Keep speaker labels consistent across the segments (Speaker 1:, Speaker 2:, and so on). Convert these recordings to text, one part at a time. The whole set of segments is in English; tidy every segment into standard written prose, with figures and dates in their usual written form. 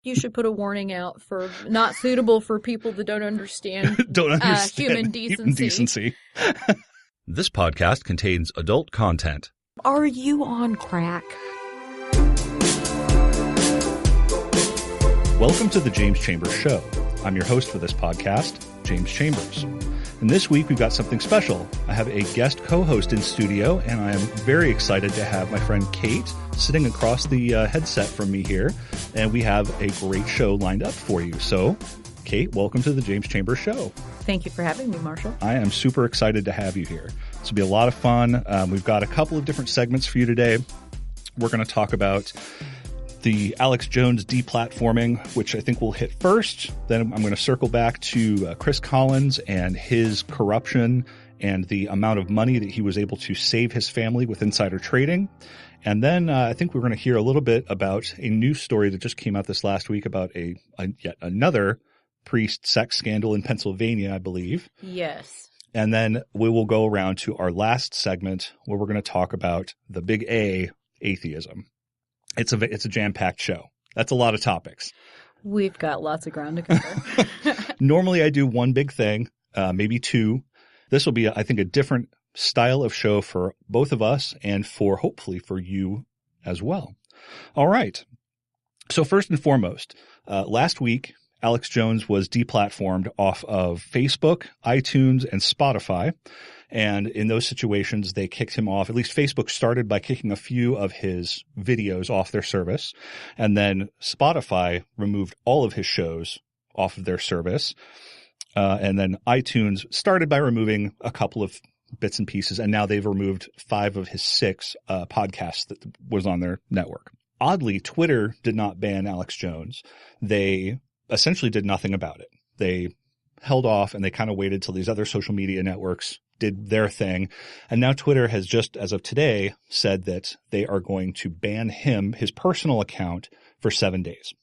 Speaker 1: You should put a warning out for not suitable for people that don't understand, human decency.
Speaker 2: This podcast contains adult content.
Speaker 1: Are you on crack?
Speaker 3: Welcome to the James Chambers Show. I'm your host for this podcast, James Chambers. And this week we've got something special. I have a guest co-host in studio, and I am very excited to have my friend Kate sitting across the headset from me here. And we have a great show lined up for you. So, Kate, welcome to the James Chambers Show.
Speaker 1: Thank you for having me, Marshall.
Speaker 3: I am super excited to have you here. This will be a lot of fun. We've got a couple of different segments for you today. We're going to talk about the Alex Jones deplatforming, which I think we'll hit first. Then I'm going to circle back to Chris Collins and his corruption and the amount of money that he was able to save his family with insider trading. And then I think we're going to hear a little bit about a news story that just came out this last week about yet another priest sex scandal in Pennsylvania, I believe.
Speaker 1: Yes.
Speaker 3: And then we will go around to our last segment where we're going to talk about the big A, atheism. It's a jam-packed show. That's a lot of topics.
Speaker 1: We've got lots of ground to cover.
Speaker 3: Normally I do one big thing, maybe two. This will be, I think, a different style of show for both of us and hopefully for you as well. All right. So first and foremost, last week, Alex Jones was deplatformed off of Facebook, iTunes, and Spotify. And in those situations, they kicked him off. At least Facebook started by kicking a few of his videos off their service. And then Spotify removed all of his shows off of their service. And then iTunes started by removing a couple of bits and pieces. And now they've removed 5 of his 6 podcasts that was on their network. Oddly, Twitter did not ban Alex Jones. They essentially did nothing about it. They held off and they kind of waited till these other social media networks did their thing. And now Twitter has just, as of today, said that they are going to ban his personal account for 7 days.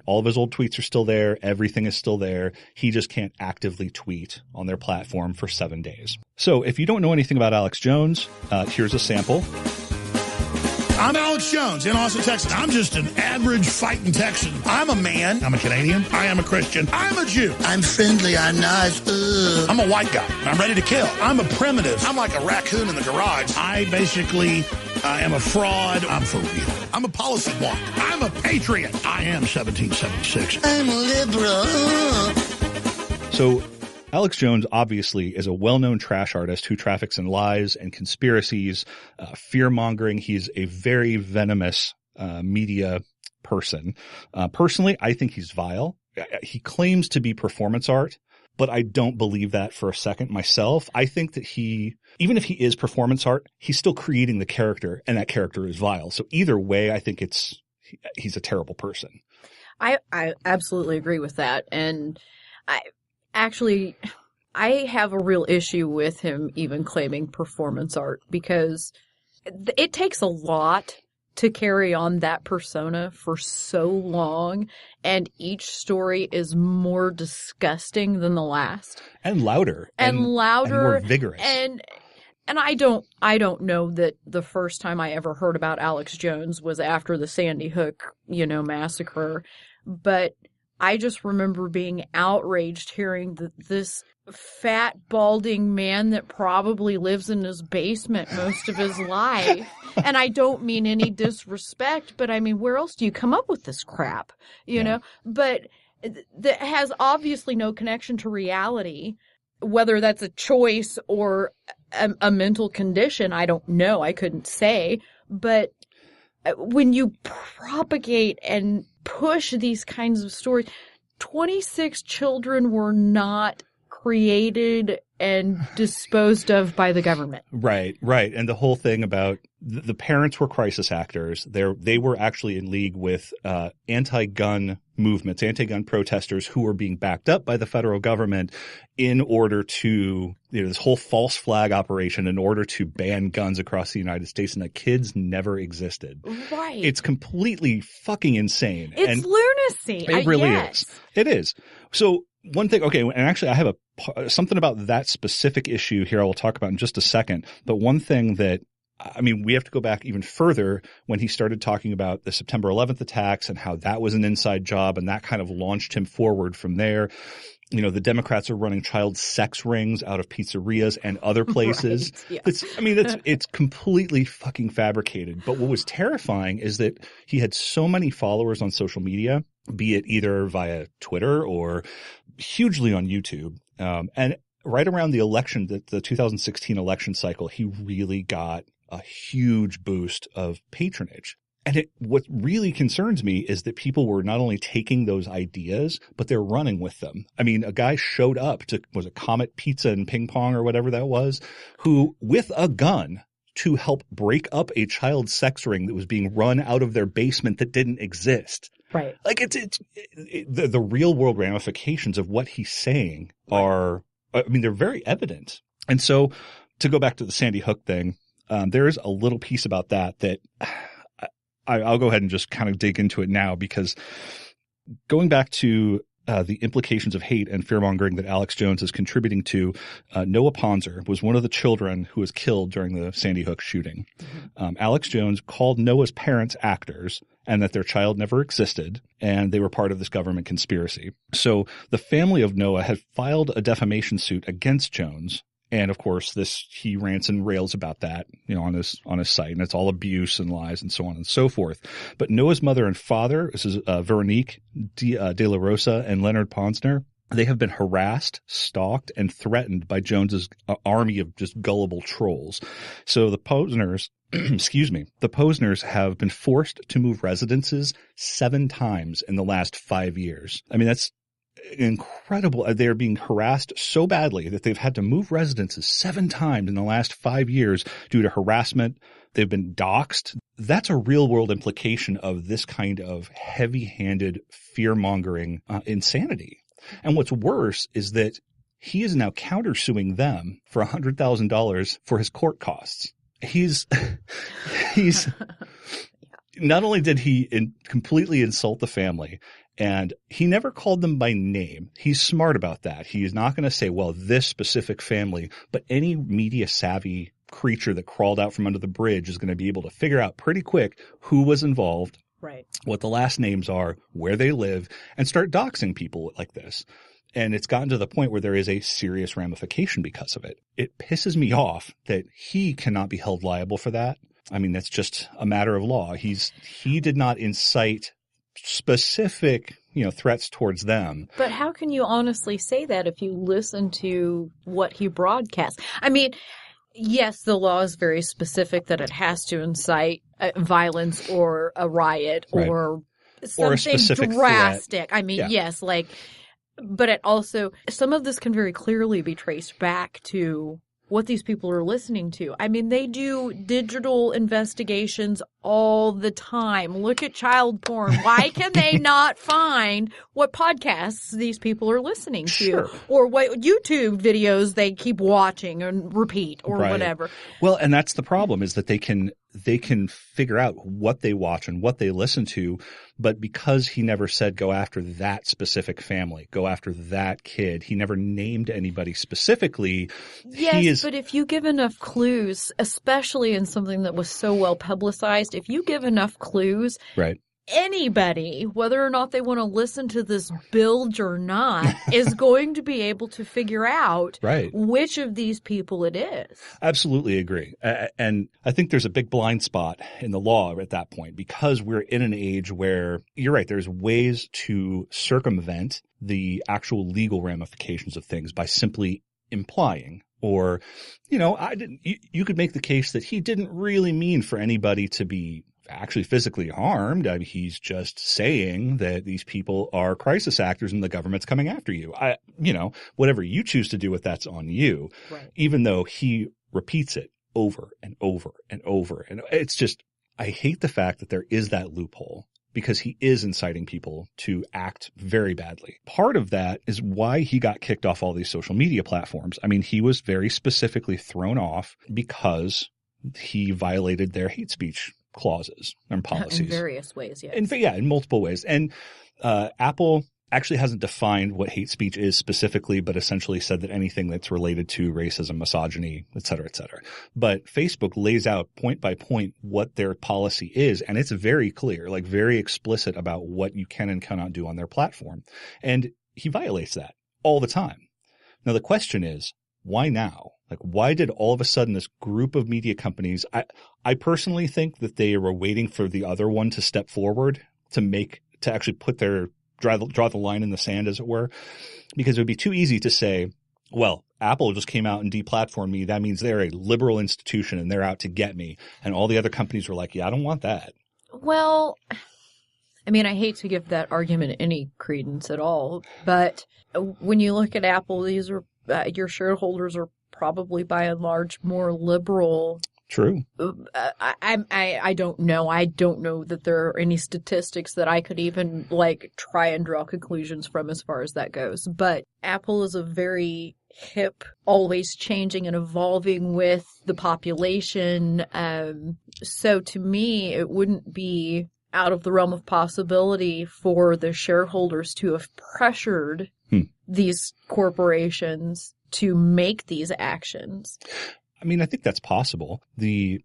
Speaker 3: All of his old tweets are still there. Everything is still there. He just can't actively tweet on their platform for 7 days. So if you don't know anything about Alex Jones, here's a sample.
Speaker 4: I'm Alex Jones in Austin, Texas. I'm just an average fighting Texan. I'm a man. I'm a Canadian. I am a Christian. I'm a Jew. I'm friendly. I'm nice. I'm a white guy. I'm ready to kill. I'm a primitive. I'm like a raccoon in the garage. I basically am a fraud. I'm for real. I'm a policy wonk. I'm a patriot. I am 1776. I'm liberal.
Speaker 3: So Alex Jones obviously is a well-known trash artist who traffics in lies and conspiracies, fear-mongering. He's a very venomous media person. Personally, I think he's vile. He claims to be performance art, but I don't believe that for a second myself. I think that even if he is performance art, he's still creating the character, and that character is vile. So either way, I think he's a terrible person.
Speaker 1: I absolutely agree with that. And Actually, I have a real issue with him even claiming performance art because it takes a lot to carry on that persona for so long, and each story is more disgusting than the last.
Speaker 3: And louder. And more vigorous.
Speaker 1: And I don't know that the first time I ever heard about Alex Jones was after the Sandy Hook, massacre, but I just remember being outraged hearing that this fat, balding man that probably lives in his basement most of his life. And I don't mean any disrespect, but I mean, where else do you come up with this crap? You know? But that has obviously no connection to reality, whether that's a choice or a mental condition. I don't know. I couldn't say. But when you propagate and push these kinds of stories, 26 children were not created and disposed of by the government.
Speaker 3: Right. And the whole thing about the parents were crisis actors. They were actually in league with anti-gun movements, anti-gun protesters who were being backed up by the federal government in order to, this whole false flag operation in order to ban guns across the United States, and that kids never existed.
Speaker 1: Right.
Speaker 3: It's completely fucking insane.
Speaker 1: It's lunacy.
Speaker 3: It really is. It is. So one thing, okay, and actually I have something about that specific issue here I will talk about in just a second, but one thing that I mean, we have to go back even further when he started talking about the September 11th attacks and how that was an inside job, and that kind of launched him forward from there. You know, the Democrats are running child sex rings out of pizzerias and other places.
Speaker 1: Right, yeah.
Speaker 3: It's completely fucking fabricated. But what was terrifying is that he had so many followers on social media, be it either via Twitter or hugely on YouTube. And right around the election, the 2016 election cycle, he really got a huge boost of patronage. And what really concerns me is that people were not only taking those ideas, but they're running with them. I mean, a guy showed up to, was it Comet Pizza and Ping Pong or whatever that was, who with a gun to help break up a child sex ring that was being run out of their basement that didn't exist.
Speaker 1: Right.
Speaker 3: Like the real world ramifications of what he's saying are, I mean, they're very evident. And so to go back to the Sandy Hook thing, there is a little piece about that I'll go ahead and just kind of dig into it now, because going back to the implications of hate and fear-mongering that Alex Jones is contributing to, Noah Ponzer was one of the children who was killed during the Sandy Hook shooting. Alex Jones called Noah's parents actors and that their child never existed, and they were part of this government conspiracy. So the family of Noah had filed a defamation suit against Jones. And of course, he rants and rails about that, on his site, and it's all abuse and lies and so on and so forth. But Noah's mother and father, this is Veronique de la Rosa and Leonard Ponsner, they have been harassed, stalked, and threatened by Jones's army of just gullible trolls. So the Posners, the Posners have been forced to move residences 7 times in the last 5 years. I mean, that's incredible. They're being harassed so badly that they've had to move residences 7 times in the last 5 years due to harassment. They've been doxxed. That's a real world implication of this kind of heavy-handed fear-mongering insanity. And what's worse is that he is now countersuing them for $100,000 for his court costs. He's not only did he completely insult the family, and he never called them by name. He's smart about that. He is not going to say, well, this specific family, but any media savvy creature that crawled out from under the bridge is going to be able to figure out pretty quick who was involved,
Speaker 1: right,
Speaker 3: what the last names are, where they live, and start doxing people like this. And it's gotten to the point where there is a serious ramification because of it. It pisses me off that he cannot be held liable for that. I mean, that's just a matter of law. He did not incite specific, threats towards them.
Speaker 1: But how can you honestly say that if you listen to what he broadcasts? I mean, yes, the law is very specific that it has to incite violence or a riot, right, or something drastic. Threat. I mean, yes, but it also, some of this can very clearly be traced back to what these people are listening to. I mean, they do digital investigations all the time. Look at child porn. Why can they not find what podcasts these people are listening to?
Speaker 3: Sure.
Speaker 1: Or what YouTube videos they keep watching and repeat or
Speaker 3: right.
Speaker 1: whatever.
Speaker 3: Well, and that's the problem, is that they can figure out what they watch and what they listen to, but because he never said go after that specific family, go after that kid, he never named anybody specifically.
Speaker 1: Yes, but if you give enough clues, especially in something that was so well publicized, if you give enough clues,
Speaker 3: right,
Speaker 1: anybody, whether or not they want to listen to this bilge or not, is going to be able to figure out
Speaker 3: right.
Speaker 1: which of these people it is.
Speaker 3: Absolutely agree. And I think there's a big blind spot in the law at that point, because we're in an age where, you're right, there's ways to circumvent the actual legal ramifications of things by simply implying. Or, you could make the case that he didn't really mean for anybody to be actually physically harmed. I mean, he's just saying that these people are crisis actors and the government's coming after you. Whatever you choose to do with that's on you,
Speaker 1: right.
Speaker 3: Even though he repeats it over and over and over. And it's just, I hate the fact that there is that loophole, because he is inciting people to act very badly. Part of that is why he got kicked off all these social media platforms. I mean, he was very specifically thrown off because he violated their hate speech clauses and policies.
Speaker 1: In various ways, yes.
Speaker 3: In multiple ways. And Apple actually hasn't defined what hate speech is specifically, but essentially said that anything that's related to racism, misogyny, et cetera, et cetera. But Facebook lays out point by point what their policy is, and it's very clear, like very explicit about what you can and cannot do on their platform. And he violates that all the time. Now, the question is, why now? Like, why did all of a sudden this group of media companies, I personally think that they were waiting for the other one to step forward to actually put their, draw the line in the sand, as it were, because it would be too easy to say, well, Apple just came out and deplatformed me. That means they're a liberal institution and they're out to get me. And all the other companies were like, yeah, I don't want that.
Speaker 1: Well, I mean, I hate to give that argument any credence at all, but when you look at Apple, these are your shareholders are probably by and large more liberal.
Speaker 3: True.
Speaker 1: I don't know. I don't know that there are any statistics that I could even try and draw conclusions from as far as that goes. But Apple is a very hip, always changing and evolving with the population. So to me, it wouldn't be out of the realm of possibility for the shareholders to have pressured these corporations to make these actions.
Speaker 3: I mean, I think that's possible. It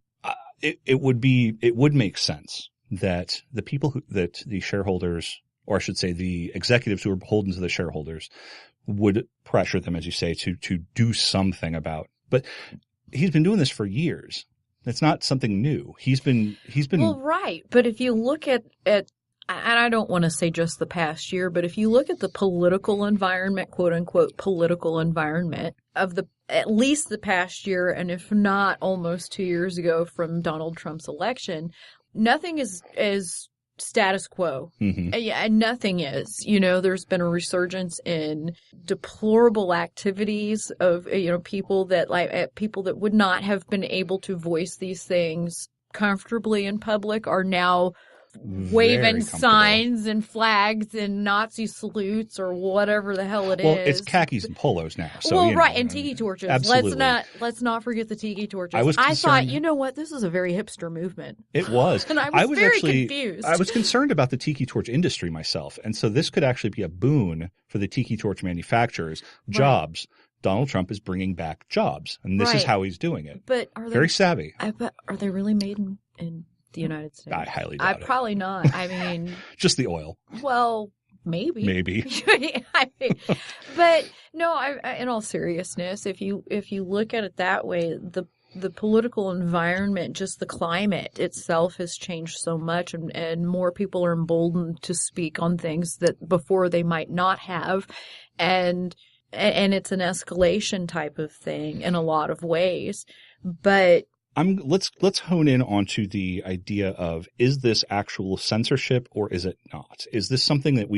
Speaker 3: would make sense that the people that the shareholders, or I should say the executives who are beholden to the shareholders, would pressure them, as you say, to do something about. But he's been doing this for years. It's not something new. He's been
Speaker 1: Well, right. But if you look at and I don't want to say just the past year, but if you look at the political environment, quote unquote, political environment of at least the past year, and if not almost 2 years ago from Donald Trump's election, nothing is status quo.
Speaker 3: Mm-hmm.
Speaker 1: Yeah, nothing is. There's been a resurgence in deplorable activities of people that would not have been able to voice these things comfortably in public are now waving signs and flags and Nazi salutes or whatever the hell it is.
Speaker 3: Well, it's khakis and polos now. So,
Speaker 1: right, and tiki torches.
Speaker 3: Absolutely.
Speaker 1: Let's not forget the tiki torches.
Speaker 3: I
Speaker 1: thought, you know what, this is a very hipster movement.
Speaker 3: It was.
Speaker 1: And I was very confused.
Speaker 3: I was concerned about the tiki torch industry myself. And so this could actually be a boon for the tiki torch manufacturers. Jobs. Right. Donald Trump is bringing back jobs. And this is how he's doing it.
Speaker 1: But are they
Speaker 3: very savvy.
Speaker 1: But are they really made in the United States?
Speaker 3: I highly doubt it.
Speaker 1: Probably not. I mean,
Speaker 3: just the oil.
Speaker 1: Well, maybe. But no. In all seriousness, if you look at it that way, the political environment, just the climate itself, has changed so much, and more people are emboldened to speak on things that before they might not have, and it's an escalation type of thing in a lot of ways, but.
Speaker 3: Let's hone in onto the idea of, is this actual censorship or is it not? Is this something that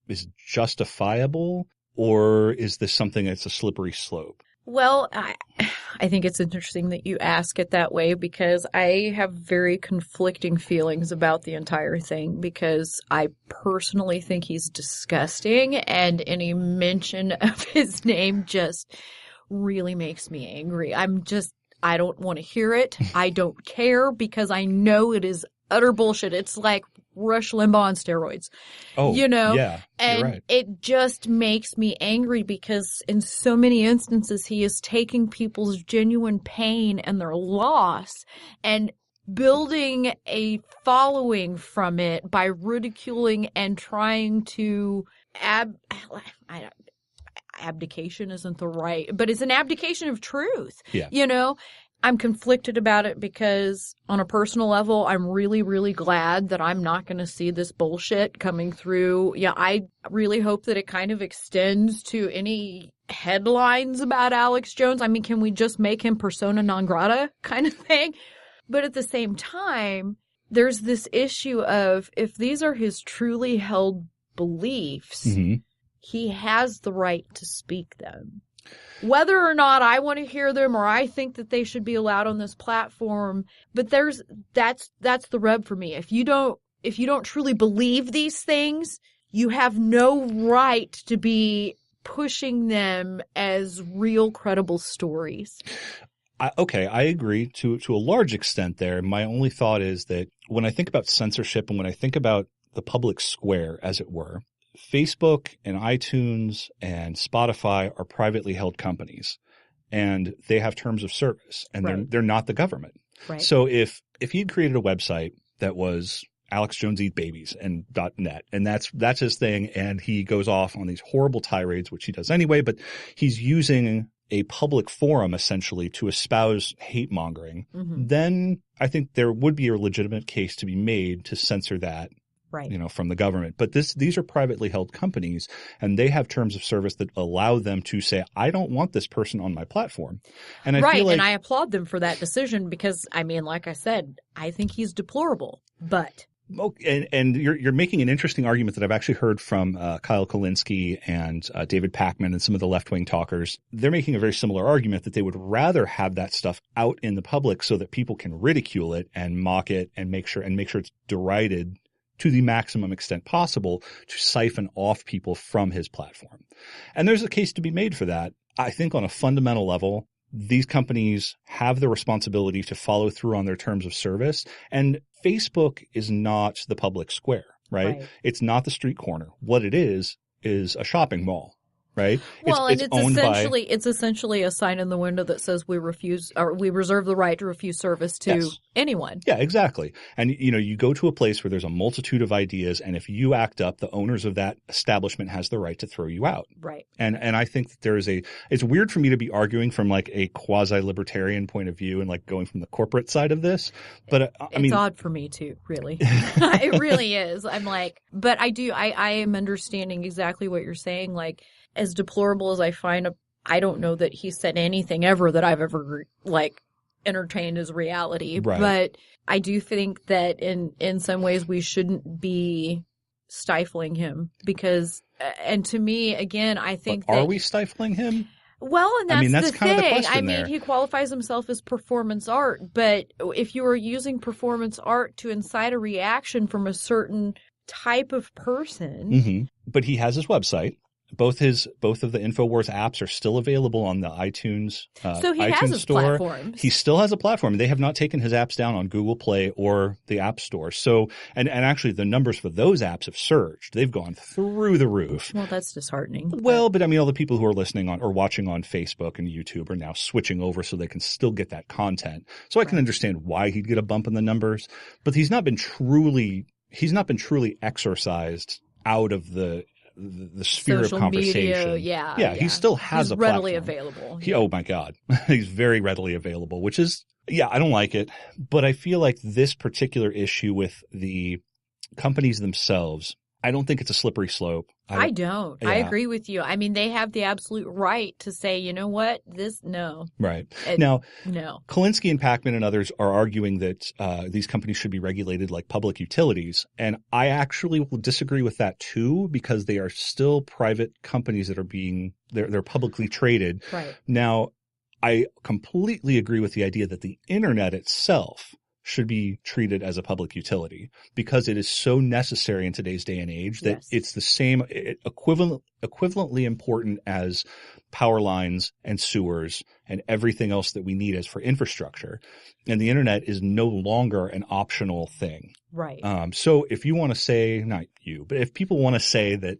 Speaker 3: is justifiable, or is this something that's a slippery slope?
Speaker 1: Well, I think it's interesting that you ask it that way, because I have very conflicting feelings about the entire thing, because I personally think he's disgusting, and any mention of his name just really makes me angry. I don't want to hear it. I don't care, because I know it is utter bullshit. It's like Rush Limbaugh on steroids.
Speaker 3: Oh, yeah,
Speaker 1: and
Speaker 3: you're right.
Speaker 1: It just makes me angry, because in so many instances he is taking people's genuine pain and their loss and building a following from it by ridiculing and trying to abdication isn't the right, but it's an abdication of truth.
Speaker 3: Yeah.
Speaker 1: I'm conflicted about it, because on a personal level, I'm really, really glad that I'm not going to see this bullshit coming through. Yeah, I really hope that it kind of extends to any headlines about Alex Jones. I mean, can we just make him persona non grata kind of thing? But at the same time, there's this issue of, if these are his truly held beliefs,
Speaker 3: mm-hmm.
Speaker 1: he has the right to speak them. Whether or not I want to hear them, or I think that they should be allowed on this platform, but that's the rub for me. If you don't truly believe these things, you have no right to be pushing them as real, credible stories.
Speaker 3: Okay, I agree to a large extent there. My only thought is that when I think about censorship and when I think about the public square, as it were, Facebook and iTunes and Spotify are privately held companies, and they have terms of service, and they're not the government.
Speaker 1: Right.
Speaker 3: So if he'd created a website that was Alex Jones Eat Babies and .net, and that's his thing, and he goes off on these horrible tirades, which he does anyway, but he's using a public forum essentially to espouse hate mongering, then I think there would be a legitimate case to be made to censor that, from the government. But these are privately held companies, and they have terms of service that allow them to say, I don't want this person on my platform. And I feel like,
Speaker 1: and I applaud them for that decision because, I mean, like I said, I think he's deplorable, but.
Speaker 3: And you're making an interesting argument that I've actually heard from Kyle Kulinski and David Pakman and some of the left-wing talkers. They're making a very similar argument that they would rather have that stuff out in the public so that people can ridicule it and mock it and make sure it's derided to the maximum extent possible to siphon off people from his platform. And there's a case to be made for that. I think on a fundamental level, these companies have the responsibility to follow through on their terms of service. And Facebook is not the public square, right? It's not the street corner. What it is a shopping mall, right?
Speaker 1: Well, it's essentially a sign in the window that says we reserve the right to refuse service to anyone.
Speaker 3: Yeah, exactly. And you go to a place where there's a multitude of ideas, and if you act up, the owners of that establishment has the right to throw you out.
Speaker 1: Right.
Speaker 3: And I think that it's weird for me to be arguing from like a quasi-libertarian point of view and like going from the corporate side of this, but
Speaker 1: it's odd for me too, really. It really is. I'm like, but I am understanding exactly what you're saying. Like, as deplorable as I find I don't know that he said anything ever that I've ever entertained as reality.
Speaker 3: Right.
Speaker 1: But I do think that in some ways we shouldn't be stifling him because, and to me, again, I think
Speaker 3: are we stifling him?
Speaker 1: Well, and that's the
Speaker 3: kind
Speaker 1: thing.
Speaker 3: of the question there.
Speaker 1: He qualifies himself as performance art, but if you are using performance art to incite a reaction from a certain type of person.
Speaker 3: But he has his website. Both of the InfoWars apps are still available on the iTunes
Speaker 1: so he
Speaker 3: iTunes
Speaker 1: has his
Speaker 3: store.
Speaker 1: Platforms.
Speaker 3: He still has a platform. They have not taken his apps down on Google Play or the App Store. So and actually the numbers for those apps have surged. They've gone through the roof.
Speaker 1: Well, that's disheartening.
Speaker 3: Well, but I mean all the people who are listening on or watching on Facebook and YouTube are now switching over so they can still get that content. So I can understand why he'd get a bump in the numbers, but he's not been truly exorcised out of the sphere
Speaker 1: social
Speaker 3: of conversation.
Speaker 1: Media,
Speaker 3: he still has a platform.
Speaker 1: Readily available.
Speaker 3: Oh my God. He's very readily available, which is, I don't like it, but I feel like this particular issue with the companies themselves, I don't think it's a slippery slope.
Speaker 1: I don't. I agree with you. I mean, they have the absolute right to say, you know what, no.
Speaker 3: Right.
Speaker 1: No.
Speaker 3: Kulinski and Pakman and others are arguing that these companies should be regulated like public utilities. And I actually will disagree with that too, because they are still private companies that are they're publicly traded.
Speaker 1: Right.
Speaker 3: Now, I completely agree with the idea that the internet itself should be treated as a public utility because it is so necessary in today's day and age that it's the same equivalently important as power lines and sewers and everything else that we need as for infrastructure. And the internet is no longer an optional thing.
Speaker 1: Right.
Speaker 3: So if you want to say, not you, but if people want to say that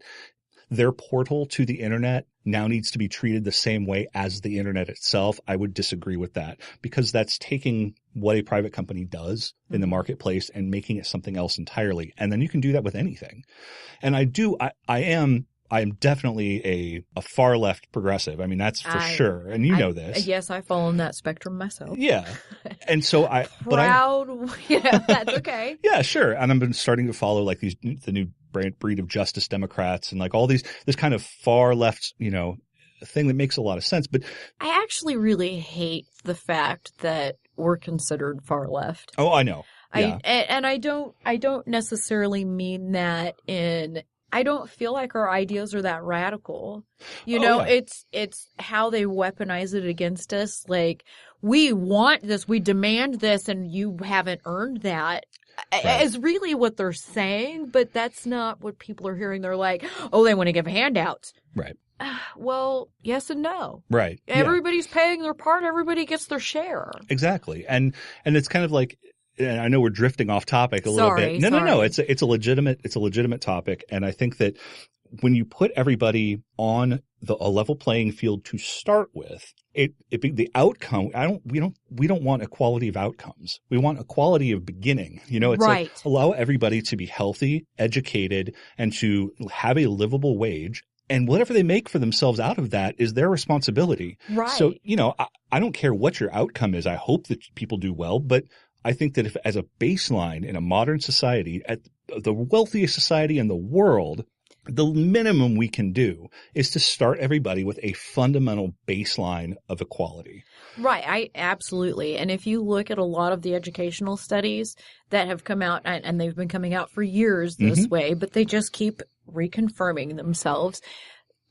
Speaker 3: their portal to the internet now needs to be treated the same way as the internet itself, I would disagree with that because that's taking what a private company does in the marketplace and making it something else entirely. And then you can do that with anything. And I am definitely a far left progressive. I mean, that's for sure. And you know this.
Speaker 1: Yes, I fall in that spectrum myself.
Speaker 3: Yeah. And so
Speaker 1: that's okay.
Speaker 3: Yeah, sure. And I've been starting to follow like the new breed of Justice Democrats and like all this kind of far left, thing that makes a lot of sense. But
Speaker 1: I actually really hate the fact that we're considered far left.
Speaker 3: Oh, I know. Yeah.
Speaker 1: I don't necessarily mean that I don't feel like our ideas are that radical. It's how they weaponize it against us. Like, we want this, we demand this, and you haven't earned that. Right. Is really what they're saying, but that's not what people are hearing. They're like, oh, they want to give handouts.
Speaker 3: Right.
Speaker 1: Well, yes and no.
Speaker 3: Right.
Speaker 1: Everybody's paying their part. Everybody gets their share.
Speaker 3: Exactly. And it's kind of like, and I know we're drifting off topic a little bit. No. It's a legitimate topic. And I think that when you put everybody on a level playing field to start with, the outcome, we don't want equality of outcomes. We want equality of beginning. It's
Speaker 1: right.
Speaker 3: like allow everybody to be healthy, educated, and to have a livable wage. And whatever they make for themselves out of that is their responsibility.
Speaker 1: Right.
Speaker 3: So, I don't care what your outcome is. I hope that people do well, but I think that if as a baseline in a modern society, at the wealthiest society in the world, the minimum we can do is to start everybody with a fundamental baseline of equality.
Speaker 1: Right. Absolutely. And if you look at a lot of the educational studies that have come out, and they've been coming out for years this way, but they just keep reconfirming themselves.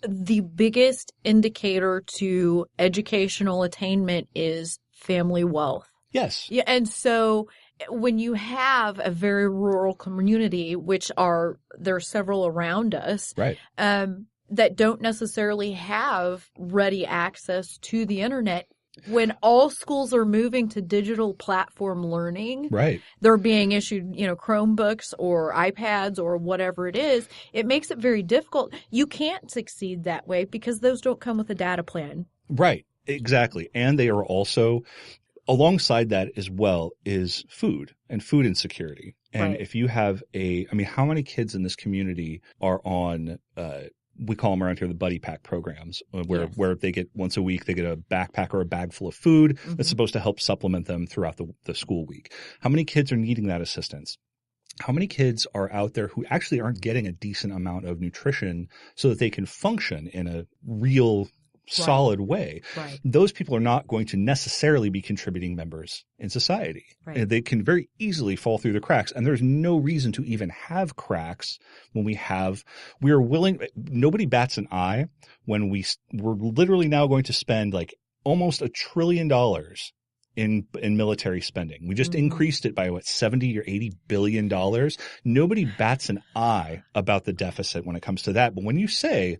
Speaker 1: The biggest indicator to educational attainment is family wealth.
Speaker 3: Yes.
Speaker 1: Yeah. And so when you have a very rural community, which there are several around us,
Speaker 3: right,
Speaker 1: that don't necessarily have ready access to the internet, when all schools are moving to digital platform learning,
Speaker 3: right,
Speaker 1: they're being issued, Chromebooks or iPads or whatever it is, it makes it very difficult. You can't succeed that way because those don't come with a data plan.
Speaker 3: Right. Exactly. And they are also, alongside that as well, is food and food insecurity. And
Speaker 1: right.
Speaker 3: if you have how many kids in this community are on, we call them around here the buddy pack programs, where they get once a week, they get a backpack or a bag full of food that's supposed to help supplement them throughout the school week. How many kids are needing that assistance? How many kids are out there who actually aren't getting a decent amount of nutrition so that they can function in a real solid way?
Speaker 1: Right.
Speaker 3: Those people are not going to necessarily be contributing members in society.
Speaker 1: Right.
Speaker 3: And they can very easily fall through the cracks. And there's no reason to even have cracks when nobody bats an eye when we're literally now going to spend like almost $1 trillion in military spending. We just increased it by $70 or $80 billion. Nobody bats an eye about the deficit when it comes to that. But when you say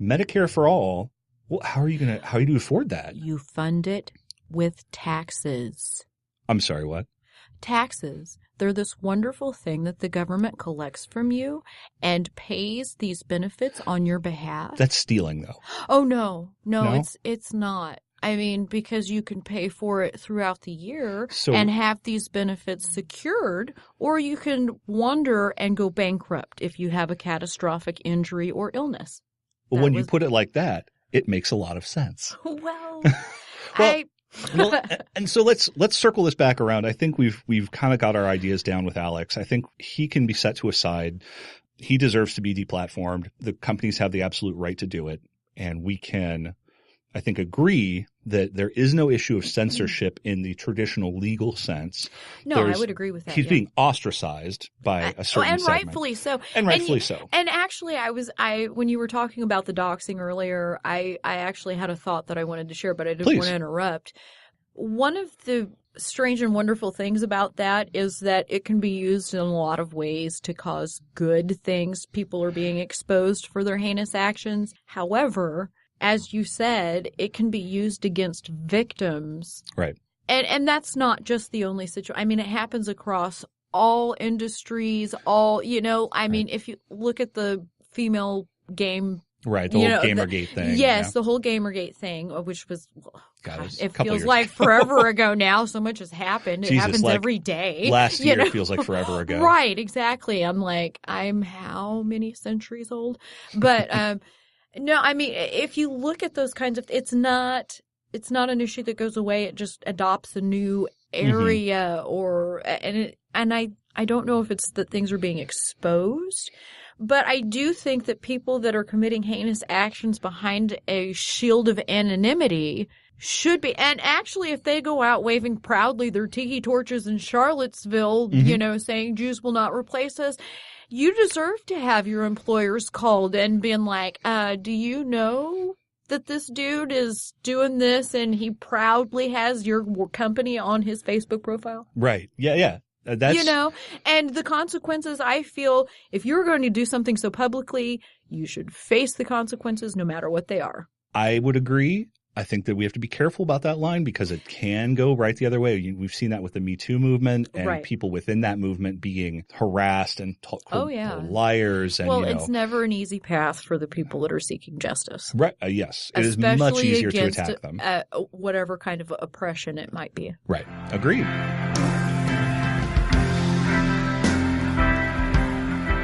Speaker 3: Medicare for all, well, how do you afford that?
Speaker 1: You fund it with taxes.
Speaker 3: I'm sorry, what?
Speaker 1: Taxes. They're this wonderful thing that the government collects from you and pays these benefits on your behalf.
Speaker 3: That's stealing, though.
Speaker 1: Oh, no, it's not. I mean, because you can pay for it throughout the year and have these benefits secured, or you can wander and go bankrupt if you have a catastrophic injury or illness.
Speaker 3: Well, when you put it like that, it makes a lot of sense.
Speaker 1: Well,
Speaker 3: and so let's circle this back around. I think we've kind of got our ideas down with Alex. I think he can be set to a side. He deserves to be deplatformed. The companies have the absolute right to do it, and we can, I think, agree that there is no issue of censorship in the traditional legal sense.
Speaker 1: No, I would agree with that.
Speaker 3: He's being ostracized by a certain
Speaker 1: and
Speaker 3: segment.
Speaker 1: rightfully so.
Speaker 3: And rightfully so.
Speaker 1: And actually, when you were talking about the doxing earlier, I actually had a thought that I wanted to share, but I didn't want to interrupt. One of the strange and wonderful things about that is that it can be used in a lot of ways to cause good things. People are being exposed for their heinous actions. However, as you said, it can be used against victims.
Speaker 3: Right.
Speaker 1: And that's not just the only situation. I mean, it happens across all industries, mean, if you look at the female game.
Speaker 3: Right, the whole Gamergate thing.
Speaker 1: Yes, the whole Gamergate thing, which was, it feels
Speaker 3: years
Speaker 1: like forever ago now. So much has happened. It happens
Speaker 3: like
Speaker 1: every day.
Speaker 3: Last year feels like forever ago.
Speaker 1: Right, exactly. I'm how many centuries old? But no, I mean, if you look at those kinds of, it's not an issue that goes away. It just adopts a new area and I don't know if it's that things are being exposed, but I do think that people that are committing heinous actions behind a shield of anonymity should be. And actually, if they go out waving proudly their tiki torches in Charlottesville, saying Jews will not replace us, you deserve to have your employers called and being like, do you know that this dude is doing this and he proudly has your company on his Facebook profile?
Speaker 3: Right. Yeah. That's...
Speaker 1: and the consequences, I feel, if you're going to do something so publicly, you should face the consequences no matter what they are.
Speaker 3: I would agree. I think that we have to be careful about that line because it can go right the other way. We've seen that with the Me Too movement and people within that movement being harassed and called liars. And,
Speaker 1: well, it's never an easy path for the people that are seeking justice.
Speaker 3: Right. Yes. It is much easier to attack them.
Speaker 1: Whatever kind of oppression it might be.
Speaker 3: Right. Agreed.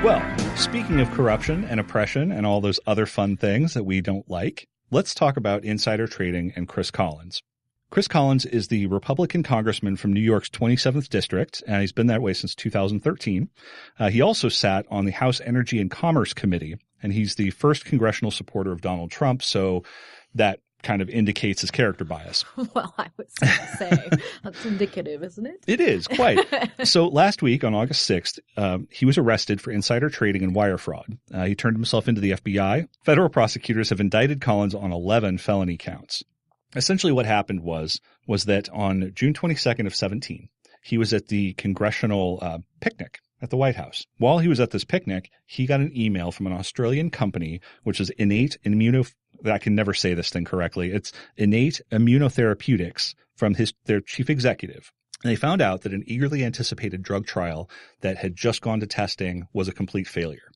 Speaker 3: Well, speaking of corruption and oppression and all those other fun things that we don't like, let's talk about insider trading and Chris Collins. Chris Collins is the Republican congressman from New York's 27th District, and he's been that way since 2013. He also sat on the House Energy and Commerce Committee, and he's the first congressional supporter of Donald Trump, so that kind of indicates his character bias.
Speaker 1: Well, I would say that's indicative, isn't it?
Speaker 3: It is, quite. So last week on August 6th, he was arrested for insider trading and wire fraud. He turned himself into the FBI. Federal prosecutors have indicted Collins on 11 felony counts. Essentially what happened was that on June 22nd of 17, he was at the congressional picnic at the White House. While he was at this picnic, he got an email from an Australian company, which is I can never say this thing correctly. It's Innate Immunotherapeutics from their chief executive. And they found out that an eagerly anticipated drug trial that had just gone to testing was a complete failure.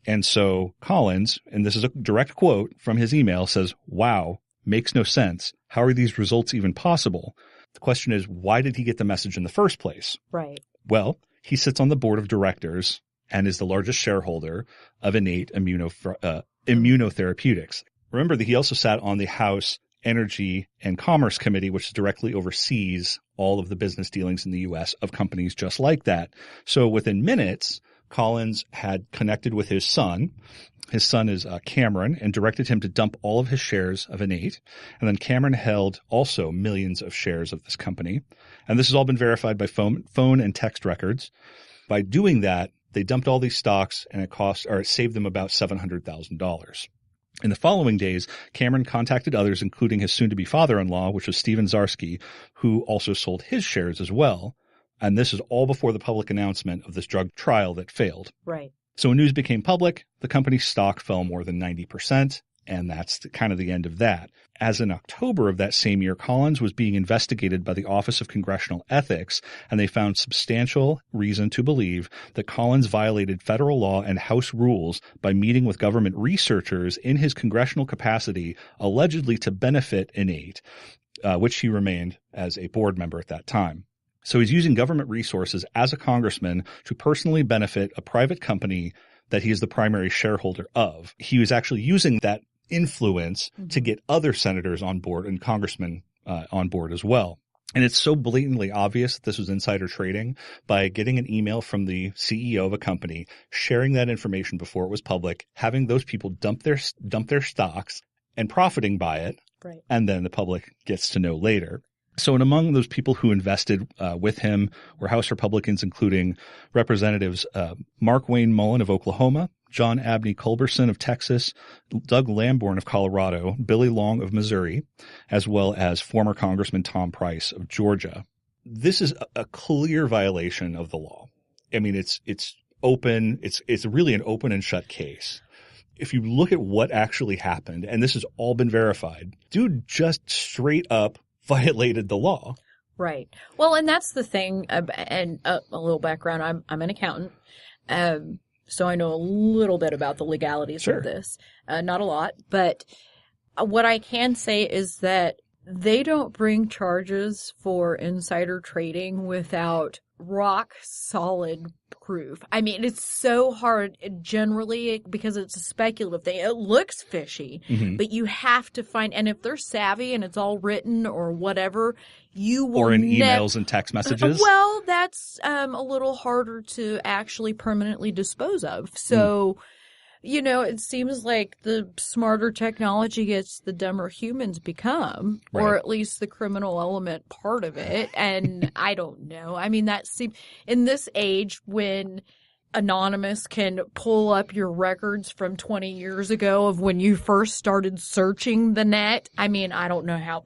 Speaker 3: And so Collins, and this is a direct quote from his email, says, "Wow, makes no sense. How are these results even possible?" The question is, why did he get the message in the first place?
Speaker 1: Right.
Speaker 3: Well, he sits on the board of directors and is the largest shareholder of Innate Immunotherapeutics. Remember that he also sat on the House Energy and Commerce Committee, which directly oversees all of the business dealings in the U.S. of companies just like that. So within minutes, Collins had connected with his son. His son is Cameron, and directed him to dump all of his shares of Innate. And then Cameron held also millions of shares of this company. And this has all been verified by phone and text records. By doing that, they dumped all these stocks, and it saved them about $700,000. In the following days, Cameron contacted others, including his soon-to-be father-in-law, which was Stephen Zarsky, who also sold his shares as well. And this is all before the public announcement of this drug trial that failed.
Speaker 1: Right.
Speaker 3: So when news became public, the company's stock fell more than 90%, and that's kind of the end of that. As in October of that same year, Collins was being investigated by the Office of Congressional Ethics, and they found substantial reason to believe that Collins violated federal law and House rules by meeting with government researchers in his congressional capacity, allegedly to benefit Innate, which he remained as a board member at that time. So he's using government resources as a congressman to personally benefit a private company that he is the primary shareholder of. He was actually using that influence to get other senators on board and congressmen on board as well. And it's so blatantly obvious that this was insider trading by getting an email from the CEO of a company, sharing that information before it was public, having those people dump their stocks and profiting by it.
Speaker 1: Right. And
Speaker 3: then the public gets to know later. So, and among those people who invested with him were House Republicans, including Representatives Mark Wayne Mullen of Oklahoma, John Abney Culberson of Texas, Doug Lamborn of Colorado, Billy Long of Missouri, as well as former Congressman Tom Price of Georgia. This is a clear violation of the law. I mean, it's open. It's really an open and shut case. If you look at what actually happened, and this has all been verified, dude just straight up violated the law.
Speaker 1: Right. Well, and that's the thing. And a little background. I'm an accountant. So I know a little bit about the legalities of this. Not a lot. But what I can say is that they don't bring charges for insider trading without rock solid proof. I mean, it's so hard generally because it's a speculative thing. It looks fishy, but you have to find, and if they're savvy and it's all written or whatever, you will
Speaker 3: or in emails and text messages.
Speaker 1: Well, that's a little harder to actually permanently dispose of. So, you know, it seems like the smarter technology gets, the dumber humans become, or at least the criminal element part of it. And I don't know. I mean, that seems in this age when Anonymous can pull up your records from 20 years ago of when you first started searching the net. I mean, I don't know how.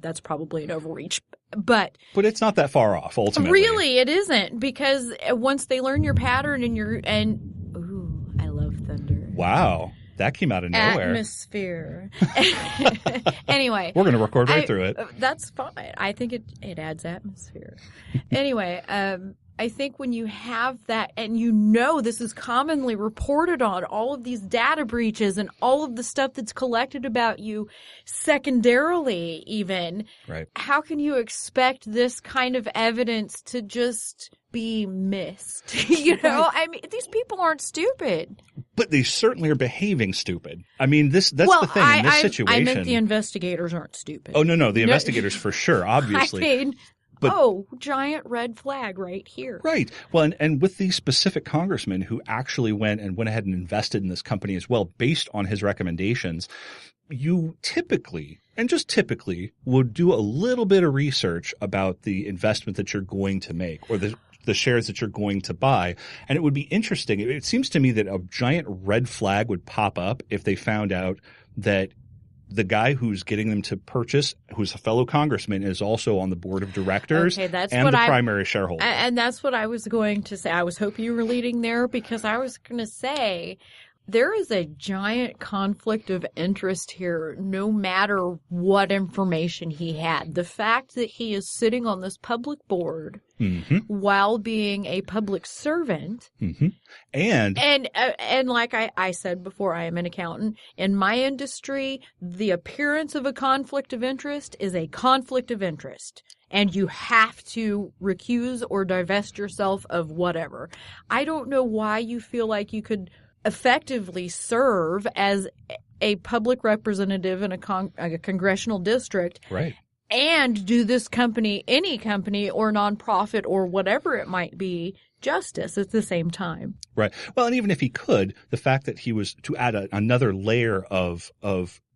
Speaker 1: That's probably an overreach. But
Speaker 3: it's not that far off, ultimately.
Speaker 1: Really, it isn't, because once they learn your pattern and ooh, I love thunder.
Speaker 3: Wow. That came out of nowhere.
Speaker 1: Atmosphere. Anyway.
Speaker 3: We're going to record right through it.
Speaker 1: That's fine. I think it adds atmosphere. Anyway, I think when you have that, and this is commonly reported on, all of these data breaches and all of the stuff that's collected about you secondarily even,
Speaker 3: right.
Speaker 1: How can you expect this kind of evidence to just be missed? Right. I mean, these people aren't stupid.
Speaker 3: But they certainly are behaving stupid. I mean, that's the thing in this situation.
Speaker 1: I meant the investigators aren't stupid.
Speaker 3: Oh, no. The investigators for sure, obviously.
Speaker 1: I mean, giant red flag right here.
Speaker 3: Right. Well, and with the specific congressman who actually went ahead and invested in this company as well, based on his recommendations, you typically would do a little bit of research about the investment that you're going to make or the shares that you're going to buy. And it would be interesting. It seems to me that a giant red flag would pop up if they found out that the guy who's getting them to purchase, who's a fellow congressman, is also on the board of directors and the primary shareholder.
Speaker 1: And that's what I was going to say. I was hoping you were leading there because I was going to say there is a giant conflict of interest here no matter what information he had. The fact that he is sitting on this public board while being a public servant. And like I said before, I am an accountant. In my industry, the appearance of a conflict of interest is a conflict of interest. And you have to recuse or divest yourself of whatever. I don't know why you feel like you could effectively serve as a public representative in a congressional district.
Speaker 3: Right.
Speaker 1: And do this company, any company or nonprofit or whatever it might be, justice at the same time.
Speaker 3: Right. Well, and even if he could, the fact that he was to add another layer of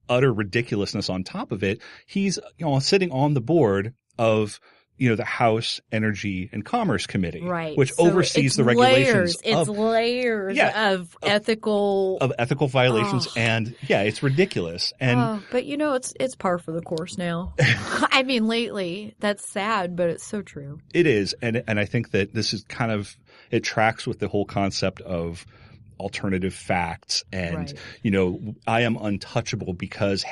Speaker 3: utter ridiculousness on top of it, he's sitting on the board of the House Energy and Commerce Committee,
Speaker 1: right,
Speaker 3: which oversees the regulations.
Speaker 1: It's layers of ethical
Speaker 3: violations, and it's ridiculous. And
Speaker 1: but it's par for the course now. I mean, lately that's sad, but it's so true.
Speaker 3: It is, and I think that this is it tracks with the whole concept of alternative facts, and I am untouchable because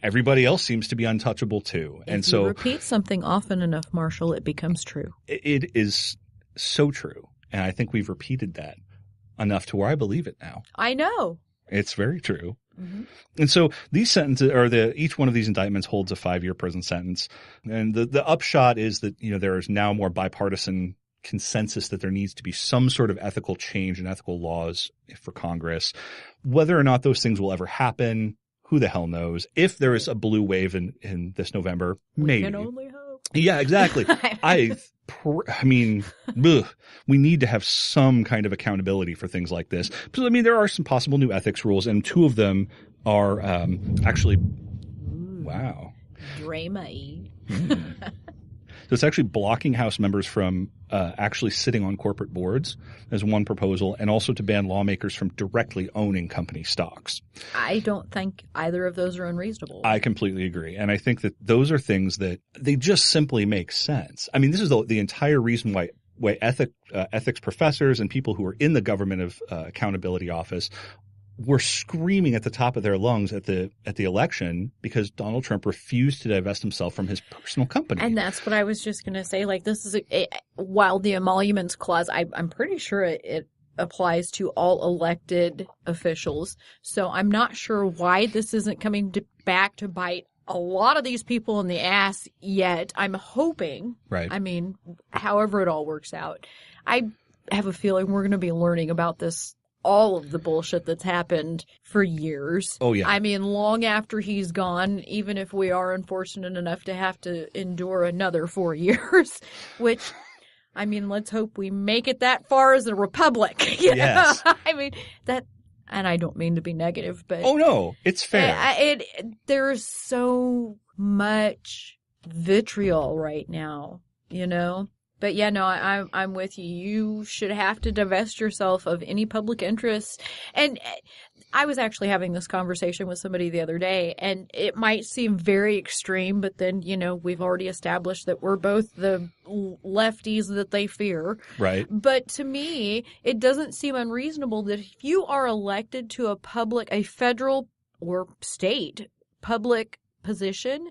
Speaker 3: everybody else seems to be untouchable too. And
Speaker 1: if you repeat something often enough, Marshall, it becomes true.
Speaker 3: It is so true. And I think we've repeated that enough to where I believe it now.
Speaker 1: I know.
Speaker 3: It's very true. Mm-hmm. And so these sentences, or each one of these indictments holds a 5-year prison sentence. And the upshot is that, there is now more bipartisan consensus that there needs to be some sort of ethical change and ethical laws for Congress. Whether or not those things will ever happen, who the hell knows? If there is a blue wave in this November, maybe.
Speaker 1: We can only hope.
Speaker 3: Yeah, exactly. I mean, we need to have some kind of accountability for things like this. So, I mean, there are some possible new ethics rules, and 2 of them are actually, wow.
Speaker 1: Drama-y.
Speaker 3: So it's actually blocking House members from actually sitting on corporate boards as one proposal, and also to ban lawmakers from directly owning company stocks. I
Speaker 1: don't think either of those are unreasonable.
Speaker 3: I completely agree. And I think that those are things that they just simply make sense. I mean, this is the entire reason why ethics professors and people who are in the government of accountability office were screaming at the top of their lungs at the election because Donald Trump refused to divest himself from his personal company.
Speaker 1: And that's what I was just going to say. Like, this is while the emoluments clause, I'm pretty sure it applies to all elected officials. So I'm not sure why this isn't coming back to bite a lot of these people in the ass yet. I'm hoping.
Speaker 3: Right.
Speaker 1: I mean, however it all works out. I have a feeling we're going to be learning about this, all of the bullshit that's happened for years.
Speaker 3: Oh, yeah.
Speaker 1: I mean, long after he's gone, even if we are unfortunate enough to have to endure another 4 years, which, I mean, let's hope we make it that far as a republic.
Speaker 3: Yes.
Speaker 1: I mean, and I don't mean to be negative, but.
Speaker 3: Oh, no, it's fair.
Speaker 1: There's so much vitriol right now, But yeah, no, I'm with you. You should have to divest yourself of any public interest. And I was actually having this conversation with somebody the other day, and it might seem very extreme, but then, we've already established that we're both the lefties that they fear.
Speaker 3: Right.
Speaker 1: But to me, it doesn't seem unreasonable that if you are elected to a federal or state public position,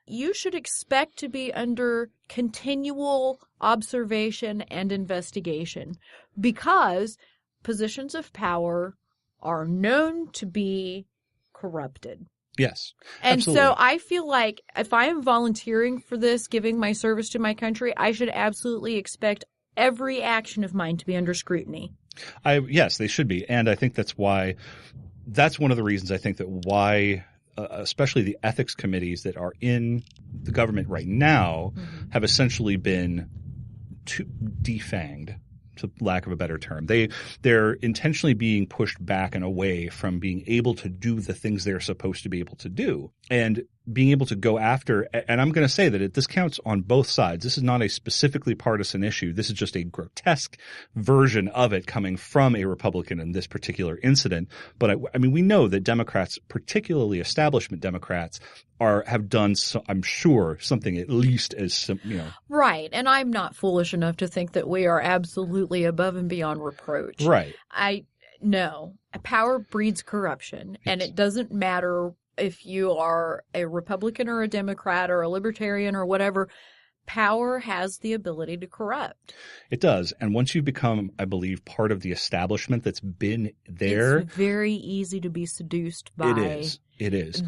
Speaker 1: you should expect to be under continual observation and investigation, because positions of power are known to be corrupted.
Speaker 3: Yes.
Speaker 1: And
Speaker 3: absolutely.
Speaker 1: so I feel like if I am volunteering for this, giving my service to my country, I should absolutely expect every action of mine to be under scrutiny.
Speaker 3: Yes, they should be. And I think that's one of the reasons I think that why especially the ethics committees that are in the government right now have essentially been defanged, to lack of a better term. They're intentionally being pushed back and away from being able to do the things they're supposed to be able to do, and being able to go after. And I'm going to say that this counts on both sides. This is not a specifically partisan issue. This is just a grotesque version of it coming from a Republican in this particular incident. But I mean, we know that Democrats, particularly establishment Democrats, have done, I'm sure, something at least as,
Speaker 1: Right. And I'm not foolish enough to think that we are absolutely above and beyond reproach.
Speaker 3: Right.
Speaker 1: No. Power breeds corruption. Yes. And it doesn't matter if you are a Republican or a Democrat or a Libertarian or whatever. Power has the ability to corrupt. It
Speaker 3: does. And once you become, I believe, part of the establishment that's been there.
Speaker 1: It's very easy to be seduced by.
Speaker 3: It is.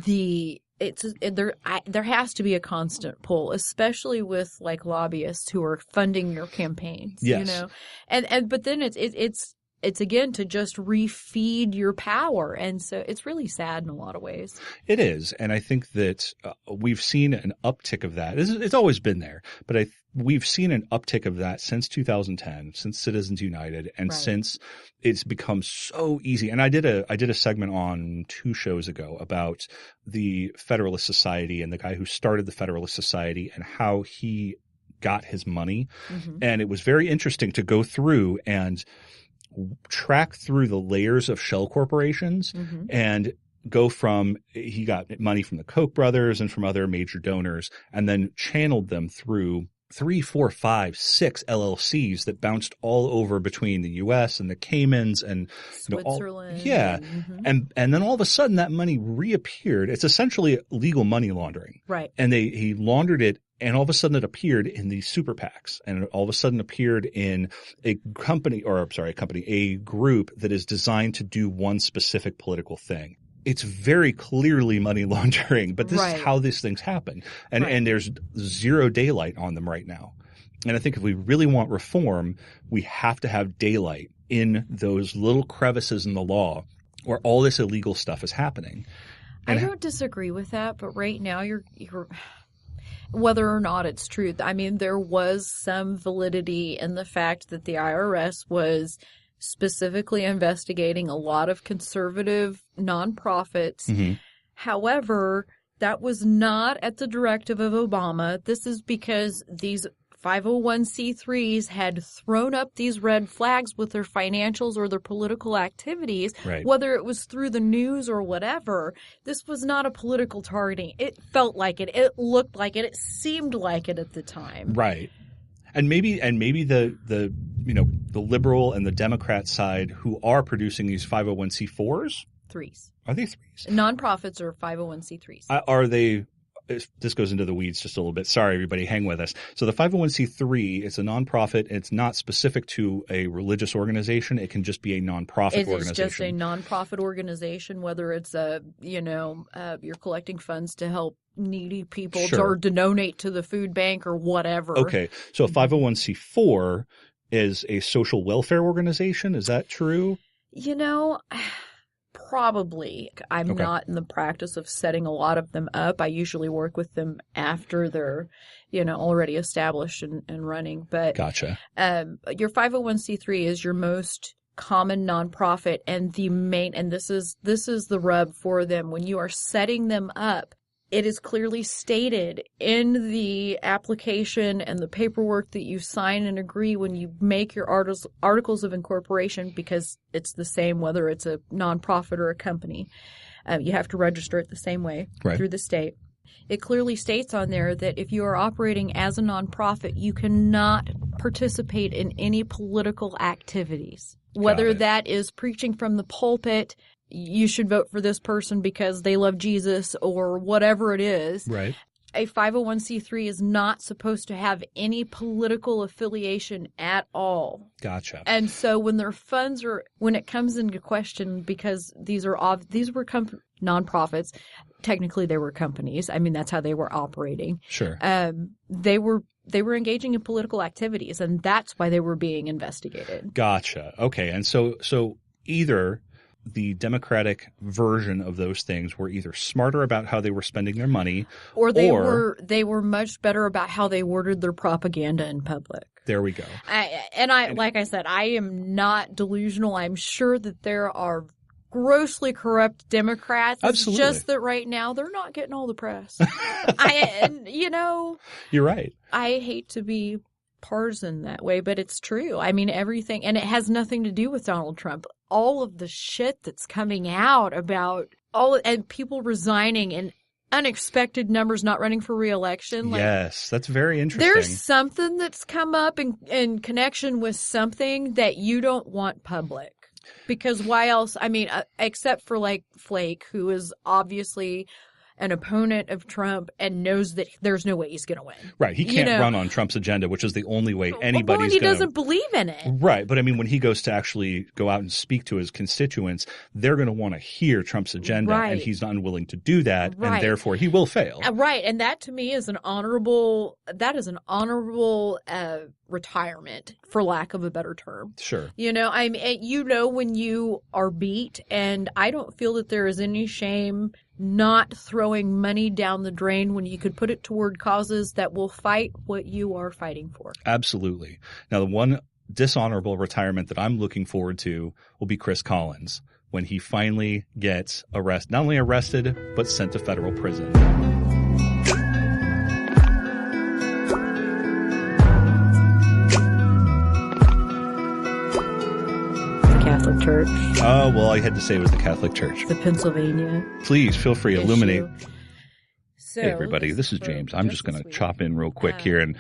Speaker 1: There has to be a constant pull, especially with like lobbyists who are funding your campaigns.
Speaker 3: Yes.
Speaker 1: But then it's again to just refeed your power. And so it's really sad in a lot of ways.
Speaker 3: It is. And I think that we've seen an uptick of that. It's always been there, but we've seen an uptick of that since 2010, since Citizens United, and right. Since it's become so easy. And I did a segment on 2 shows ago about the Federalist Society and the guy who started the Federalist Society and how he got his money. Mm-hmm. And it was very interesting to go through and track through the layers of shell corporations mm-hmm. and go from he got money from the Koch brothers and from other major donors and then channeled them through 3, 4, 5, 6 LLCs that bounced all over between the U.S. and the Caymans and
Speaker 1: Switzerland.
Speaker 3: Mm-hmm. And then all of a sudden that money reappeared. It's essentially legal money laundering.
Speaker 1: Right.
Speaker 3: And he laundered it. And all of a sudden it appeared in these super PACs, and it all of a sudden appeared in a group that is designed to do one specific political thing. It's very clearly money laundering, but this
Speaker 1: right.
Speaker 3: is how these things happen. And,
Speaker 1: right.
Speaker 3: and there's zero daylight on them right now. And I think if we really want reform, we have to have daylight in those little crevices in the law where all this illegal stuff is happening.
Speaker 1: And I don't disagree with that, but right now you're whether or not it's true. I mean, there was some validity in the fact that the IRS was specifically investigating a lot of conservative nonprofits. Mm-hmm. However, that was not at the directive of Obama. This is because these 501c3s had thrown up these red flags with their financials or their political activities,
Speaker 3: right.
Speaker 1: Whether it was through the news or whatever. This was not a political targeting. It felt like it. It looked like it. It seemed like it at the time.
Speaker 3: Right. And maybe the liberal and the Democrat side who are producing these 501c4s?
Speaker 1: 3s.
Speaker 3: Are they 3s?
Speaker 1: Nonprofits are 501c3s.
Speaker 3: Are they? This goes into the weeds just a little bit. Sorry, everybody. Hang with us. So the 501c3, it's a nonprofit. It's not specific to a religious organization. It can just be a nonprofit organization.
Speaker 1: It's just a nonprofit organization, whether it's you're collecting funds to help needy people or to donate to the food bank or whatever.
Speaker 3: Okay. So a 501c4 is a social welfare organization. Is that true?
Speaker 1: Probably. I'm not in the practice of setting a lot of them up. I usually work with them after they're, already established and running. But
Speaker 3: gotcha.
Speaker 1: Your 501c3 is your most common nonprofit, and the main, and this is the rub for them when you are setting them up. it is clearly stated in the application and the paperwork that you sign and agree when you make your articles of incorporation, because it's the same whether it's a nonprofit or a company. You have to register it the same way through the state. It clearly states on there that if you are operating as a nonprofit, you cannot participate in any political activities, whether that is preaching from the pulpit, you should vote for this person because they love Jesus, or whatever it is.
Speaker 3: Right.
Speaker 1: A 501c3 is not supposed to have any political affiliation at all.
Speaker 3: Gotcha.
Speaker 1: And so when their funds are, when it comes into question, because these were nonprofits, technically they were companies. I mean, that's how they were operating.
Speaker 3: Sure.
Speaker 1: They were engaging in political activities, and that's why they were being investigated.
Speaker 3: Gotcha. Okay. And so either the Democratic version of those things were either smarter about how they were spending their money,
Speaker 1: or they were much better about how they worded their propaganda in public.
Speaker 3: There we go.
Speaker 1: Like I said, I am not delusional. I'm sure that there are grossly corrupt Democrats.
Speaker 3: Absolutely.
Speaker 1: It's just that right now they're not getting all the press.
Speaker 3: You're right.
Speaker 1: I hate to be partisan that way, but it's true. I mean, everything, and it has nothing to do with Donald Trump. All of the shit that's coming out about and people resigning in unexpected numbers, not running for re-election.
Speaker 3: Yes, that's very interesting.
Speaker 1: There's something that's come up in connection with something that you don't want public. Because why else? I mean, except for like Flake, who is obviously an opponent of Trump and knows that there's no way he's going to win.
Speaker 3: Right. He can't run on Trump's agenda, which is the only way anybody's going to.
Speaker 1: He doesn't believe in it.
Speaker 3: Right. But I mean, when he goes to actually go out and speak to his constituents, they're going to want to hear Trump's agenda, and he's not unwilling to do that, and therefore he will fail.
Speaker 1: Right. And that to me is an honorable retirement, for lack of a better term.
Speaker 3: Sure.
Speaker 1: When you are beat, and I don't feel that there is any shame not throwing money down the drain when you could put it toward causes that will fight what you are fighting for.
Speaker 3: Absolutely. Now, the one dishonorable retirement that I'm looking forward to will be Chris Collins, when he finally gets not only arrested, but sent to federal prison.
Speaker 1: Catholic Church.
Speaker 3: Oh, well, I had to say it was the Catholic Church.
Speaker 1: The Pennsylvania.
Speaker 3: Please feel free to illuminate.
Speaker 1: So,
Speaker 3: hey, everybody, this is James. I'm just going to chop in real quick here. And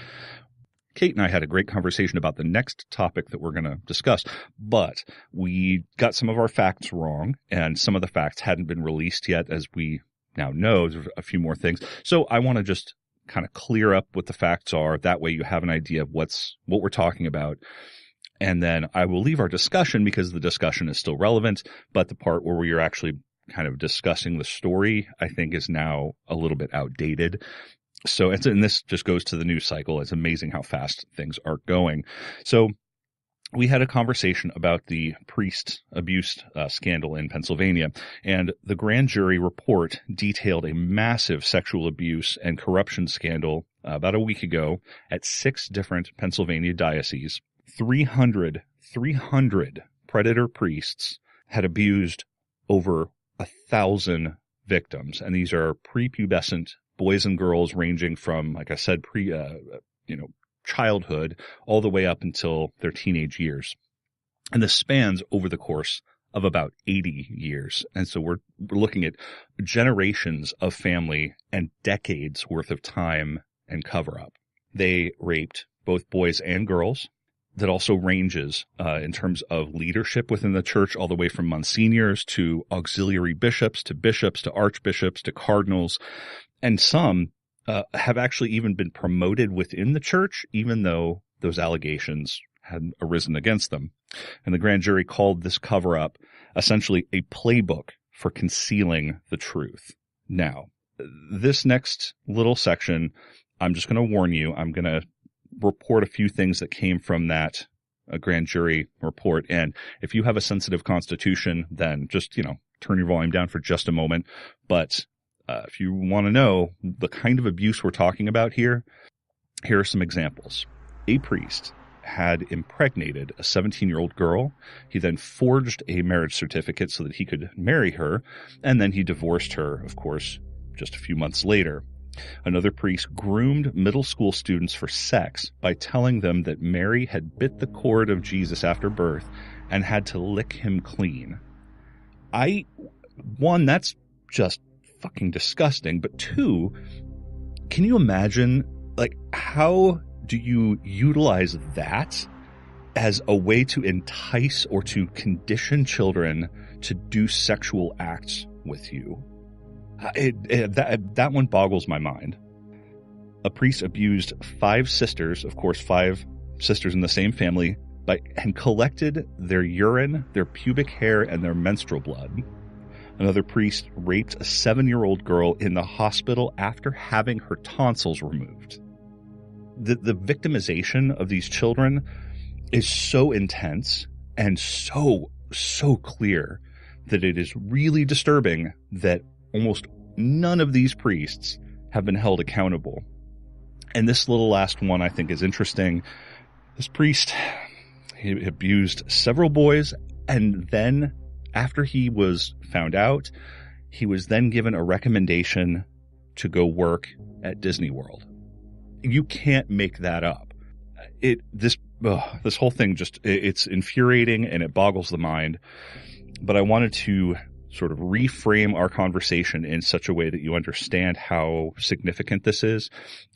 Speaker 3: Kate and I had a great conversation about the next topic that we're going to discuss, but we got some of our facts wrong, and some of the facts hadn't been released yet, as we now know. There's a few more things. So I want to just kind of clear up what the facts are. That way you have an idea of what we're talking about. And then I will leave our discussion, because the discussion is still relevant, but the part where we are actually kind of discussing the story, I think, is now a little bit outdated. So, and this just goes to the news cycle. It's amazing how fast things are going. So we had a conversation about the priest abuse scandal in Pennsylvania, and the grand jury report detailed a massive sexual abuse and corruption scandal about a week ago at 6 different Pennsylvania dioceses. 300 predator priests had abused over 1,000 victims. And these are prepubescent boys and girls ranging from, like I said, childhood all the way up until their teenage years. And this spans over the course of about 80 years. And so we're looking at generations of family and decades worth of time and cover up. They raped both boys and girls. That also ranges in terms of leadership within the church, all the way from monsignors to auxiliary bishops to archbishops to cardinals. And some have actually even been promoted within the church, even though those allegations had arisen against them. And the grand jury called this cover-up essentially a playbook for concealing the truth. Now, this next little section, I'm just going to warn you, I'm going to report a few things that came from that grand jury report. And if you have a sensitive constitution, then just, turn your volume down for just a moment. But if you want to know the kind of abuse we're talking about here are some examples. A priest had impregnated a 17-year-old girl. He then forged a marriage certificate so that he could marry her. And then he divorced her, of course, just a few months later, another priest groomed middle school students for sex by telling them that Mary had bit the cord of Jesus after birth and had to lick him clean. One, that's just fucking disgusting. But two, can you imagine, like, how do you utilize that as a way to entice or to condition children to do sexual acts with you? That one boggles my mind. A priest abused 5 sisters, of course, 5 sisters in the same family, and collected their urine, their pubic hair, and their menstrual blood. Another priest raped a 7-year-old girl in the hospital after having her tonsils removed. The victimization of these children is so intense and so clear that it is really disturbing that almost none of these priests have been held accountable. And this little last one I think is interesting. This priest, he abused several boys, and then after he was found out, he was then given a recommendation to go work at Disney World. You can't make that up. This whole thing it's infuriating and it boggles the mind. But I wanted to sort of reframe our conversation in such a way that you understand how significant this is.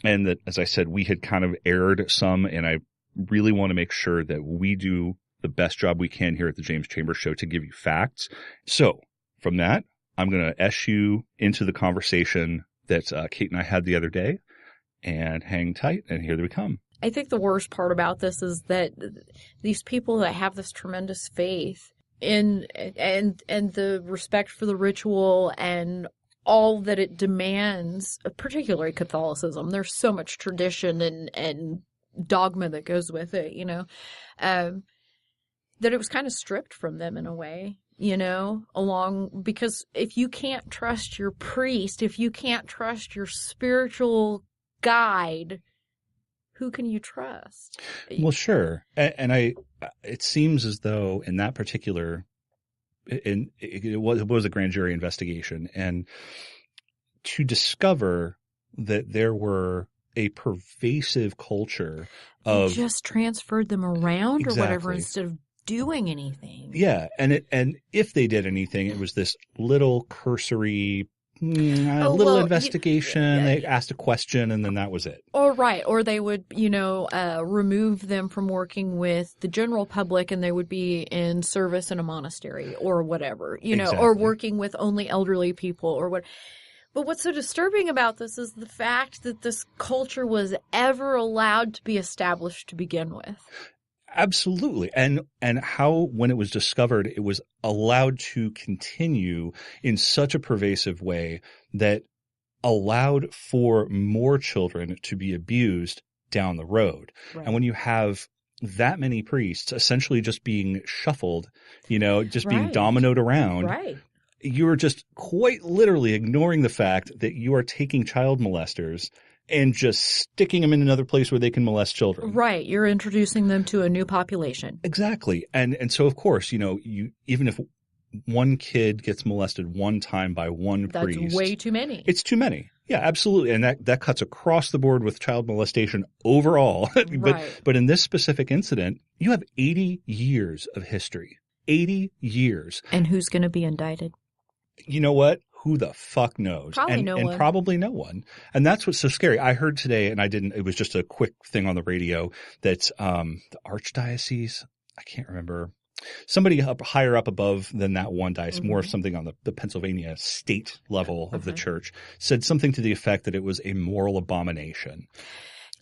Speaker 3: And that, as I said, we had kind of erred some, and I really want to make sure that we do the best job we can here at the James Chambers Show to give you facts. So from that, I'm going to esch you into the conversation that Kate and I had the other day, and hang tight, and here we come.
Speaker 1: I think the worst part about this is that these people that have this tremendous faith in and the respect for the ritual and all that it demands, particularly Catholicism, there's so much tradition and dogma that goes with it, that it was kind of stripped from them in a way, because if you can't trust your priest, if you can't trust your spiritual guide, who can you trust?
Speaker 3: Well, sure. And it seems as though in that particular, it was a grand jury investigation, and to discover that there were a pervasive culture of
Speaker 1: just transferred them around
Speaker 3: exactly.
Speaker 1: or whatever instead of doing anything.
Speaker 3: Yeah. And if they did anything, it was this little cursory investigation. They asked a question and then that was it.
Speaker 1: Or they would, remove them from working with the general public and they would be in service in a monastery or whatever,
Speaker 3: exactly.
Speaker 1: or working with only elderly people or what. But what's so disturbing about this is the fact that this culture was ever allowed to be established to begin with.
Speaker 3: Absolutely. And how, when it was discovered, it was allowed to continue in such a pervasive way that allowed for more children to be abused down the road. Right. And when you have that many priests essentially just being shuffled, being dominoed around,
Speaker 1: right.
Speaker 3: You are just quite literally ignoring the fact that you are taking child molesters and just sticking them in another place where they can molest children. Right.
Speaker 1: You're introducing them to a new population.
Speaker 3: Exactly. And so, of course, you even if one kid gets molested one time by one priest.
Speaker 1: That's way too many.
Speaker 3: It's too many. Yeah, absolutely. And that cuts across the board with child molestation overall.
Speaker 1: Right.
Speaker 3: But in this specific incident, you have 80 years of history. 80 years.
Speaker 1: And who's going to be indicted?
Speaker 3: You know what? Who the fuck knows?
Speaker 1: Probably no one.
Speaker 3: And probably no one. And that's what's so scary. I heard today, and it was just a quick thing on the radio, that the archdiocese, I can't remember, somebody higher up above than that one diocese, more of something on the Pennsylvania state level of the church, said something to the effect that it was a moral abomination.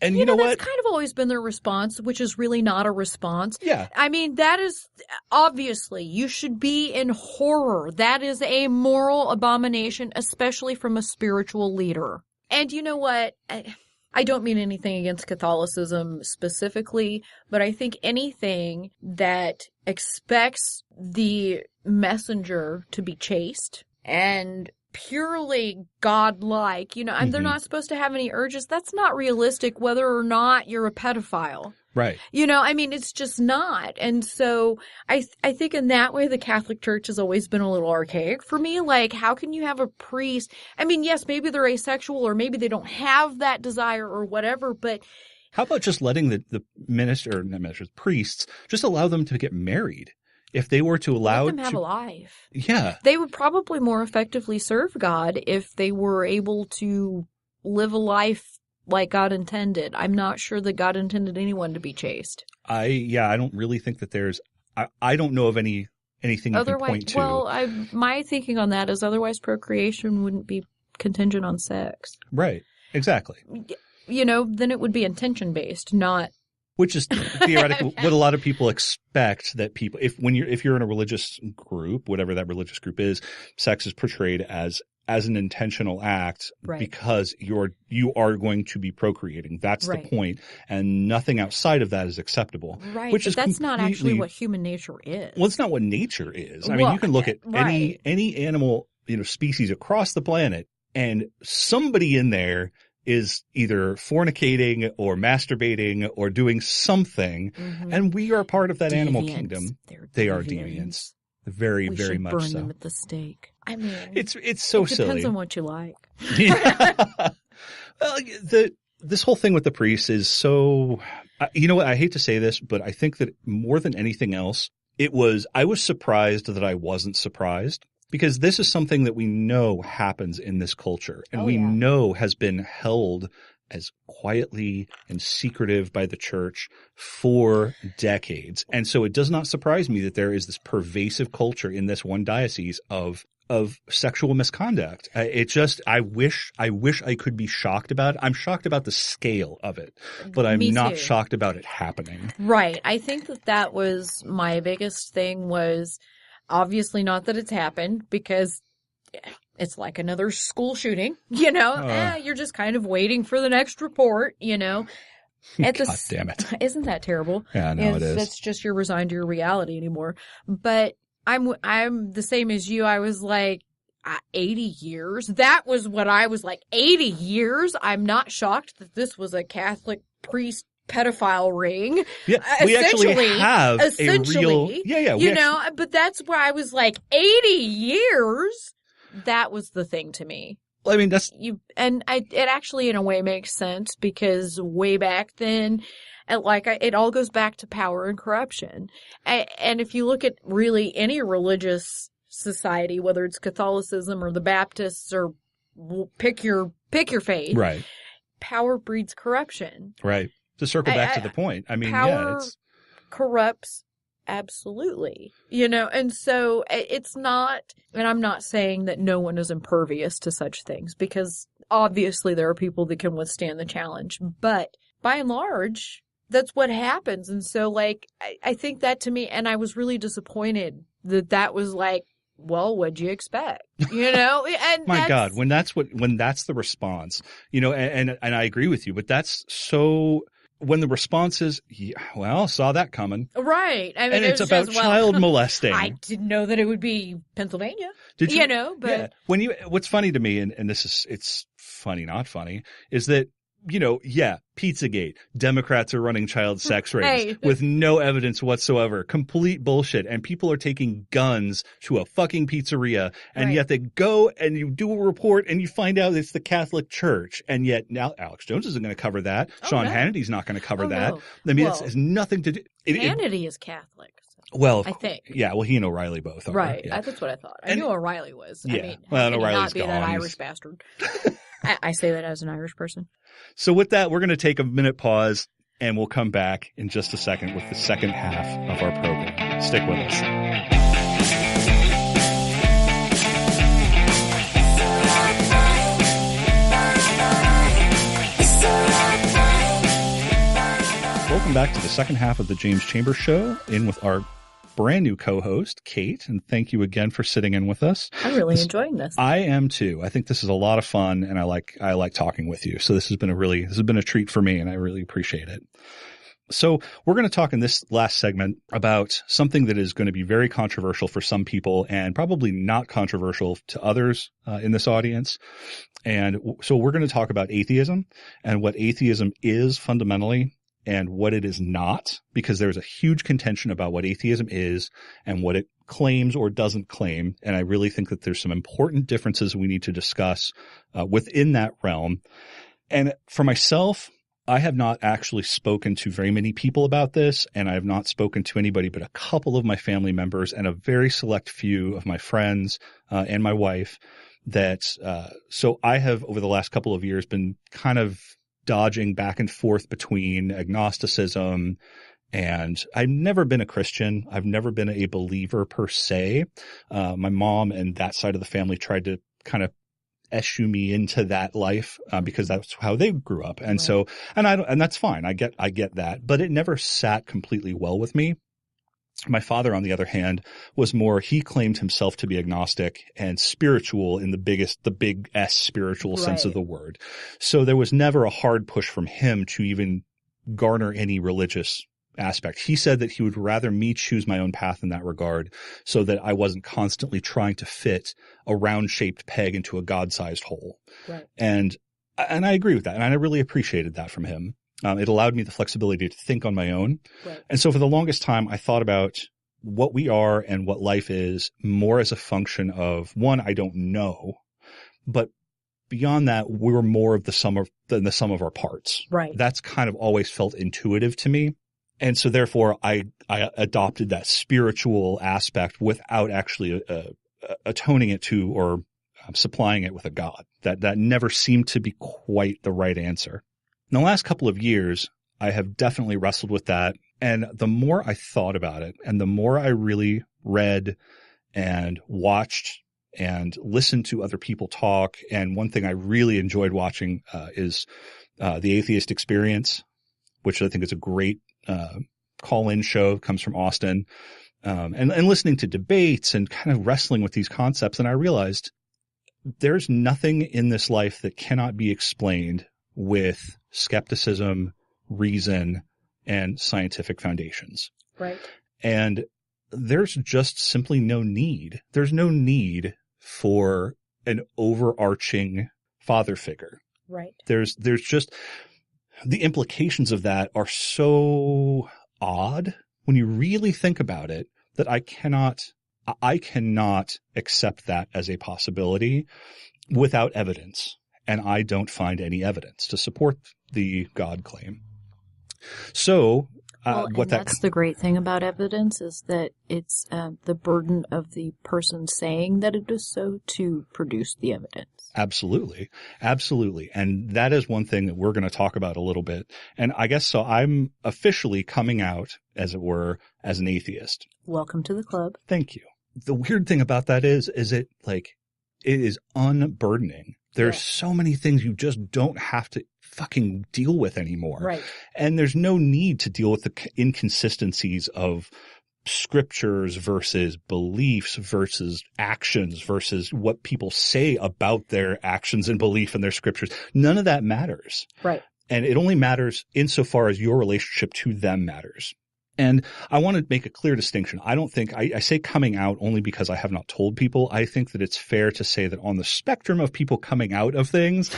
Speaker 3: And you know what?
Speaker 1: That's kind of always been their response, which is really not a response.
Speaker 3: Yeah.
Speaker 1: I mean, that is obviously, you should be in horror. That is a moral abomination, especially from a spiritual leader. And you know what? I don't mean anything against Catholicism specifically, but I think anything that expects the messenger to be chaste and purely godlike, and they're not supposed to have any urges. That's not realistic whether or not you're a pedophile.
Speaker 3: Right.
Speaker 1: It's just not. And so I think in that way, the Catholic Church has always been a little archaic for me. Like, how can you have a priest? I mean, yes, maybe they're asexual or maybe they don't have that desire or whatever, but
Speaker 3: how about just letting the priests, just allow them to get married? If they were to allow
Speaker 1: let them have a life.
Speaker 3: Yeah.
Speaker 1: They would probably more effectively serve God if they were able to live a life like God intended. I'm not sure that God intended anyone to be chaste.
Speaker 3: I don't really think that there's I don't know of anything you can point to.
Speaker 1: Well, my thinking on that is otherwise procreation wouldn't be contingent on sex.
Speaker 3: Right. Exactly.
Speaker 1: Then it would be intention based, not.
Speaker 3: Which is theoretically what a lot of people expect that people, if you're in a religious group, whatever that religious group is, sex is portrayed as an intentional act, right, because you are going to be procreating. That's right, the point, and nothing outside of that is acceptable.
Speaker 1: Right, but that's not actually what human nature is.
Speaker 3: Well, it's not what nature is. I mean, you can look at any animal, species across the planet, and somebody in there is either fornicating or masturbating or doing something, and we are part of that animal kingdom. They are deviants. Very, very much so. We should burn them
Speaker 1: at the stake. I mean,
Speaker 3: it's so silly.
Speaker 1: Depends on what you like.
Speaker 3: Well, this whole thing with the priests is so. You know what? I hate to say this, but I think that more than anything else, I was surprised that I wasn't surprised. Because this is something that we know happens in this culture and we know has been held as quietly and secretive by the church for decades. And so it does not surprise me that there is this pervasive culture in this one diocese of sexual misconduct. I wish I could be shocked about it. I'm shocked about the scale of it, but I'm not shocked about it happening.
Speaker 1: Right. I think that was my biggest thing was – obviously not that it's happened because it's like another school shooting, you're just kind of waiting for the next report, God
Speaker 3: damn it.
Speaker 1: Isn't that terrible?
Speaker 3: Yeah, no, it is.
Speaker 1: It's just you're resigned to your reality anymore. But I'm the same as you. I was like, 80 years. That was what I was like, 80 years. I'm not shocked that this was a Catholic priest pedophile ring.
Speaker 3: Yeah, we actually have a real. Yeah.
Speaker 1: But that's where I was like, 80 years. That was the thing to me.
Speaker 3: Well, I mean,
Speaker 1: it actually in a way makes sense because way back then, it all goes back to power and corruption. And if you look at really any religious society, whether it's Catholicism or the Baptists or pick your faith,
Speaker 3: right? Power
Speaker 1: breeds corruption,
Speaker 3: right? To circle back to the point, I mean,
Speaker 1: power corrupts absolutely, and so it's not, and I'm not saying that no one is impervious to such things because obviously there are people that can withstand the challenge, but by and large, that's what happens. And so I think that to me, and I was really disappointed that was like, well, what'd you expect? And
Speaker 3: my God, when that's the response, and I agree with you, but that's so. When the response is, saw that coming.
Speaker 1: Right. I mean,
Speaker 3: and it's about child molesting.
Speaker 1: I didn't know that it would be Pennsylvania.
Speaker 3: Did you?
Speaker 1: But
Speaker 3: yeah. What's funny to me, and it's funny, not funny, is that, Pizzagate, Democrats are running child sex rings with no evidence whatsoever. Complete bullshit. And people are taking guns to a fucking pizzeria. And yet they go and you do a report and you find out it's the Catholic Church. And yet now Alex Jones isn't going to cover that. Sean Hannity's not going to cover that. No. I mean, it has nothing to do.
Speaker 1: Hannity is Catholic.
Speaker 3: Well,
Speaker 1: I think.
Speaker 3: Yeah, well, he and O'Reilly both are.
Speaker 1: Right. Yeah. That's what I thought. I knew O'Reilly was.
Speaker 3: Yeah.
Speaker 1: I mean,
Speaker 3: O'Reilly's
Speaker 1: not be that Irish bastard. I say that as an Irish person.
Speaker 3: So with that, we're going to take a minute pause and we'll come back in just a second with the second half of our program. Stick with us. Welcome back to the second half of the James Chambers Show, in with our brand new co-host, Kate, and thank you again for sitting in with us.
Speaker 1: I'm really enjoying this.
Speaker 3: I am too. I think this is a lot of fun, and I like talking with you. So this has been a treat for me, and I really appreciate it. So we're going to talk in this last segment about something that is going to be very controversial for some people and probably not controversial to others in this audience. And so we're going to talk about atheism and what atheism is fundamentally and what it is not, because there's a huge contention about what atheism is and what it claims or doesn't claim. And I really think that there's some important differences we need to discuss within that realm. And for myself, I have not actually spoken to very many people about this, and I have not spoken to anybody but a couple of my family members and a very select few of my friends and my wife so I have over the last couple of years been kind of dodging back and forth between agnosticism, and I've never been a Christian. I've never been a believer per se. My mom and that side of the family tried to kind of eschew me into that life because that's how they grew up. And so, and that's fine. I get that, but it never sat completely well with me. My father, on the other hand, was he claimed himself to be agnostic and spiritual in the big S spiritual sense of the word. So there was never a hard push from him to even garner any religious aspect. He said that he would rather me choose my own path in that regard so that I wasn't constantly trying to fit a round-shaped peg into a God-sized hole. Right. And I agree with that. And I really appreciated that from him. It allowed me the flexibility to think on my own. Right. And so for the longest time, I thought about what we are and what life is more as a function of, one, I don't know, but beyond that, we're more of than the sum of our parts. Right. That's kind of always felt intuitive to me. And so therefore I adopted that spiritual aspect without actually atoning it to or supplying it with a God. That never seemed to be quite the right answer. In the last couple of years, I have definitely wrestled with that. And the more I thought about it and the more I really read and watched and listened to other people talk, and one thing I really enjoyed watching is The Atheist Experience, which I think is a great call-in show. It comes from Austin, and listening to debates and kind of wrestling with these concepts. And I realized there's nothing in this life that cannot be explained with skepticism, reason, and scientific foundations. Right. And there's just simply no need. There's no need for an overarching father figure. Right. There's just the implications of that are so odd when you really think about it that I cannot accept that as a possibility without evidence. And I don't find any evidence to support the God claim. So
Speaker 1: that's the great thing about evidence is that it's the burden of the person saying that it is so to produce the evidence.
Speaker 3: Absolutely. Absolutely. And that is one thing that we're going to talk about a little bit. And I guess so I'm officially coming out, as it were, as an atheist.
Speaker 1: Welcome to the club.
Speaker 3: Thank you. The weird thing about that is it is unburdening. There's so many things you just don't have to fucking deal with anymore. Right. And there's no need to deal with the inconsistencies of scriptures versus beliefs versus actions versus what people say about their actions and belief and their scriptures. None of that matters. Right. And it only matters insofar as your relationship to them matters. And I want to make a clear distinction. I don't think I say coming out only because I have not told people. I think that it's fair to say that on the spectrum of people coming out of things,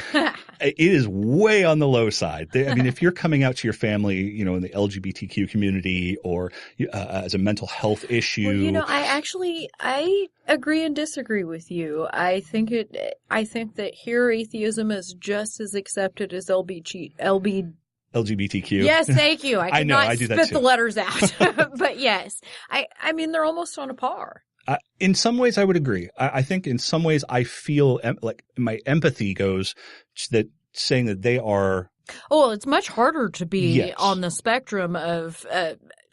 Speaker 3: it is way on the low side. I mean, if you're coming out to your family, in the LGBTQ community or as a mental health issue.
Speaker 1: Well, I agree and disagree with you. I think that here atheism is just as accepted as
Speaker 3: LGBTQ.
Speaker 1: Yes, thank you. I
Speaker 3: know, I do
Speaker 1: spit
Speaker 3: that too.
Speaker 1: The letters out. But yes, I mean, they're almost on a par.
Speaker 3: In some ways, I would agree. I think in some ways I feel like my empathy goes to that saying that they are.
Speaker 1: Oh, well, it's much harder to be on the spectrum of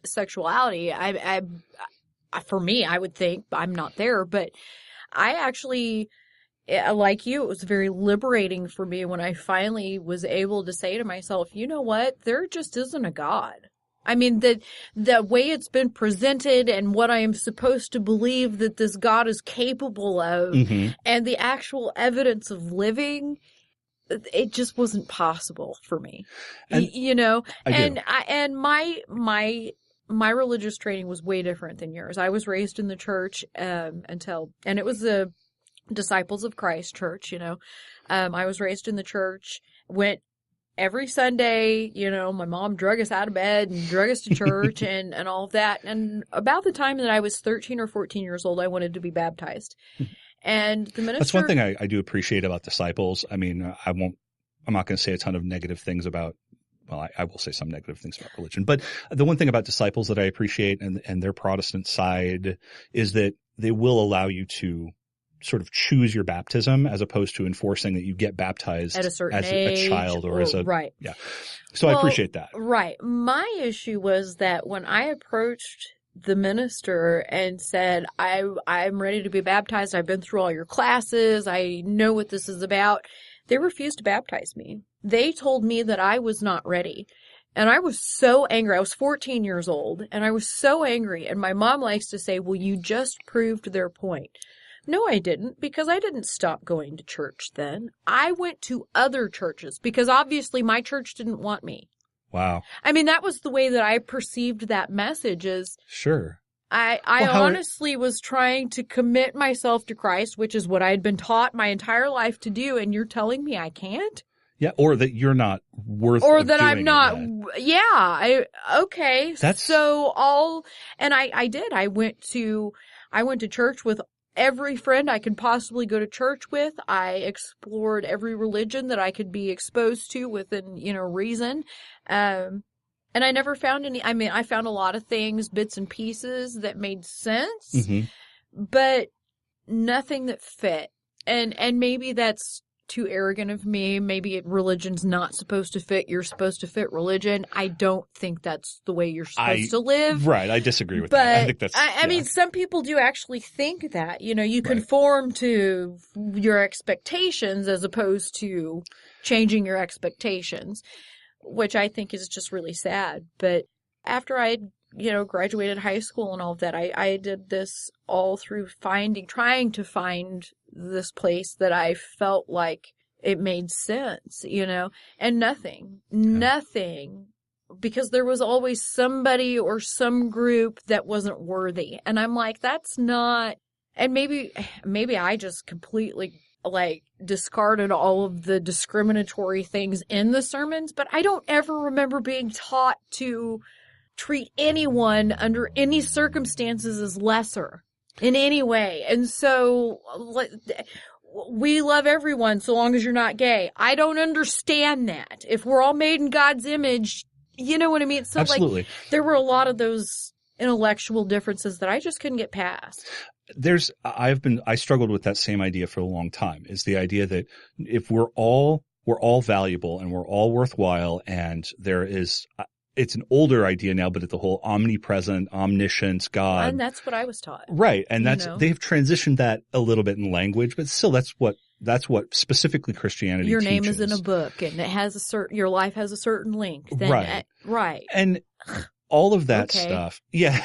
Speaker 1: sexuality. For me, I would think I'm not there, but I actually. Like you, it was very liberating for me when I finally was able to say to myself, you know what? There just isn't a God. I mean, the way it's been presented and what I am supposed to believe that this God is capable of and the actual evidence of living, it just wasn't possible for me.
Speaker 3: And
Speaker 1: You know,
Speaker 3: I do.
Speaker 1: and my religious training was way different than yours. I was raised in the church, and it was the Disciples of Christ church, you know. I was raised in the church, went every Sunday, you know, my mom drug us out of bed and drug us to church and all of that. And about the time that I was 13 or 14 years old, I wanted to be baptized. And the minister...
Speaker 3: That's one thing I do appreciate about Disciples. I mean, I'm not going to say a ton of negative things about, well, I will say some negative things about religion, but the one thing about Disciples that I appreciate and their Protestant side is that they will allow you to sort of choose your baptism as opposed to enforcing that you get baptized
Speaker 1: at a certain
Speaker 3: as
Speaker 1: age,
Speaker 3: a child or as a,
Speaker 1: right.
Speaker 3: Yeah. So I appreciate that.
Speaker 1: Right. My issue was that when I approached the minister and said, I'm ready to be baptized. I've been through all your classes. I know what this is about. They refused to baptize me. They told me that I was not ready. And I was so angry. I was 14 years old and I was so angry. And my mom likes to say, well, you just proved their point. No, I didn't, because I didn't stop going to church then. I went to other churches because obviously my church didn't want me.
Speaker 3: Wow.
Speaker 1: I mean, that was the way that I perceived that message is.
Speaker 3: Sure.
Speaker 1: I honestly was trying to commit myself to Christ, which is what I had been taught my entire life to do. And you're telling me I can't?
Speaker 3: Yeah. Or that you're not worth
Speaker 1: or
Speaker 3: of
Speaker 1: that
Speaker 3: doing
Speaker 1: I'm not.
Speaker 3: it
Speaker 1: Yeah. Okay.
Speaker 3: That's
Speaker 1: so I did. I went to church with every friend I could possibly go to church with. I explored every religion that I could be exposed to within, you know, reason. And I never found any, I mean, I found a lot of things, bits and pieces that made sense,
Speaker 3: Mm-hmm.
Speaker 1: but nothing that fit. And maybe that's too arrogant of me. Maybe religion's not supposed to fit. You're supposed to fit religion. I don't think that's the way you're supposed to live.
Speaker 3: Right. I disagree with
Speaker 1: but
Speaker 3: that. I think that's,
Speaker 1: I mean, some people do actually think that, you know, you conform to your expectations as opposed to changing your expectations, which I think is just really sad. But after I, you know, graduated high school and all of that, I did this all through trying to find this place that I felt like it made sense, you know, and nothing, because there was always somebody or some group that wasn't worthy. And I'm like, that's not, and maybe I just completely like discarded all of the discriminatory things in the sermons, but I don't ever remember being taught to treat anyone under any circumstances as lesser in any way. And so we love everyone so long as you're not gay. I don't understand that. If we're all made in God's image, you know what I mean? So
Speaker 3: absolutely.
Speaker 1: Like there were a lot of those intellectual differences that I just couldn't get past.
Speaker 3: I struggled with that same idea for a long time, is the idea that if we're all valuable and we're all worthwhile, and there is, it's an older idea now, but it's the whole omnipresent, omniscient God.
Speaker 1: And that's what I was taught.
Speaker 3: Right. And they've transitioned that a little bit in language, but still that's what specifically Christianity
Speaker 1: Your name
Speaker 3: teaches.
Speaker 1: is in a book and it has your life has a certain link. Then,
Speaker 3: right.
Speaker 1: Right.
Speaker 3: And all of that stuff. Yeah.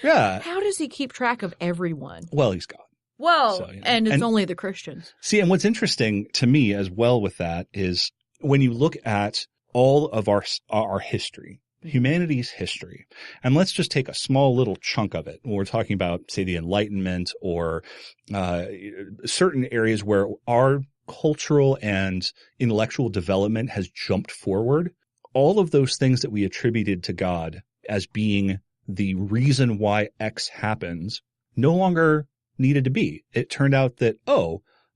Speaker 3: Yeah.
Speaker 1: How does he keep track of everyone?
Speaker 3: Well, he's God.
Speaker 1: Well,
Speaker 3: So, you know.
Speaker 1: and it's only the Christians.
Speaker 3: See, and what's interesting to me as well with that is when you look at all of our history, humanity's history, and let's just take a small little chunk of it when we're talking about, say, the Enlightenment or certain areas where our cultural and intellectual development has jumped forward, all of those things that we attributed to God as being the reason why X happens no longer needed to be. It turned out that,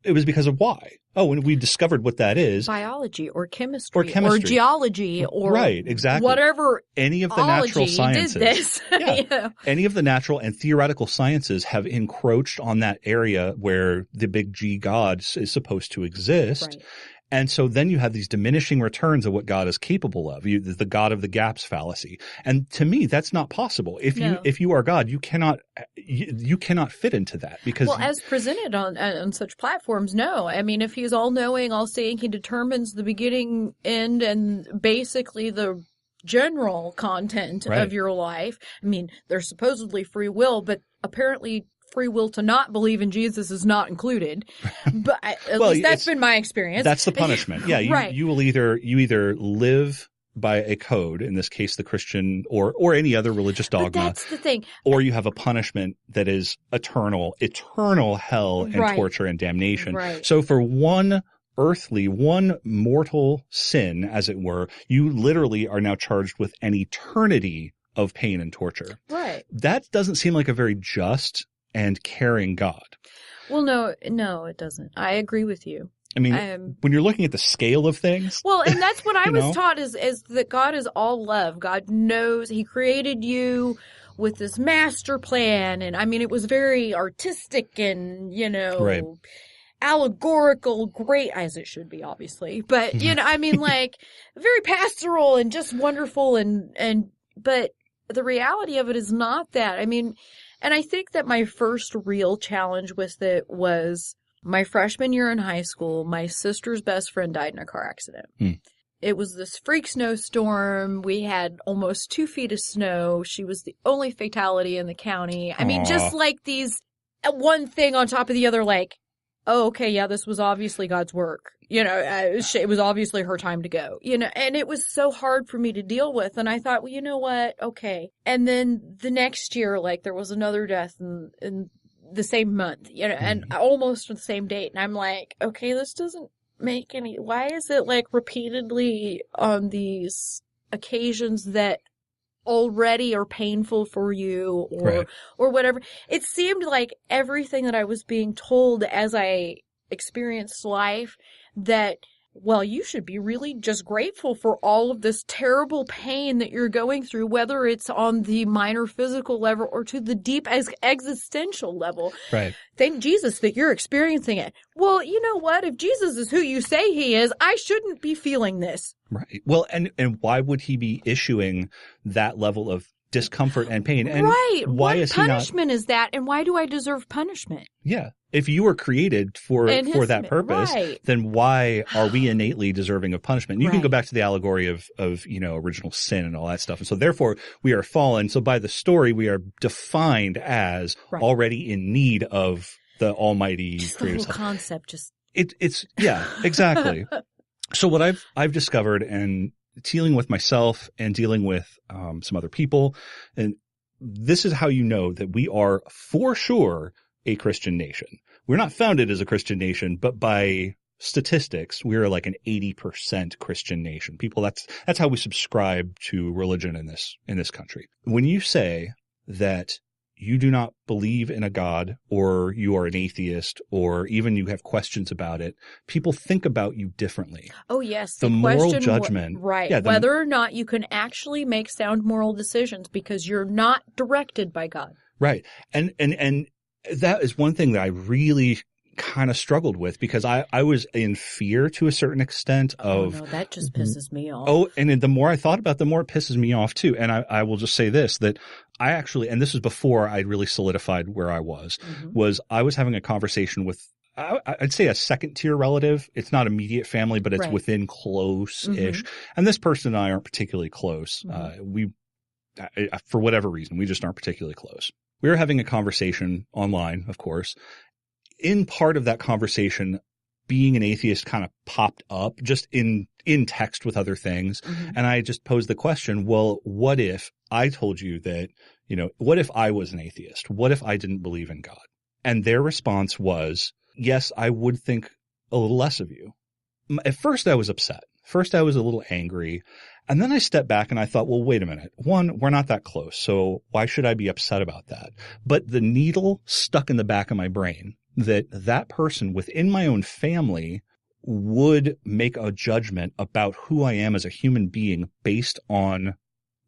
Speaker 3: it was because of Y. And we discovered what that is.
Speaker 1: Biology or chemistry or geology or
Speaker 3: right, exactly.
Speaker 1: Whatever.
Speaker 3: Any of the natural sciences.
Speaker 1: Did this.
Speaker 3: Yeah. Any of the natural and theoretical sciences have encroached on that area where the big G God is supposed to exist.
Speaker 1: Right.
Speaker 3: And so then you have these diminishing returns of what God is capable of, the God of the gaps fallacy. And to me, that's not possible. If you are God, you cannot fit into that because.
Speaker 1: Well, as presented on such platforms, no. I mean, if he's all knowing, all seeing, he determines the beginning, end, and basically the general content of your life. I mean, there's supposedly free will, but apparently free will to not believe in Jesus is not included. But at
Speaker 3: Well,
Speaker 1: least that's been my experience.
Speaker 3: That's the punishment. Yeah.
Speaker 1: Right.
Speaker 3: You either live by a code, in this case, the Christian or any other religious dogma.
Speaker 1: But that's the thing.
Speaker 3: Or you have a punishment that is eternal hell and
Speaker 1: Right.
Speaker 3: torture and damnation.
Speaker 1: Right.
Speaker 3: So for one mortal sin, as it were, you literally are now charged with an eternity of pain and torture.
Speaker 1: Right.
Speaker 3: That doesn't seem like a very just and caring God.
Speaker 1: Well, no, it doesn't. I agree with you.
Speaker 3: I mean, when you're looking at the scale of things.
Speaker 1: Well, and that's what I
Speaker 3: you
Speaker 1: was
Speaker 3: know?
Speaker 1: taught is that God is all love. God knows He created you with this master plan. And I mean, it was very artistic and,
Speaker 3: Right.
Speaker 1: allegorical, great as it should be, obviously. But, I mean, like very pastoral and just wonderful. But the reality of it is not that. I mean, and I think that my first real challenge with it was my freshman year in high school. My sister's best friend died in a car accident. It was this freak snowstorm. We had almost 2 feet of snow. She was the only fatality in the county. I mean, just like these one thing on top of the other, like, oh, okay, yeah, this was obviously God's work. It was obviously her time to go, and it was so hard for me to deal with. And I thought, well, you know what? Okay. And then the next year, like, there was another death in the same month, and almost the same date. And I'm like, okay, this doesn't make any, why is it like repeatedly on these occasions that already are painful for you or whatever? It seemed like everything that I was being told as I experienced life that, well, you should be really just grateful for all of this terrible pain that you're going through, whether it's on the minor physical level or to the deep existential level.
Speaker 3: Right.
Speaker 1: Thank Jesus that you're experiencing it. Well, you know what? If Jesus is who you say He is, I shouldn't be feeling this.
Speaker 3: Right. Well, and why would He be issuing that level of discomfort and pain? And
Speaker 1: right.
Speaker 3: why is
Speaker 1: punishment is that? And why do I deserve punishment?
Speaker 3: Yeah. If you were created for that purpose,
Speaker 1: right.
Speaker 3: then why are we innately deserving of punishment? You can
Speaker 1: Right.
Speaker 3: go back to the allegory of original sin and all that stuff. And so therefore we are fallen. So by the story, we are defined as
Speaker 1: Right.
Speaker 3: already in need of the almighty
Speaker 1: Just the
Speaker 3: creator.
Speaker 1: whole concept just.
Speaker 3: It's yeah, exactly. So what I've discovered, and dealing with myself and dealing with some other people, and this is how you know that we are for sure a Christian nation. We're not founded as a Christian nation, but by statistics, we're like an 80% Christian nation. People, that's how we subscribe to religion in this country. When you say that you do not believe in a God, or you are an atheist, or even you have questions about it, people think about you differently.
Speaker 1: Oh, yes.
Speaker 3: The moral
Speaker 1: question
Speaker 3: judgment.
Speaker 1: Right.
Speaker 3: Yeah,
Speaker 1: whether or not you can actually make sound moral decisions because you're not directed by God.
Speaker 3: Right. And that is one thing that I really kind of struggled with, because I was in fear to a certain extent of.
Speaker 1: Oh, no, that just pisses me off.
Speaker 3: Oh, and the more I thought about it, the more it pisses me off too. And I will just say this, that I actually, and this was before I really solidified where I was having a conversation with, I'd say, a second tier relative. It's not immediate family, but it's
Speaker 1: Right.
Speaker 3: within close-ish. And this person and I aren't particularly close. For whatever reason, we just aren't particularly close. We were having a conversation online, of course. In part of that conversation, being an atheist kind of popped up just in text with other things. And I just posed the question, well, what if I told you that, what if I was an atheist? What if I didn't believe in God? And their response was, yes, I would think a little less of you. At first I was upset. First I was a little angry. And then I stepped back and I thought, well, wait a minute. One, we're not that close, so why should I be upset about that? But the needle stuck in the back of my brain that person within my own family would make a judgment about who I am as a human being based on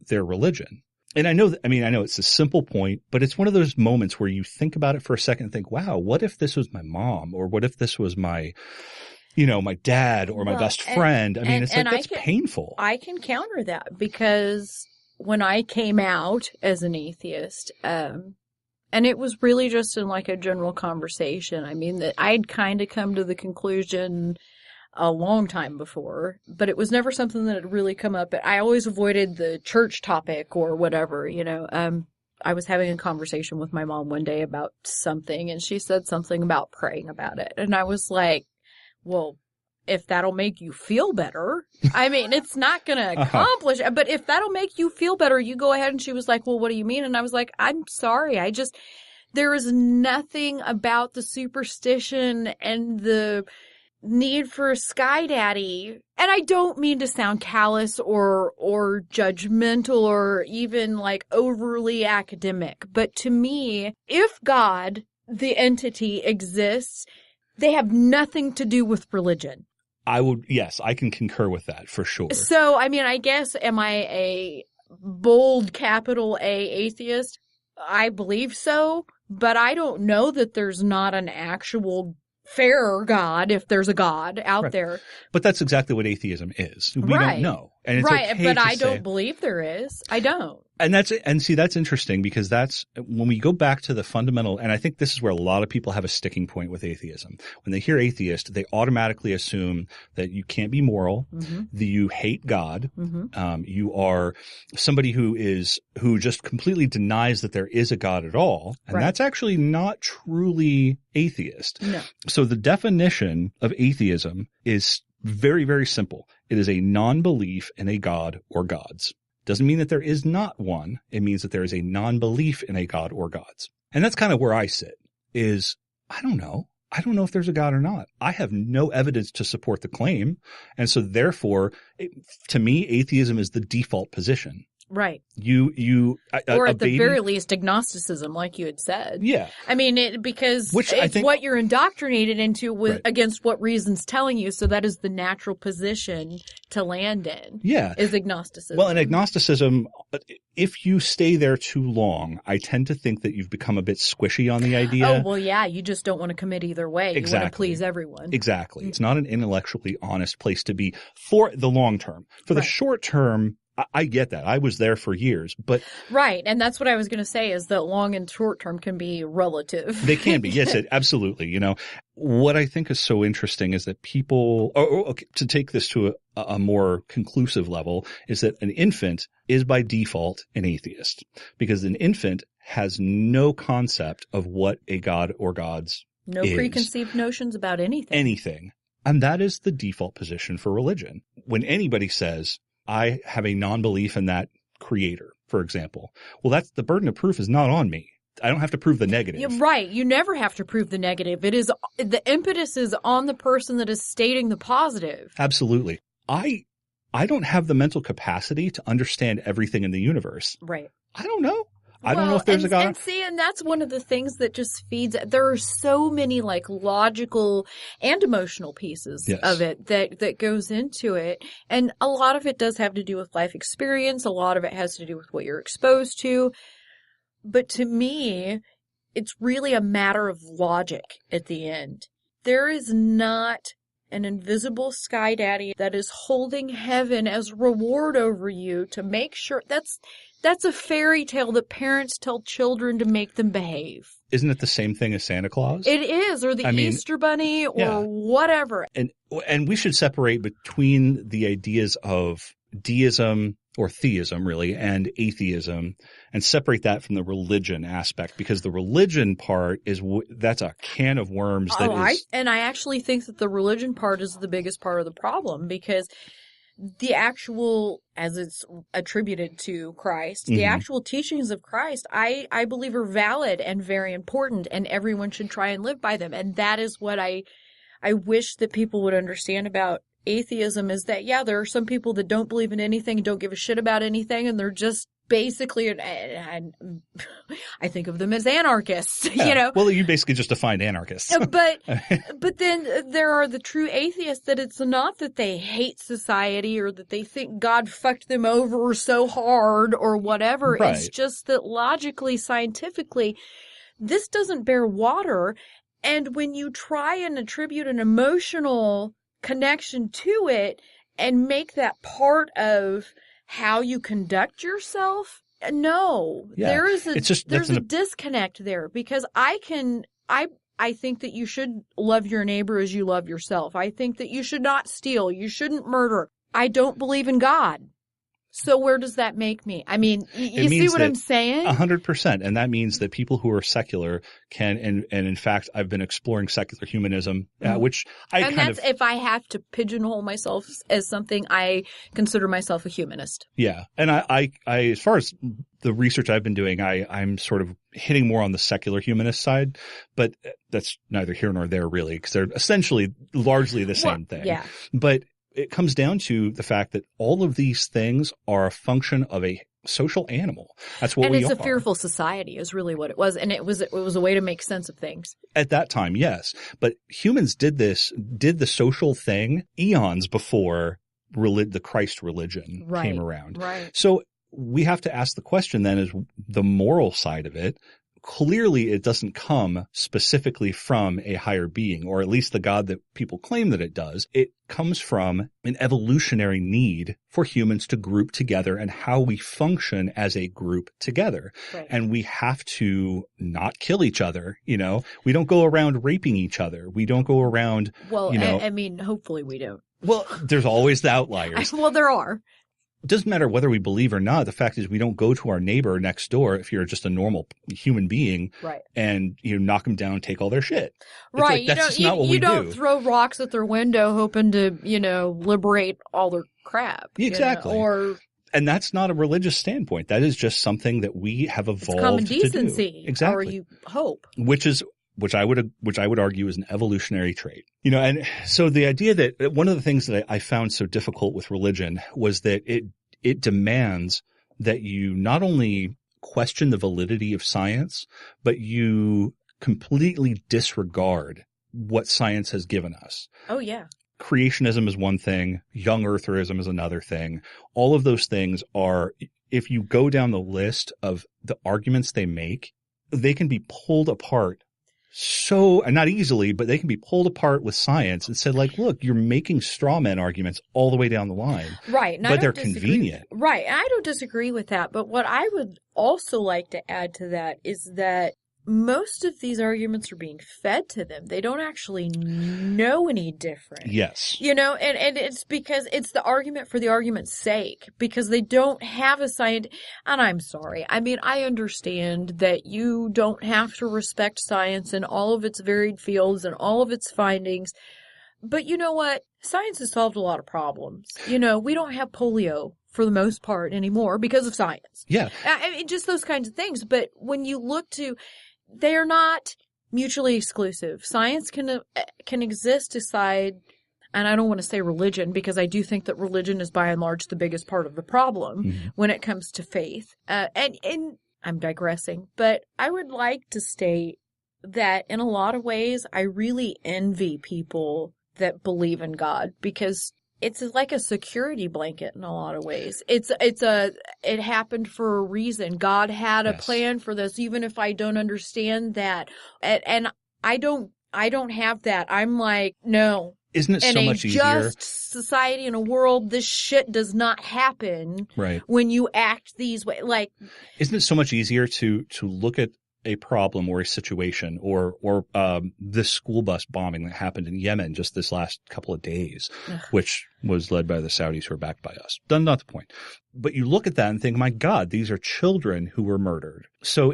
Speaker 3: their religion. And I know it's a simple point, but it's one of those moments where you think about it for a second and think, wow, what if this was my mom, or what if this was my dad or my best friend? That's painful.
Speaker 1: I can counter that, because when I came out as an atheist, and it was really just in like a general conversation. I mean, that I'd kind of come to the conclusion a long time before, but it was never something that had really come up. I always avoided the church topic or whatever, I was having a conversation with my mom one day about something, and she said something about praying about it. And I was like, well, if that'll make you feel better, I mean, it's not going to accomplish, but if that'll make you feel better, you go ahead. And she was like, well, what do you mean? And I was like, I'm sorry. There is nothing about the superstition and the need for a sky daddy. And I don't mean to sound callous or judgmental or even like overly academic, but to me, if God, the entity, exists, they have nothing to do with religion.
Speaker 3: Yes, I can concur with that for sure.
Speaker 1: So, I mean, I guess, am I a bold capital A atheist? I believe so, but I don't know that there's not an actual fair God, if there's a God out there.
Speaker 3: But that's exactly what atheism is. We don't know. And it's okay
Speaker 1: but
Speaker 3: to
Speaker 1: I
Speaker 3: say,
Speaker 1: don't believe there is. I don't.
Speaker 3: And see, that's interesting because that's when we go back to the fundamental, and I think this is where a lot of people have a sticking point with atheism. When they hear atheist, they automatically assume that you can't be moral, that you hate God, you are somebody who just completely denies that there is a God at all. And that's actually not truly atheist.
Speaker 1: No.
Speaker 3: So the definition of atheism is very, very simple. It is a non-belief in a God or gods. Doesn't mean that there is not one. It means that there is a non-belief in a God or gods. And that's kind of where I sit is, I don't know. I don't know if there's a God or not. I have no evidence to support the claim. And so therefore, to me, atheism is the default position.
Speaker 1: Right.
Speaker 3: Or
Speaker 1: at the very least, agnosticism, like you had said.
Speaker 3: Yeah.
Speaker 1: I mean, because it's what you're indoctrinated into against what reason's telling you. So that is the natural position to land in.
Speaker 3: Yeah.
Speaker 1: Is agnosticism.
Speaker 3: Well, and agnosticism, if you stay there too long, I tend to think that you've become a bit squishy on the idea.
Speaker 1: Oh, well, yeah. You just don't want to commit either way.
Speaker 3: Exactly.
Speaker 1: You want to please everyone.
Speaker 3: Exactly. It's not an intellectually honest place to be for the long term. For the short term, I get that. I was there for years, but.
Speaker 1: Right. And that's what I was going to say is that long and short term can be relative.
Speaker 3: They can be. Yes, absolutely. You know, what I think is so interesting is that people, to take this to a more conclusive level, is that an infant is by default an atheist because an infant has no concept of what a God or gods
Speaker 1: No preconceived notions about anything.
Speaker 3: Anything. And that is the default position for religion. When anybody says, I have a non-belief in that creator, for example. Well, that's the burden of proof is not on me. I don't have to prove the negative.
Speaker 1: You're right. You never have to prove the negative. It is the impetus is on the person that is stating the positive.
Speaker 3: Absolutely. I don't have the mental capacity to understand everything in the universe.
Speaker 1: Right.
Speaker 3: I don't know. I don't know if there's a God.
Speaker 1: And that's one of the things that just feeds. There are so many like logical and emotional pieces of it that goes into it. And a lot of it does have to do with life experience. A lot of it has to do with what you're exposed to. But to me, it's really a matter of logic at the end. There is not an invisible sky daddy that is holding heaven as reward over you to make sure that's a fairy tale that parents tell children to make them behave.
Speaker 3: Isn't it the same thing as Santa Claus?
Speaker 1: It is, or the Easter Bunny, or whatever.
Speaker 3: And we should separate between the ideas of deism or theism, really, and atheism, and separate that from the religion aspect, because the religion part that's a can of worms. I
Speaker 1: actually think that the religion part is the biggest part of the problem, because the actual, as it's attributed to Christ, the actual teachings of Christ, I believe are valid and very important, and everyone should try and live by them. And that is what I wish that people would understand about atheism, is that, there are some people that don't believe in anything and don't give a shit about anything, and they're just basically, I think of them as anarchists, you know.
Speaker 3: Well, you basically just defined anarchists.
Speaker 1: But then there are the true atheists that it's not that they hate society or that they think God fucked them over so hard or whatever.
Speaker 3: Right.
Speaker 1: It's just that logically, scientifically, this doesn't bear water. And when you try and attribute an emotional connection to it and make that part of how you conduct yourself, there's a disconnect there, because I think that you should love your neighbor as you love yourself. I think that you should not steal. You shouldn't murder. I don't believe in God. So where does that make me? I mean, you see what I'm saying?
Speaker 3: 100%. And that means that people who are secular can, and in fact, I've been exploring secular humanism, which
Speaker 1: if I have to pigeonhole myself as something, I consider myself a humanist.
Speaker 3: Yeah. And I as far as the research I've been doing, I'm sort of hitting more on the secular humanist side, but that's neither here nor there really, because they're essentially largely the same thing.
Speaker 1: Yeah.
Speaker 3: But it comes down to the fact that all of these things are a function of a social animal. That's what we are.
Speaker 1: And it's a fearful society is really what it was. And it was a way to make sense of things.
Speaker 3: At that time, yes. But humans did the social thing eons before the Christ religion came around.
Speaker 1: Right.
Speaker 3: So we have to ask the question then, is the moral side of it. Clearly, it doesn't come specifically from a higher being, or at least the God that people claim that it does. It comes from an evolutionary need for humans to group together and how we function as a group together.
Speaker 1: Right.
Speaker 3: And we have to not kill each other. You know, we don't go around raping each other. We don't go around.
Speaker 1: Well,
Speaker 3: you know,
Speaker 1: I mean, hopefully we don't.
Speaker 3: Well, there's always the outliers.
Speaker 1: Well, there are.
Speaker 3: It doesn't matter whether we believe or not. The fact is we don't go to our neighbor next door if you're just a normal human being and you knock them down and take all their shit.
Speaker 1: Right.
Speaker 3: Like, that's just not what we do.
Speaker 1: You don't throw rocks at their window hoping to, liberate all their crap.
Speaker 3: Exactly. And that's not a religious standpoint. That is just something that we have evolved
Speaker 1: it's common
Speaker 3: to
Speaker 1: decency,
Speaker 3: do. Exactly.
Speaker 1: Or you hope.
Speaker 3: Which I would argue is an evolutionary trait. And so the idea that one of the things that I found so difficult with religion was that it demands that you not only question the validity of science, but you completely disregard what science has given us.
Speaker 1: Oh, yeah.
Speaker 3: Creationism is one thing. Young eartherism is another thing. All of those things are, if you go down the list of the arguments they make, they can be pulled apart. So, and not easily, but they can be pulled apart with science and said, like, look, you're making straw man arguments all the way down the line.
Speaker 1: Right.
Speaker 3: But they're convenient.
Speaker 1: Right. And I don't disagree with that. But what I would also like to add to that is that most of these arguments are being fed to them. They don't actually know any different.
Speaker 3: Yes.
Speaker 1: And it's because it's the argument for the argument's sake, because they don't have a science. And I'm sorry. I mean, I understand that you don't have to respect science in all of its varied fields and all of its findings. But you know what? Science has solved a lot of problems. We don't have polio for the most part anymore because of science.
Speaker 3: Yeah.
Speaker 1: I mean, just those kinds of things. But when you look to, they are not mutually exclusive. Science can exist aside, and I don't want to say religion, because I do think that religion is by and large the biggest part of the problem when it comes to faith. And I'm digressing, but I would like to state that in a lot of ways, I really envy people that believe in God, because it's like a security blanket in a lot of ways. It happened for a reason. God had a plan for this, even if I don't understand that. And I don't have that. I'm like, no.
Speaker 3: Isn't it so much easier?
Speaker 1: In a just society, in a world, this shit does not happen.
Speaker 3: Right.
Speaker 1: When you act these ways. Like,
Speaker 3: isn't it so much easier to look at a problem or a situation or this school bus bombing that happened in Yemen just this last couple of days, which was led by the Saudis who are backed by us. Not the point. But you look at that and think, my God, these are children who were murdered. So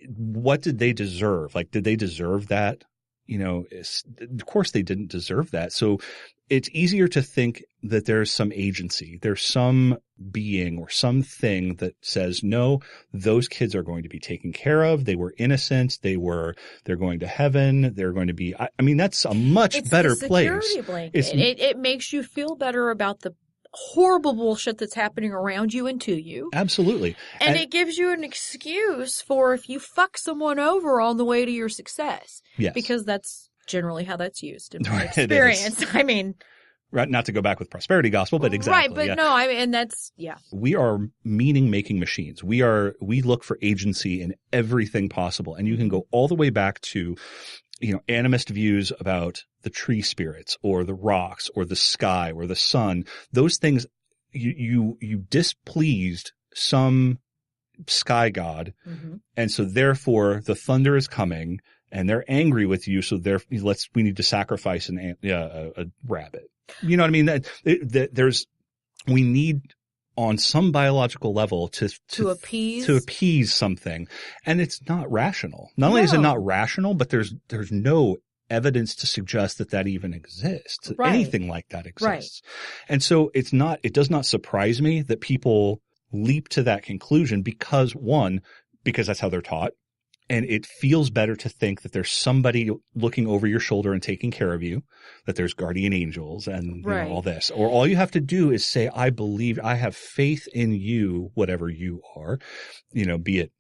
Speaker 3: what did they deserve? Like, did they deserve that? Of course they didn't deserve that. So it's easier to think that there's some agency, there's some being or something that says, no, those kids are going to be taken care of. They were innocent. They're going to heaven. They're going to be, I mean, that's a much better place.
Speaker 1: It's a security blanket. It makes you feel better about the horrible bullshit that's happening around you and to you.
Speaker 3: Absolutely.
Speaker 1: And it gives you an excuse for if you fuck someone over on the way to your success.
Speaker 3: Yes.
Speaker 1: Because that's generally how that's used in my experience. I mean,
Speaker 3: right, not to go back with prosperity gospel, but exactly.
Speaker 1: Right, but no, I mean, and that's,
Speaker 3: We are meaning-making machines. We look for agency in everything possible. And you can go all the way back to, animist views about the tree spirits or the rocks or the sky or the sun. Those things, you displeased some sky god. Mm-hmm. And so therefore the thunder is coming and they're angry with you. So we need to sacrifice a rabbit. You know what I mean? We need on some biological level to appease something. And it's not rational. Not only is it not rational, but there's no evidence to suggest that even exists.
Speaker 1: Right.
Speaker 3: Anything like that exists.
Speaker 1: Right.
Speaker 3: And so it does not surprise me that people leap to that conclusion because that's how they're taught. And it feels better to think that there's somebody looking over your shoulder and taking care of you, that there's guardian angels and all this. Or all you have to do is say, I believe, I have faith in you, whatever you are, be it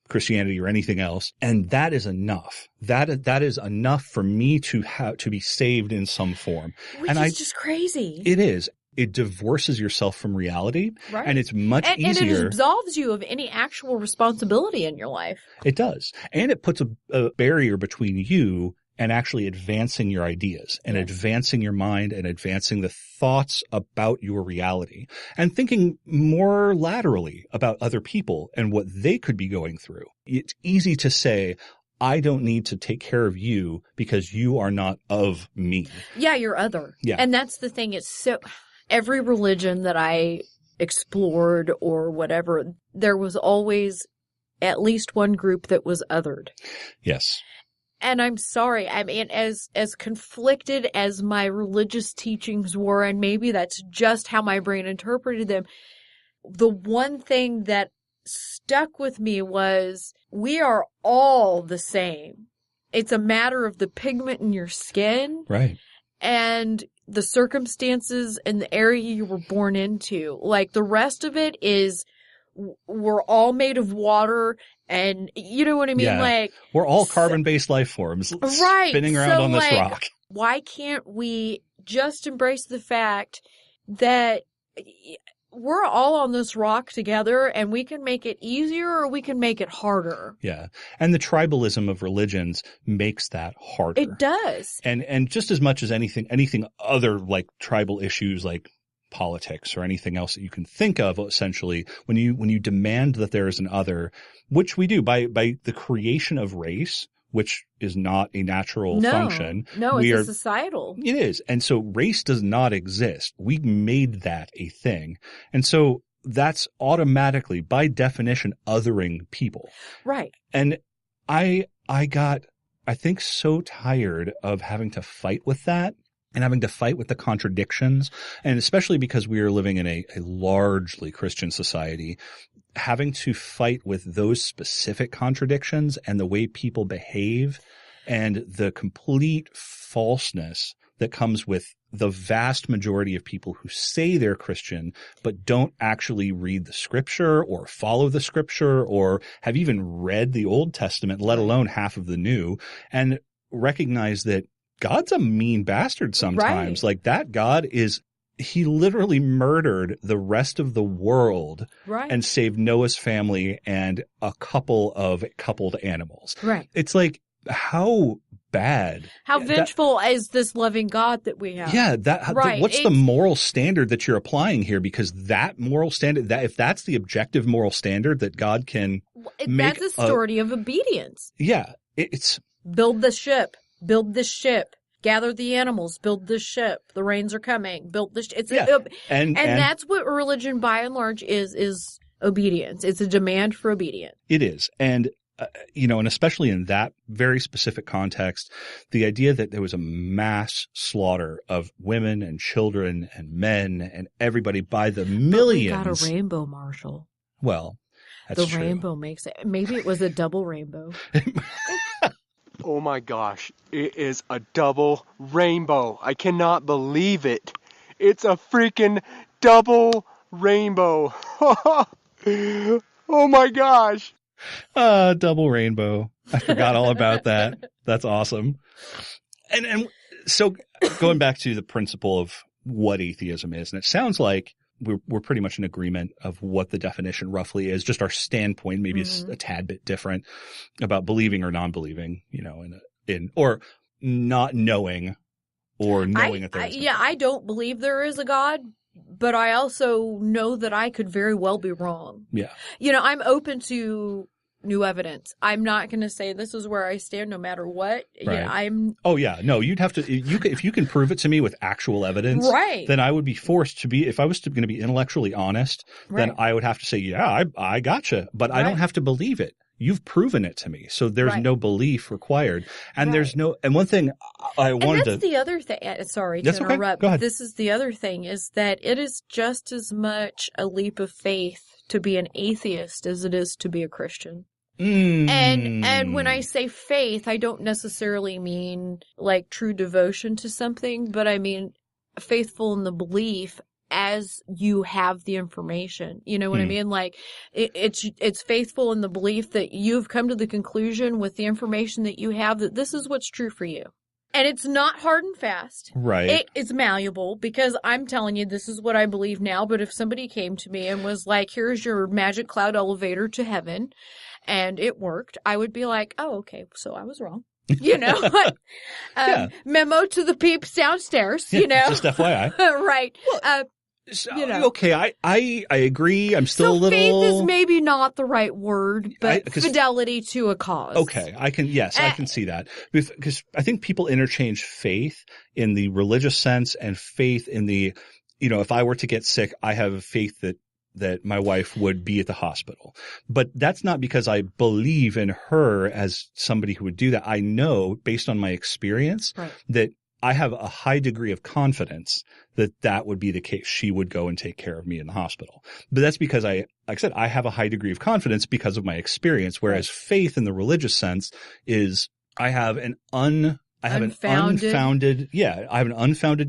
Speaker 3: Christianity or anything else. And that is enough. That is enough for me to be saved in some form.
Speaker 1: Which is just crazy.
Speaker 3: It is. It divorces yourself from reality,
Speaker 1: right.
Speaker 3: And it's much easier.
Speaker 1: And it absolves you of any actual responsibility in your life.
Speaker 3: It does. And it puts a barrier between you and actually advancing your ideas and advancing your mind and advancing the thoughts about your reality and thinking more laterally about other people and what they could be going through. It's easy to say, I don't need to take care of you because you are not of me. Yeah,
Speaker 1: you're other.
Speaker 3: Yeah.
Speaker 1: And that's the thing. It's so... Every religion that I explored or whatever, there was always at least one group that was othered.
Speaker 3: Yes.
Speaker 1: And I'm sorry. I mean, as conflicted as my religious teachings were, and maybe that's just how my brain interpreted them, the one thing that stuck with me was we are all the same. It's a matter of the pigment in your skin.
Speaker 3: Right.
Speaker 1: And the circumstances and the area you were born into. Like, the rest of it is we're all made of water, and you know what I mean?
Speaker 3: Yeah.
Speaker 1: Like,
Speaker 3: we're all carbon-based life forms spinning around on this rock.
Speaker 1: Why can't we just embrace the fact that we're all on this rock together, and we can make it easier or we can make it harder?
Speaker 3: Yeah. And the tribalism of religions makes that harder.
Speaker 1: It does.
Speaker 3: And just as much as anything other like tribal issues like politics or anything else that you can think of, essentially, when you demand that there is an other, which we do by the creation of race, which is not a natural function.
Speaker 1: No, it's a societal.
Speaker 3: It is. And so race does not exist. We made that a thing. And so that's automatically, by definition, othering people.
Speaker 1: Right.
Speaker 3: And I got, I think, so tired of having to fight with that and having to fight with the contradictions. And especially because we are living in a largely Christian society, having to fight with those specific contradictions and the way people behave and the complete falseness that comes with the vast majority of people who say they're Christian but don't actually read the scripture or follow the scripture or have even read the Old Testament, let alone half of the New, and recognize that God's a mean bastard sometimes.
Speaker 1: Right.
Speaker 3: Like, that God he literally murdered the rest of the world and saved Noah's family and a couple of coupled animals.
Speaker 1: Right.
Speaker 3: It's like, how bad.
Speaker 1: How vengeful is this loving God that we have?
Speaker 3: Yeah. What's the moral standard that you're applying here? Because that moral standard, if that's the objective moral standard that God can make.
Speaker 1: That's a story of obedience.
Speaker 3: Yeah. It's
Speaker 1: build the ship, build this ship. Gather the animals, build this ship. The rains are coming. Build this. And that's what religion, by and large, is obedience. It's a demand for obedience.
Speaker 3: It is, and and especially in that very specific context, the idea that there was a mass slaughter of women and children and men and everybody by the millions.
Speaker 1: But we got a rainbow, Marshall.
Speaker 3: Well, that's true.
Speaker 1: The rainbow makes it. Maybe it was a double rainbow.
Speaker 5: Oh my gosh, it is a double rainbow. I cannot believe it. It's a freaking double rainbow. Oh my gosh.
Speaker 3: Double rainbow. I forgot all about that. That's awesome. And so going back to the principle of what atheism is, and it sounds like we're pretty much in agreement of what the definition roughly is. Just our standpoint maybe is a tad bit different about believing or non-believing, or not knowing or knowing that there is.
Speaker 1: I don't believe there is a God, but I also know that I could very well be wrong.
Speaker 3: Yeah.
Speaker 1: I'm open to new evidence. I'm not going to say this is where I stand no matter what.
Speaker 3: Right.
Speaker 1: Yeah,
Speaker 3: Oh yeah, no, you'd have to. If you can prove it to me with actual evidence,
Speaker 1: right.
Speaker 3: then I would be forced to be. If I was going to be intellectually honest, then I would have to say, yeah, I gotcha, but I don't have to believe it. You've proven it to me, so there's no belief required, and there's no. And one thing I wanted to.
Speaker 1: That's the other thing. Sorry to interrupt.
Speaker 3: Okay. Go ahead.
Speaker 1: This is the other thing: is that it is just as much a leap of faith to be an atheist as it is to be a Christian. And when I say faith, I don't necessarily mean like true devotion to something, but I mean faithful in the belief as you have the information. You know what I mean? Like it's faithful in the belief that you've come to the conclusion with the information that you have that this is what's true for you. And it's not hard and fast.
Speaker 3: Right.
Speaker 1: It's malleable because I'm telling you this is what I believe now, but if somebody came to me and was like, here's your magic cloud elevator to heaven, and it worked, I would be like, oh, okay, so I was wrong. You know, memo to the peeps downstairs, you know.
Speaker 3: Just FYI.
Speaker 1: Right.
Speaker 3: You know. Okay, I agree. I'm still a little.
Speaker 1: Faith is maybe not the right word, but fidelity to a cause.
Speaker 3: Okay, I can see that because I think people interchange faith in the religious sense and faith in the, you know, if I were to get sick, I have faith that my wife would be at the hospital. But that's not because I believe in her as somebody who would do that. I know based on my experience that I have a high degree of confidence that would be the case. She would go and take care of me in the hospital. But that's because like I said, I have a high degree of confidence because of my experience. Whereas faith in the religious sense is I have an unfounded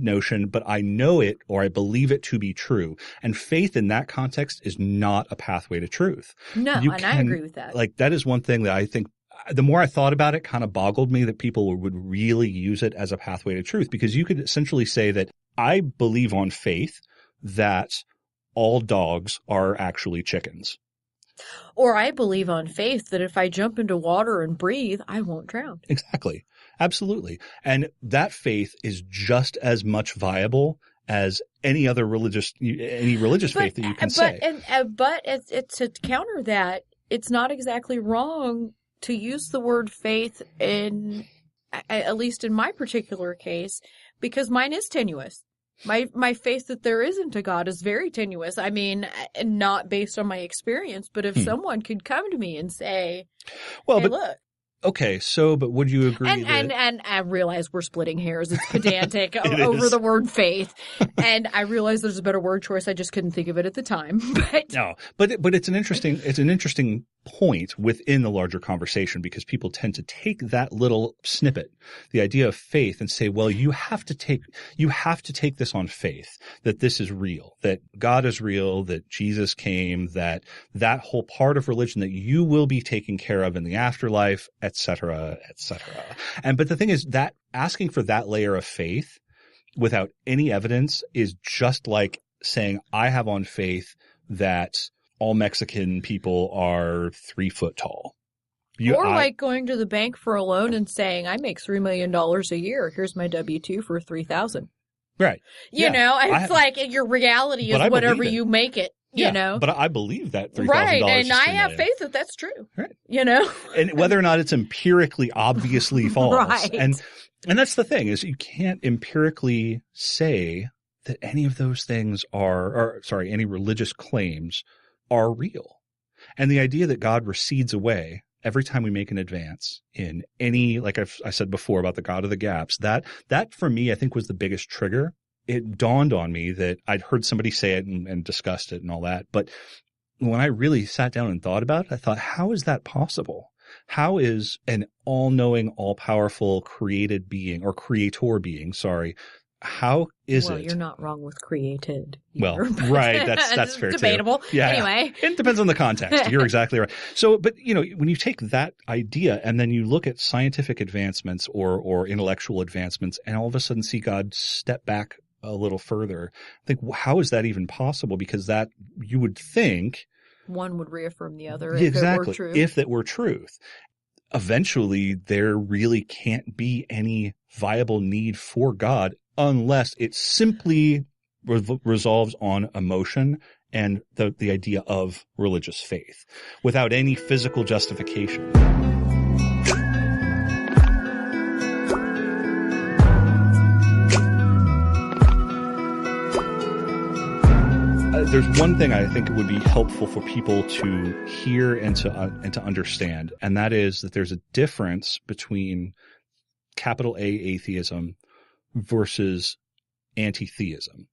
Speaker 3: notion, but I know it or I believe it to be true. And faith in that context is not a pathway to truth.
Speaker 1: No, I agree with that.
Speaker 3: Like that is one thing that I think the more I thought about it, kind of boggled me that people would really use it as a pathway to truth, because you could essentially say that I believe on faith that all dogs are actually chickens.
Speaker 1: Or I believe on faith that if I jump into water and breathe, I won't drown.
Speaker 3: Exactly. Absolutely. And that faith is just as much viable as any other religious faith that you can say.
Speaker 1: But to counter that, it's not exactly wrong to use the word faith in, at least in my particular case, because mine is tenuous. My faith that there isn't a God is very tenuous. I mean, not based on my experience, but if someone could come to me and say, hey, look.
Speaker 3: Okay, but would you agree
Speaker 1: and I realize we're splitting hairs. It's pedantic over the word faith. And I realize there's a better word choice. I just couldn't think of it at the time.
Speaker 3: But it's an interesting point within the larger conversation, because people tend to take that little snippet, the idea of faith, and say, well, you have to take this on faith, that this is real, that God is real, that Jesus came, that whole part of religion that you will be taken care of in the afterlife, etc., etc. But the thing is that asking for that layer of faith without any evidence is just like saying, I have on faith that all Mexican people are 3 foot tall.
Speaker 1: Like going to the bank for a loan and saying, I make $3 million a year. Here's my W-2 for $3,000.
Speaker 3: Right.
Speaker 1: You know, it's like your reality is whatever you make it. You know,
Speaker 3: but I believe that $3,000.
Speaker 1: Right, and I have faith that that's true. Right. You know,
Speaker 3: and whether or not it's empirically obviously false,
Speaker 1: right.
Speaker 3: And that's the thing, is you can't empirically say that any of those things any religious claims are real. And the idea that God recedes away every time we make an advance in any, like I said before about the God of the gaps, that for me, I think was the biggest trigger. It dawned on me that I'd heard somebody say it and discussed it and all that. But when I really sat down and thought about it, I thought, how is that possible? How is an all-knowing, all-powerful created being, or creator being, how is it?
Speaker 1: Well, you're not wrong with created
Speaker 3: either, well, right. That's fair
Speaker 1: debatable.
Speaker 3: Too. Yeah.
Speaker 1: Anyway.
Speaker 3: It depends on the context. You're exactly right. So, but you know, when you take that idea and then you look at scientific advancements or intellectual advancements and all of a sudden see God step back a little further, I think, how is that even possible? Because that, you would think,
Speaker 1: one would reaffirm the other
Speaker 3: if it were truth. Eventually, there really can't be any viable need for God unless it simply resolves on emotion and the idea of religious faith without any physical justification. There's one thing I think it would be helpful for people to hear and to understand, and that is that there's a difference between capital A atheism versus anti-theism.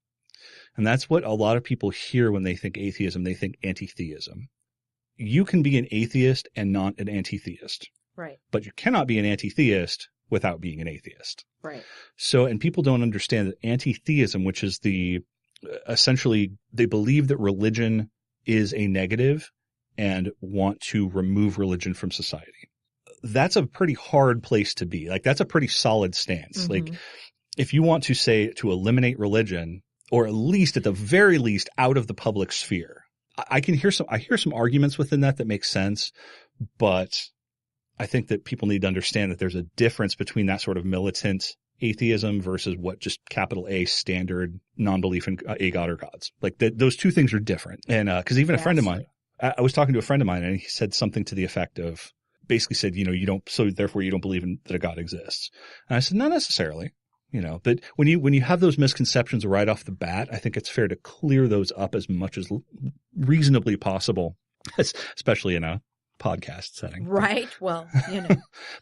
Speaker 3: And that's what a lot of people hear when they think atheism. They think anti-theism. You can be an atheist and not an anti-theist.
Speaker 1: Right.
Speaker 3: But you cannot be an anti-theist without being an atheist.
Speaker 1: Right.
Speaker 3: So, and people don't understand that anti-theism, which is essentially they believe that religion is a negative and want to remove religion from society. That's a pretty hard place to be. Like, that's a pretty solid stance. Like, if you want to say to eliminate religion, or at least at the very least out of the public sphere, I hear some arguments within that make sense, but I think that people need to understand that there's a difference between that sort of militant atheism versus what just capital A standard non-belief in a god or gods. Like, those two things are different. And because even a friend of mine, I was talking to a friend of mine, and he said something to the effect of, basically said, so therefore you don't believe that a god exists. And I said, not necessarily. But when you have those misconceptions right off the bat, I think it's fair to clear those up as much as reasonably possible, especially in a podcast setting.
Speaker 1: Right. Well,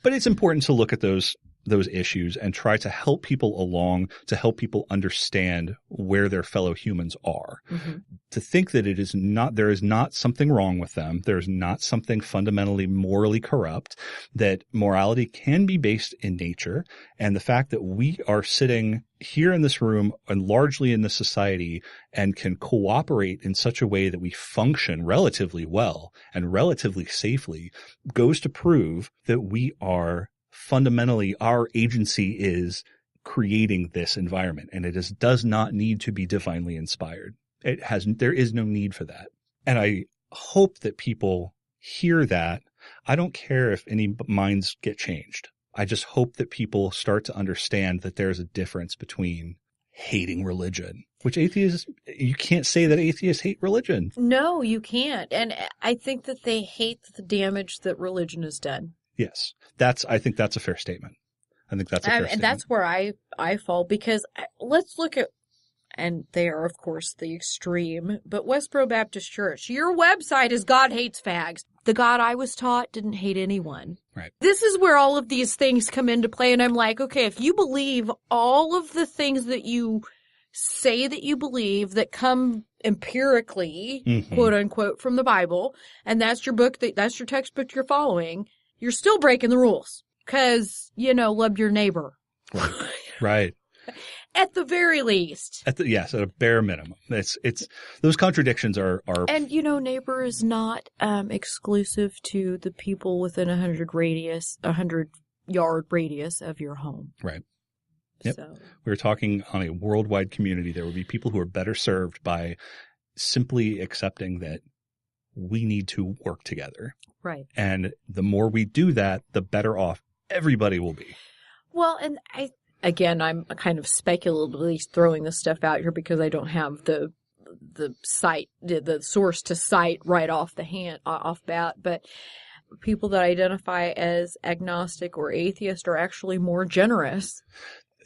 Speaker 3: But it's important to look at those issues and try to help people along, to help people understand where their fellow humans are. Mm-hmm. To think that there is not something wrong with them. There is not something fundamentally morally corrupt, that morality can be based in nature. And the fact that we are sitting here in this room and largely in this society and can cooperate in such a way that we function relatively well and relatively safely goes to prove that we are fundamentally, our agency is creating this environment, and it does not need to be divinely inspired. There is no need for that. And I hope that people hear that. I don't care if any minds get changed. I just hope that people start to understand that there's a difference between hating religion, which atheists, you can't say that atheists hate religion.
Speaker 1: No, you can't. And I think that they hate the damage that religion has done.
Speaker 3: Yes. I think that's a fair statement. I think that's a fair statement.
Speaker 1: And that's where I fall, because let's look at, and they are, of course, the extreme, but Westboro Baptist Church, your website is God hates fags. The God I was taught didn't hate anyone.
Speaker 3: Right.
Speaker 1: This is where all of these things come into play. And I'm like, okay, if you believe all of the things that you say that you believe that come empirically, quote unquote, from the Bible, and that's your book, that's your textbook you're following, you're still breaking the rules because, love your neighbor.
Speaker 3: Right.
Speaker 1: At the very least.
Speaker 3: At a bare minimum. It's those contradictions are.
Speaker 1: And neighbor is not exclusive to the people within 100-yard radius of your home.
Speaker 3: Right. Yep.
Speaker 1: So.
Speaker 3: We were talking on a worldwide community. There would be people who are better served by simply accepting that we need to work together.
Speaker 1: Right.
Speaker 3: And the more we do that, the better off everybody will be.
Speaker 1: Well, and I'm kind of speculatively throwing this stuff out here because I don't have the source to cite right off bat, but people that identify as agnostic or atheist are actually more generous.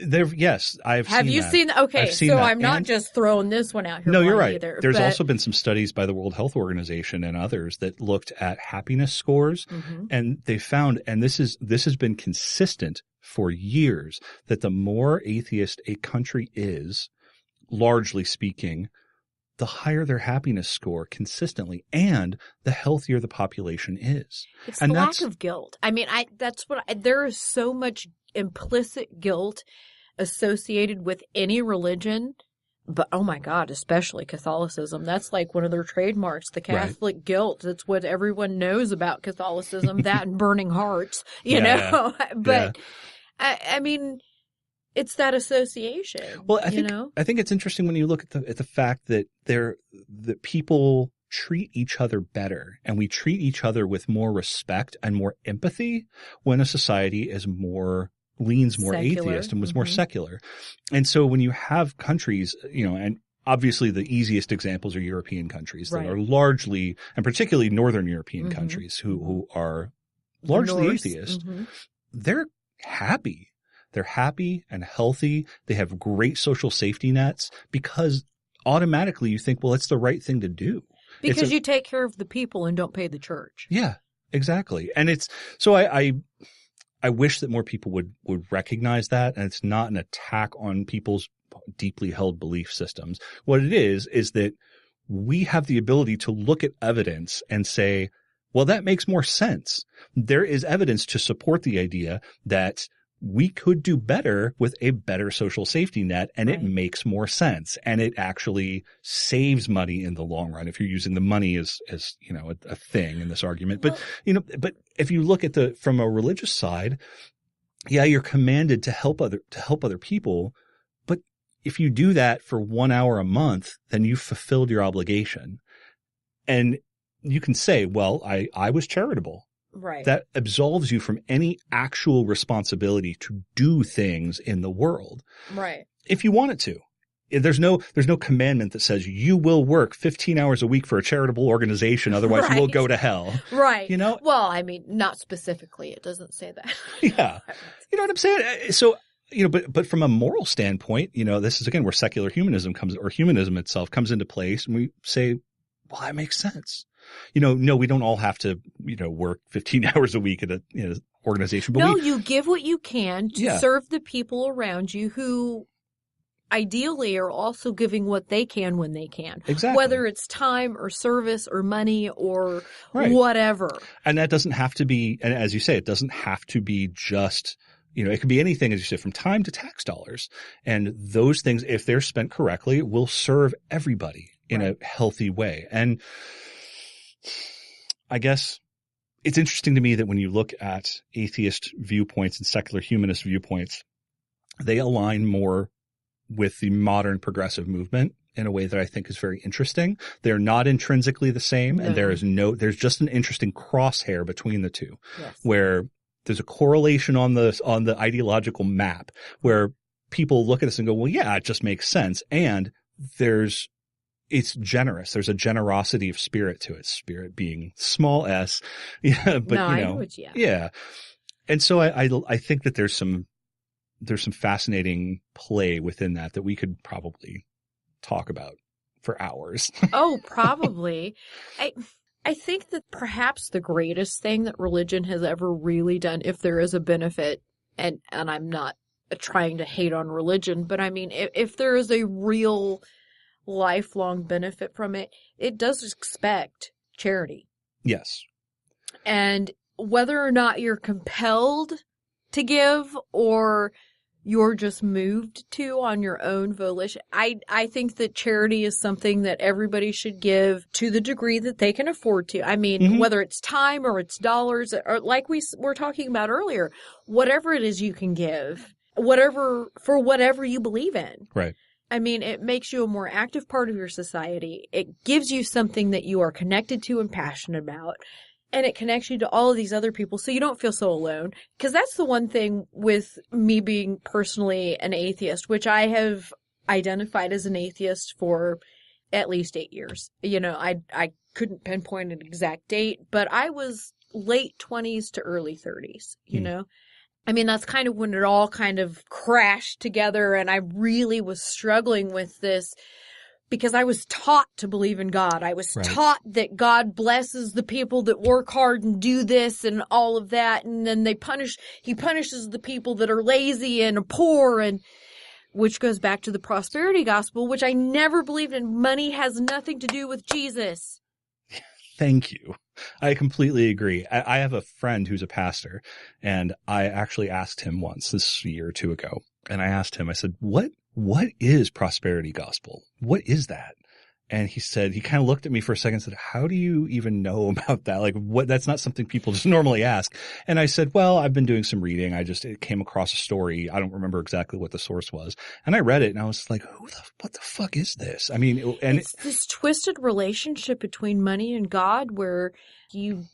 Speaker 3: Yes,
Speaker 1: Have you seen that? Okay, so that. I'm not just throwing this one out here.
Speaker 3: No, you're right.
Speaker 1: Either,
Speaker 3: There's also been some studies by the World Health Organization and others that looked at happiness scores, and they found, and this has been consistent for years, that the more atheist a country is, largely speaking, the higher their happiness score consistently, and the healthier the population is.
Speaker 1: It's the lack of guilt. I mean, there is so much implicit guilt associated with any religion, but oh my God, especially Catholicism. That's like one of their trademarks, the Catholic guilt. That's what everyone knows about Catholicism, that and burning hearts, you know. But I mean, it's that association. Well,
Speaker 3: I think it's interesting when you look at the fact that that people treat each other better, and we treat each other with more respect and more empathy when a society leans more
Speaker 1: secular.
Speaker 3: Atheist and was more secular. And so when you have countries, and obviously the easiest examples are European countries that
Speaker 1: Right.
Speaker 3: are largely, and particularly Northern European
Speaker 1: Mhm.
Speaker 3: countries who are
Speaker 1: The
Speaker 3: largely
Speaker 1: Norse.
Speaker 3: atheist.
Speaker 1: Mhm.
Speaker 3: They're happy. They're happy and healthy. They have great social safety nets because automatically you think, well, it's the right thing to do.
Speaker 1: Because you take care of the people and don't pay the church.
Speaker 3: Yeah, exactly. And it's, so I wish that more people would recognize that. And it's not an attack on people's deeply held belief systems. What it is that we have the ability to look at evidence and say, well, that makes more sense. There is evidence to support the idea that we could do better with a better social safety net, and it
Speaker 1: Right.
Speaker 3: makes more sense. And it actually saves money in the long run if you're using the money as you know, a thing in this argument. But, but if you look at from a religious side, yeah, you're commanded to help other people. But if you do that for 1 hour a month, then you've fulfilled your obligation. And you can say, well, I was charitable.
Speaker 1: Right.
Speaker 3: That absolves you from any actual responsibility to do things in the world.
Speaker 1: Right.
Speaker 3: If you wanted to. There's no commandment that says you will work 15 hours a week for a charitable organization, otherwise you will
Speaker 1: Right.
Speaker 3: go to hell.
Speaker 1: Right.
Speaker 3: You know?
Speaker 1: Well, I mean, not specifically. It doesn't say that.
Speaker 3: Yeah. You know what I'm saying? So, you know, but from a moral standpoint, you know, this is again where secular humanism humanism itself comes into place, and we say, well, that makes sense. You know, no, we don't all have to, you know, work 15 hours a week at a organization. But
Speaker 1: you give what you can to serve the people around you who ideally are also giving what they can when they can.
Speaker 3: Exactly.
Speaker 1: Whether it's time or service or money or
Speaker 3: Right.
Speaker 1: whatever.
Speaker 3: And that doesn't have to be, and as you say, it doesn't have to be just, you know, it could be anything, as you said, from time to tax dollars. And those things, if they're spent correctly, will serve everybody in a healthy way. And I guess it's interesting to me that when you look at atheist viewpoints and secular humanist viewpoints, they align more with the modern progressive movement in a way that I think is very interesting. They're not intrinsically the same, and there's just an interesting crosshair between the two, where there's a correlation on the ideological map where people look at this and go, well, yeah, it just makes sense. And it's generous. There's a generosity of spirit to it. Spirit being small s. Yeah. But
Speaker 1: I know what,
Speaker 3: yeah. And so I think that there's some fascinating play within that we could probably talk about for hours.
Speaker 1: Oh, probably. I think that perhaps the greatest thing that religion has ever really done, if there is a benefit, and I'm not trying to hate on religion, but I mean, if there is a real lifelong benefit from it, it does expect charity.
Speaker 3: Yes.
Speaker 1: And whether or not you're compelled to give or you're just moved to on your own volition, I think that charity is something that everybody should give to the degree that they can afford to. I mean, whether it's time or it's dollars, or like we were talking about earlier, whatever it is you can give, for whatever you believe in.
Speaker 3: Right.
Speaker 1: I mean, it makes you a more active part of your society. It gives you something that you are connected to and passionate about. And it connects you to all of these other people so you don't feel so alone. Because that's the one thing with me being personally an atheist, which I have identified as an atheist for at least 8 years. You know, I couldn't pinpoint an exact date, but I was late 20s to early 30s, you know? I mean, that's kind of when it all kind of crashed together, and I really was struggling with this because I was taught to believe in God. I was taught that God blesses the people that work hard and do this and all of that, and then he punishes the people that are lazy and poor, and which goes back to the prosperity gospel, which I never believed in. Money has nothing to do with Jesus.
Speaker 3: Thank you. I completely agree. I have a friend who's a pastor, and I actually asked him once, this year or two ago, and I asked him, I said, what is prosperity gospel? What is that? And he said, he kind of looked at me for a second and said, how do you even know about that? Like, that's not something people just normally ask. And I said, well, I've been doing some reading. It came across a story. I don't remember exactly what the source was. And I read it and I was like, what the fuck is this? I mean,
Speaker 1: it's this twisted relationship between money and God where you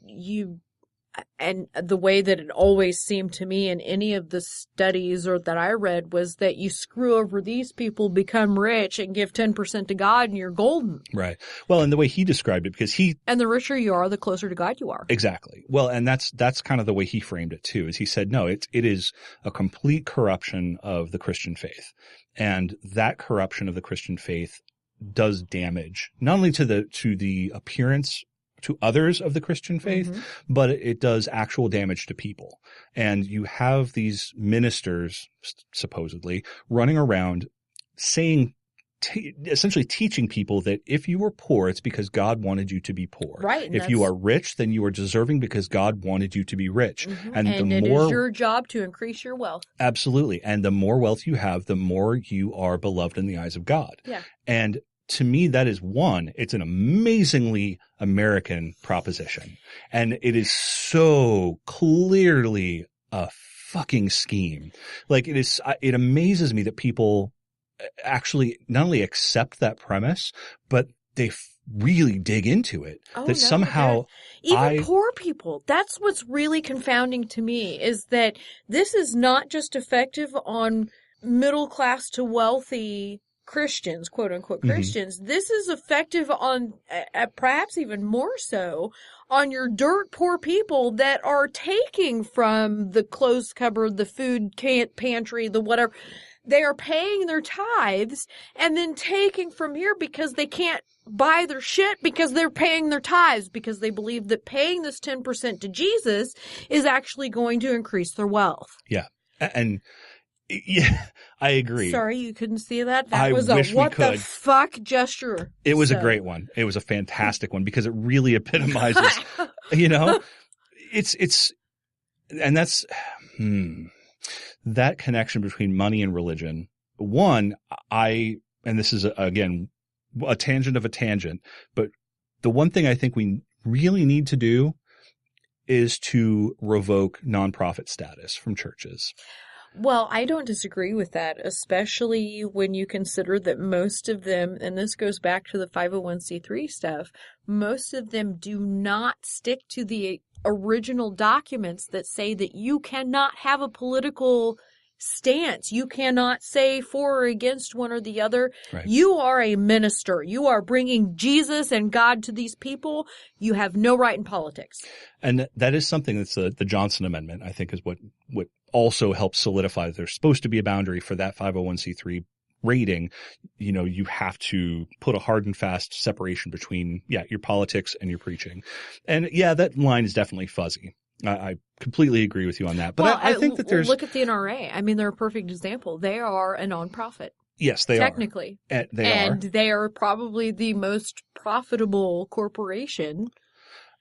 Speaker 1: and the way that it always seemed to me in any of the studies or that I read was that you screw over these people, become rich, and give 10% to God, and you're golden.
Speaker 3: Right. Well, and the way he described it, because
Speaker 1: and the richer you are, the closer to God you are.
Speaker 3: Exactly. Well, and that's kind of the way he framed it too, is he said, no, it is a complete corruption of the Christian faith. And that corruption of the Christian faith does damage, not only to the appearance to others of the Christian faith, but it does actual damage to people. And you have these ministers, supposedly, running around saying, essentially teaching people that if you were poor, it's because God wanted you to be poor.
Speaker 1: Right.
Speaker 3: If you are rich, then you are deserving because God wanted you to be rich.
Speaker 1: And it is your job to increase your wealth.
Speaker 3: Absolutely. And the more wealth you have, the more you are beloved in the eyes of God.
Speaker 1: Yeah.
Speaker 3: And to me, that is it's an amazingly American proposition. And it is so clearly a fucking scheme. Like it amazes me that people actually not only accept that premise, but they really dig into it. Somehow
Speaker 1: even poor people, that's what's really confounding to me, is that this is not just effective on middle class to wealthy Christians, quote unquote Christians. This is effective on perhaps even more so on your dirt poor people that are taking from the clothes cupboard, the food pantry, the whatever. They are paying their tithes and then taking from here because they can't buy their shit because they're paying their tithes, because they believe that paying this 10% to Jesus is actually going to increase their wealth.
Speaker 3: Yeah. And yeah, I agree.
Speaker 1: Sorry, you couldn't see that? That was a what the fuck gesture.
Speaker 3: It was a great one. It was a fantastic one because it really epitomizes, and that's, that connection between money and religion. One, and this is again, a tangent of a tangent, but the one thing I think we really need to do is to revoke nonprofit status from churches.
Speaker 1: Well, I don't disagree with that, especially when you consider that most of them, and this goes back to the 501c3 stuff, most of them do not stick to the original documents that say that you cannot have a political stance. You cannot say for or against one or the other.
Speaker 3: Right.
Speaker 1: You are a minister. You are bringing Jesus and God to these people. You have no right in politics.
Speaker 3: And that is something that's the Johnson Amendment, I think, is what also helps solidify that there's supposed to be a boundary for that 501c3 rating. You have to put a hard and fast separation between, your politics and your preaching. And that line is definitely fuzzy. I completely agree with you on that. But I think that there's...
Speaker 1: Look at the NRA. I mean, they're a perfect example. They are a nonprofit.
Speaker 3: Yes, they
Speaker 1: technically.
Speaker 3: are.
Speaker 1: And they are probably the most profitable corporation.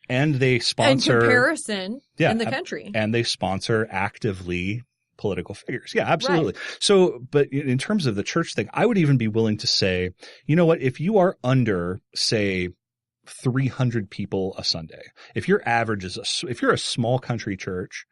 Speaker 3: And they sponsor...
Speaker 1: in comparison in the country.
Speaker 3: And they sponsor actively political figures. Yeah, absolutely. Right. So, but in terms of the church thing, I would even be willing to say, you know what, if you are under, say, 300 people a Sunday, if your average is if you're a small country church,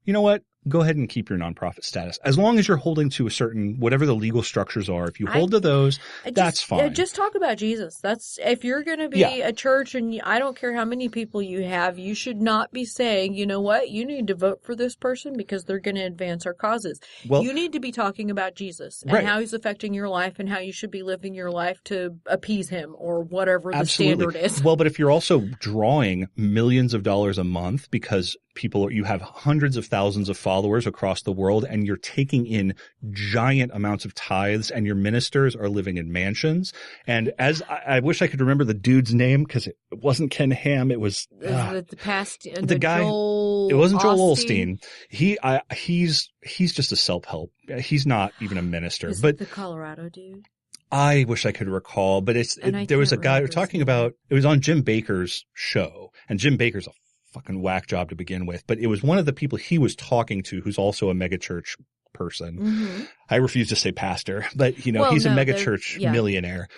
Speaker 3: you know what? Go ahead and keep your nonprofit status. As long as you're holding to a certain, whatever the legal structures are, if you hold to those, that's fine.
Speaker 1: Just talk about Jesus. If you're going to be a church, and I don't care how many people you have, you should not be saying, you know what, you need to vote for this person because they're going to advance our causes. Well, you need to be talking about Jesus and how he's affecting your life and how you should be living your life to appease him or whatever the standard is.
Speaker 3: Well, but if you're also drawing millions of dollars a month because you have hundreds of thousands of followers across the world, and you're taking in giant amounts of tithes, and your ministers are living in mansions. And as I wish I could remember the dude's name, because it wasn't Ken Ham, it was
Speaker 1: the guy.
Speaker 3: It wasn't Joel Osteen. He's just a self-help. He's not even a minister. But
Speaker 1: the Colorado dude.
Speaker 3: I wish I could recall, but there was a guy talking about. It was on Jim Bakker's show, and Jim Bakker's a fucking whack job to begin with, but it was one of the people he was talking to who's also a megachurch person. Mm-hmm. I refuse to say pastor, but he's a megachurch millionaire.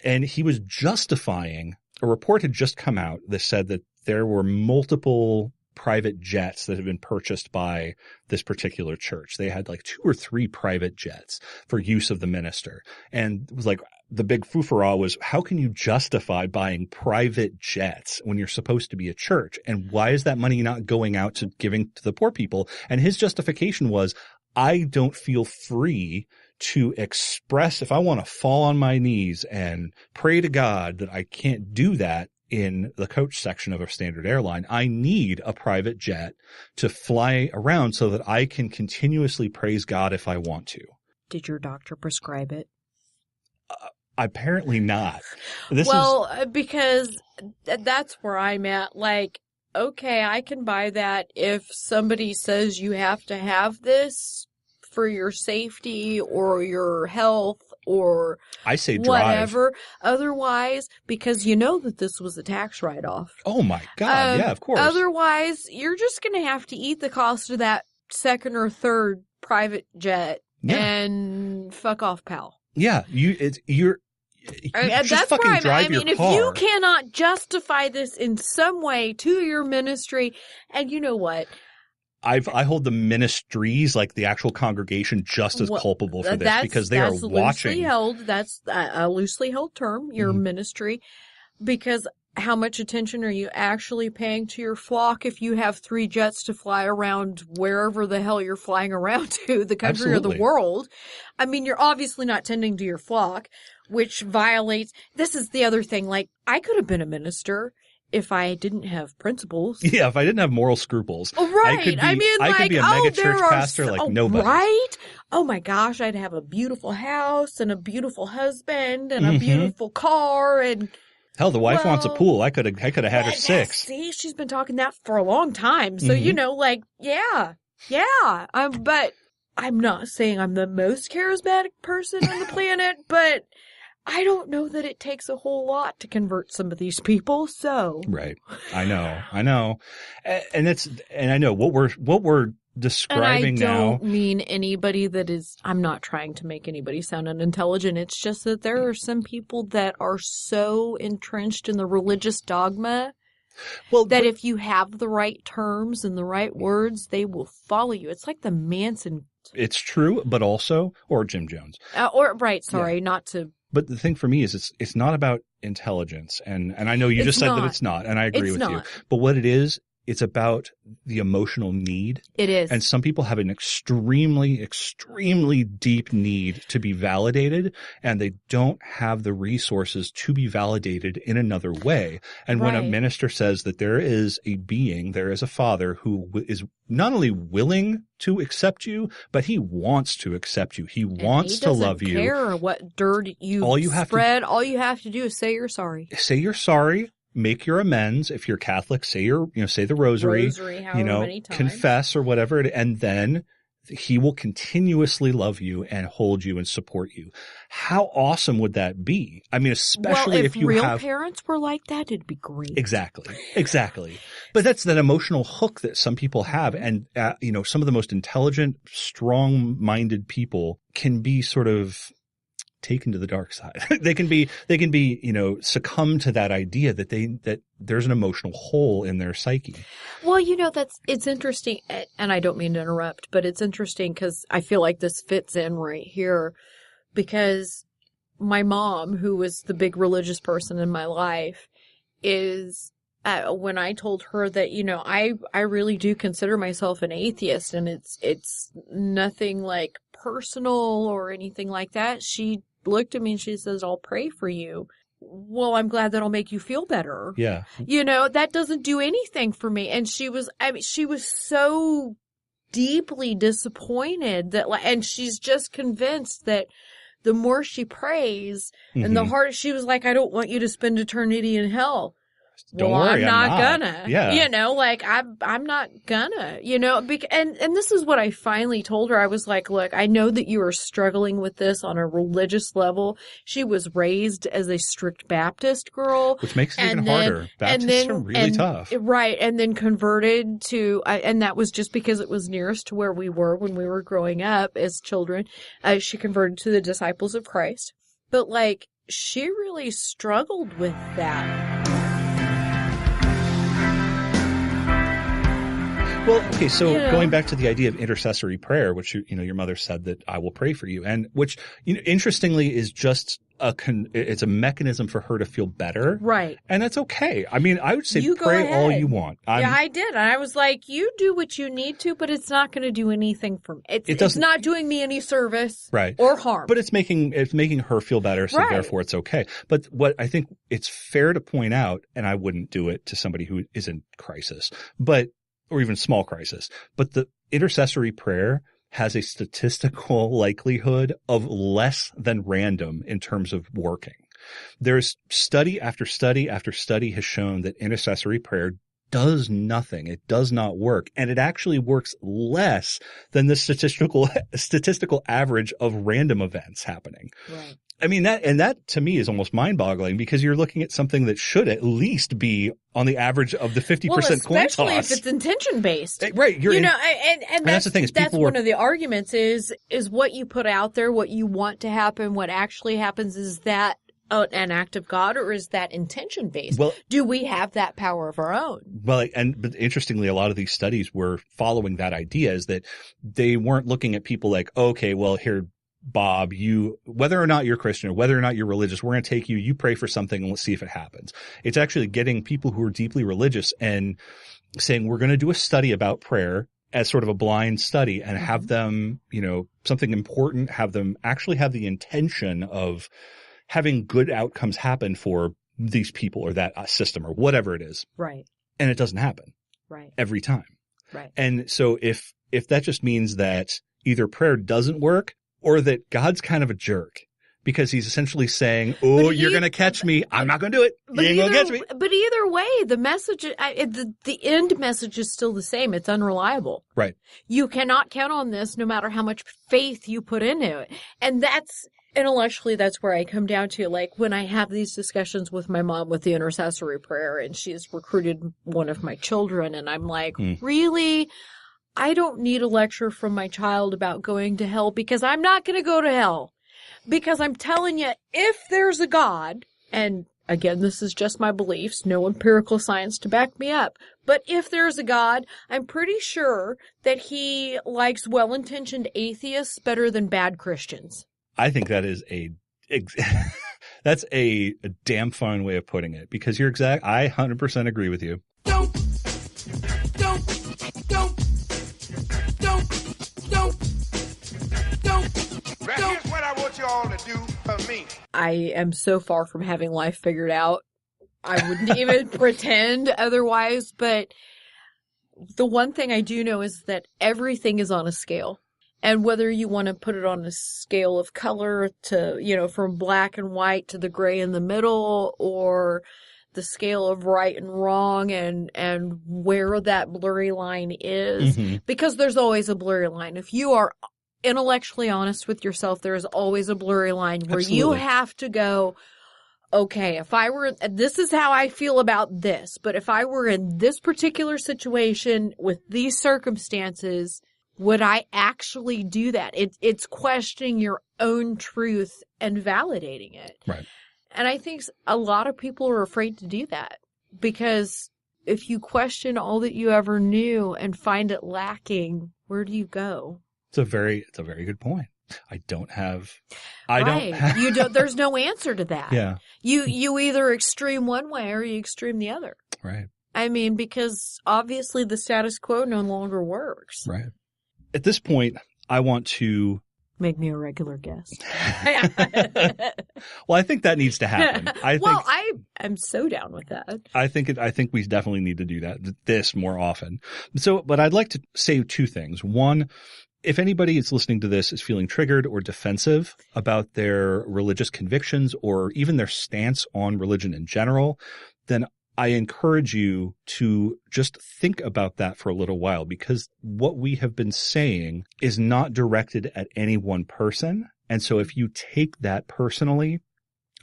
Speaker 3: And he was justifying, a report had just come out that said that there were multiple private jets that had been purchased by this particular church. They had like 2 or 3 private jets for use of the minister. And it was like, the big foofara was, how can you justify buying private jets when you're supposed to be a church? And why is that money not going out to giving to the poor people? And his justification was, I don't feel free to express, if I want to fall on my knees and pray to God, that I can't do that in the coach section of a standard airline. I need a private jet to fly around so that I can continuously praise God if I want to.
Speaker 1: Did your doctor prescribe it?
Speaker 3: Apparently not.
Speaker 1: Because that's where I'm at. Like, okay, I can buy that if somebody says you have to have this for your safety or your health or
Speaker 3: I say drive.
Speaker 1: Whatever. Otherwise, because you know that this was a tax write-off.
Speaker 3: Oh my God. Yeah, of course.
Speaker 1: Otherwise, you're just going to have to eat the cost of that second or third private jet and fuck off, pal.
Speaker 3: Yeah, you just
Speaker 1: that's
Speaker 3: fucking
Speaker 1: where
Speaker 3: drive
Speaker 1: I mean,
Speaker 3: your car.
Speaker 1: if you cannot justify this in some way to your ministry, and you know what?
Speaker 3: I hold the ministries, like the actual congregation, just as culpable for this because they are watching.
Speaker 1: That's a loosely held term, your ministry, because how much attention are you actually paying to your flock if you have 3 jets to fly around wherever the hell you're flying around to, the country or the world? I mean, you're obviously not tending to your flock, which violates. This is the other thing. Like, I could have been a minister if I didn't have principles.
Speaker 3: Yeah, if I didn't have moral scruples.
Speaker 1: Oh, right.
Speaker 3: I could be a mega church pastor like nobody.
Speaker 1: Right? Oh my gosh, I'd have a beautiful house and a beautiful husband and a beautiful car and
Speaker 3: hell, the wife wants a pool. I could have had her 6.
Speaker 1: See, she's been talking that for a long time. So, you know, like, yeah. But I'm not saying I'm the most charismatic person on the planet, but I don't know that it takes a whole lot to convert some of these people. So
Speaker 3: right, I know, and I know what we're describing now.
Speaker 1: And I don't mean anybody that is. I'm not trying to make anybody sound unintelligent. It's just that there are some people that are so entrenched in the religious dogma. That if you have the right terms and the right words, they will follow you. It's like the Manson.
Speaker 3: It's true, but also, or Jim Jones.
Speaker 1: Not to.
Speaker 3: But the thing for me is it's not about intelligence. And I know you just said that it's not, and I agree with you. But what it is, it's about the emotional need.
Speaker 1: It is.
Speaker 3: And some people have an extremely, extremely deep need to be validated, and they don't have the resources to be validated in another way. And when a minister says that there is a being, there is a father who is not only willing to accept you, but he wants to accept you. He wants to love you.
Speaker 1: He doesn't care what dirt you spread. All you have to do is say you're sorry.
Speaker 3: Say you're sorry. Make your amends. If you're Catholic, say the rosary,
Speaker 1: many times.
Speaker 3: Confess or whatever. And then he will continuously love you and hold you and support you. How awesome would that be? I mean, especially if you
Speaker 1: real
Speaker 3: have
Speaker 1: parents were like that, it'd be great.
Speaker 3: Exactly. But that's that emotional hook that some people have. And, some of the most intelligent, strong-minded people can be sort of taken to the dark side. they can be, succumb to that idea that there's an emotional hole in their psyche.
Speaker 1: Well, it's interesting, and I don't mean to interrupt, but it's interesting because I feel like this fits in right here because my mom, who was the big religious person in my life, is when I told her that, I really do consider myself an atheist and it's nothing like personal or anything like that. She looked at me and she says, I'll pray for you. Well, I'm glad that'll make you feel better.
Speaker 3: Yeah.
Speaker 1: That doesn't do anything for me. And she was so deeply disappointed and she's just convinced that the more she prays and the harder, she was like, I don't want you to spend eternity in hell.
Speaker 3: Don't worry,
Speaker 1: I'm not gonna.
Speaker 3: Yeah.
Speaker 1: I'm not gonna, and this is what I finally told her. I was like, look, I know that you are struggling with this on a religious level. She was raised as a strict Baptist girl.
Speaker 3: Which makes it even harder. Baptists are really tough.
Speaker 1: Right. And then converted to, and that was just because it was nearest to where we were when we were growing up as children. She converted to the Disciples of Christ. But she really struggled with that.
Speaker 3: Well, okay, so going back to the idea of intercessory prayer, which your mother said that I will pray for you, and which interestingly is just it's a mechanism for her to feel better,
Speaker 1: right?
Speaker 3: And that's okay. I mean, I would say
Speaker 1: you
Speaker 3: pray all you want.
Speaker 1: Yeah, I did, and I was like, you do what you need to, but it's not going to do anything for me. It's not doing me any service,
Speaker 3: right,
Speaker 1: or harm.
Speaker 3: But it's making her feel better, so therefore it's okay. But what I think it's fair to point out, and I wouldn't do it to somebody who is in crisis, or even small crisis, but the intercessory prayer has a statistical likelihood of less than random in terms of working. There's study after study after study has shown that intercessory prayer does nothing. It does not work. And it actually works less than the statistical average of random events happening.
Speaker 1: Right.
Speaker 3: I mean, that to me is almost mind-boggling, because you're looking at something that should at least be on the average of the 50% coin toss.
Speaker 1: Especially if it's intention-based.
Speaker 3: Right.
Speaker 1: And
Speaker 3: that's the thing.
Speaker 1: That's one of the arguments is what you put out there, what you want to happen, what actually happens. Is that an act of God, or is that intention-based?
Speaker 3: Well,
Speaker 1: do we have that power of our own?
Speaker 3: Well, but interestingly, a lot of these studies were following that idea, is that they weren't looking at people like, okay, well, here, Bob, whether or not you're Christian or whether or not you're religious, we're going to take you pray for something and let's see if it happens. It's actually getting people who are deeply religious and saying, we're going to do a study about prayer as sort of a blind study and have them, something important, have them actually have the intention of having good outcomes happen for these people or that system or whatever it is.
Speaker 1: Right.
Speaker 3: And it doesn't happen.
Speaker 1: Right.
Speaker 3: Every time.
Speaker 1: Right.
Speaker 3: And so if that just means that either prayer doesn't work, or that God's kind of a jerk because he's essentially saying, you're going to catch me. I'm not going to do it. You ain't going to catch me.
Speaker 1: But either way, the message, the end message is still the same. It's unreliable.
Speaker 3: Right.
Speaker 1: You cannot count on this no matter how much faith you put into it. And intellectually, that's where I come down to, like, when I have these discussions with my mom with the intercessory prayer, and she's recruited one of my children, and I'm like, really? I don't need a lecture from my child about going to hell, because I'm not going to go to hell. Because I'm telling you, if there's a God, and again, this is just my beliefs, no empirical science to back me up, but if there's a God, I'm pretty sure that he likes well-intentioned atheists better than bad Christians.
Speaker 3: I think that is that's a damn fine way of putting it, because you're exact. I 100% agree with you.
Speaker 4: Don't. Here's what I want you all to do for me.
Speaker 1: I am so far from having life figured out. I wouldn't even pretend otherwise, but the one thing I do know is that everything is on a scale. And whether you want to put it on a scale of color to, from black and white to the gray in the middle, or the scale of right and wrong and where that blurry line is, because there's always a blurry line. If you are intellectually honest with yourself, there is always a blurry line where you have to go, okay, this is how I feel about this, but if I were in this particular situation with these circumstances, would I actually do that? It's questioning your own truth and validating it.
Speaker 3: Right.
Speaker 1: And I think a lot of people are afraid to do that, because if you question all that you ever knew and find it lacking, where do you go? It's a very
Speaker 3: good point.
Speaker 1: There's no answer to that.
Speaker 3: Yeah.
Speaker 1: You either extreme one way or you extreme the other.
Speaker 3: Right.
Speaker 1: I mean, because obviously the status quo no longer works.
Speaker 3: Right. At this point, I want to
Speaker 1: make me a regular guest.
Speaker 3: Well, I think that needs to happen.
Speaker 1: I'm so down with that.
Speaker 3: I think we definitely need to do this more often. But I'd like to say two things. One, if anybody is listening to this is feeling triggered or defensive about their religious convictions or even their stance on religion in general, then I encourage you to just think about that for a little while, because what we have been saying is not directed at any one person. And so if you take that personally,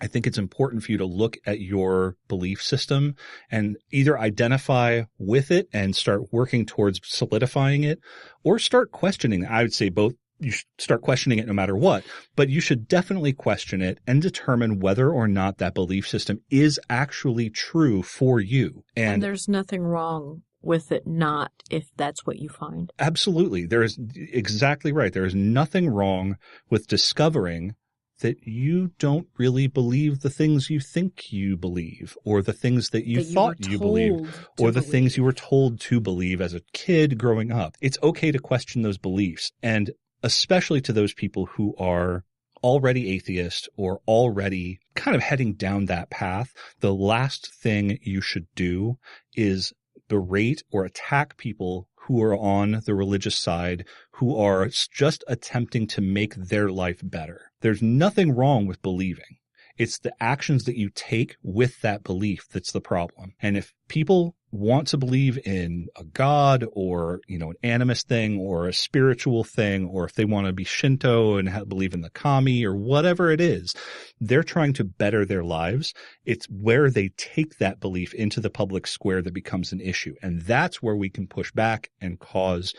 Speaker 3: I think it's important for you to look at your belief system and either identify with it and start working towards solidifying it, or start questioning. I would say both. You should start questioning it no matter what, but you should definitely question it and determine whether or not that belief system is actually true for you. And
Speaker 1: there's nothing wrong with it not, if that's what you find.
Speaker 3: Absolutely. There is exactly right. There is nothing wrong with discovering that you don't really believe the things you think you believe, or the things that you thought you believed, or the things you were told to believe as a kid growing up. It's okay to question those beliefs, and especially to those people who are already atheist or already kind of heading down that path. The last thing you should do is berate or attack people who are on the religious side, who are just attempting to make their life better. There's nothing wrong with believing. It's the actions that you take with that belief that's the problem. And if people want to believe in a god, or, an animist thing, or a spiritual thing, or if they want to be Shinto and believe in the kami or whatever it is, they're trying to better their lives. It's where they take that belief into the public square that becomes an issue. And that's where we can push back and cause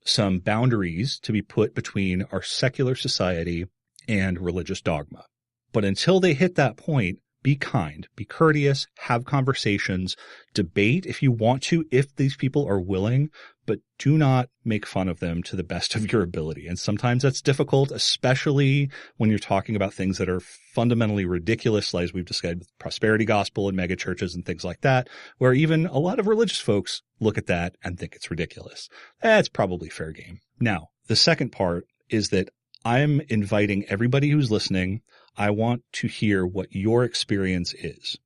Speaker 3: some boundaries to be put between our secular society and religious dogma. But until they hit that point, be kind, be courteous, have conversations, debate if you want to, if these people are willing, but do not make fun of them to the best of your ability. And sometimes that's difficult, especially when you're talking about things that are fundamentally ridiculous, like we've discussed with prosperity gospel and mega churches and things like that, where even a lot of religious folks look at that and think it's ridiculous. That's probably fair game. Now, the second part is that I'm inviting everybody who's listening. I want to hear what your experience is.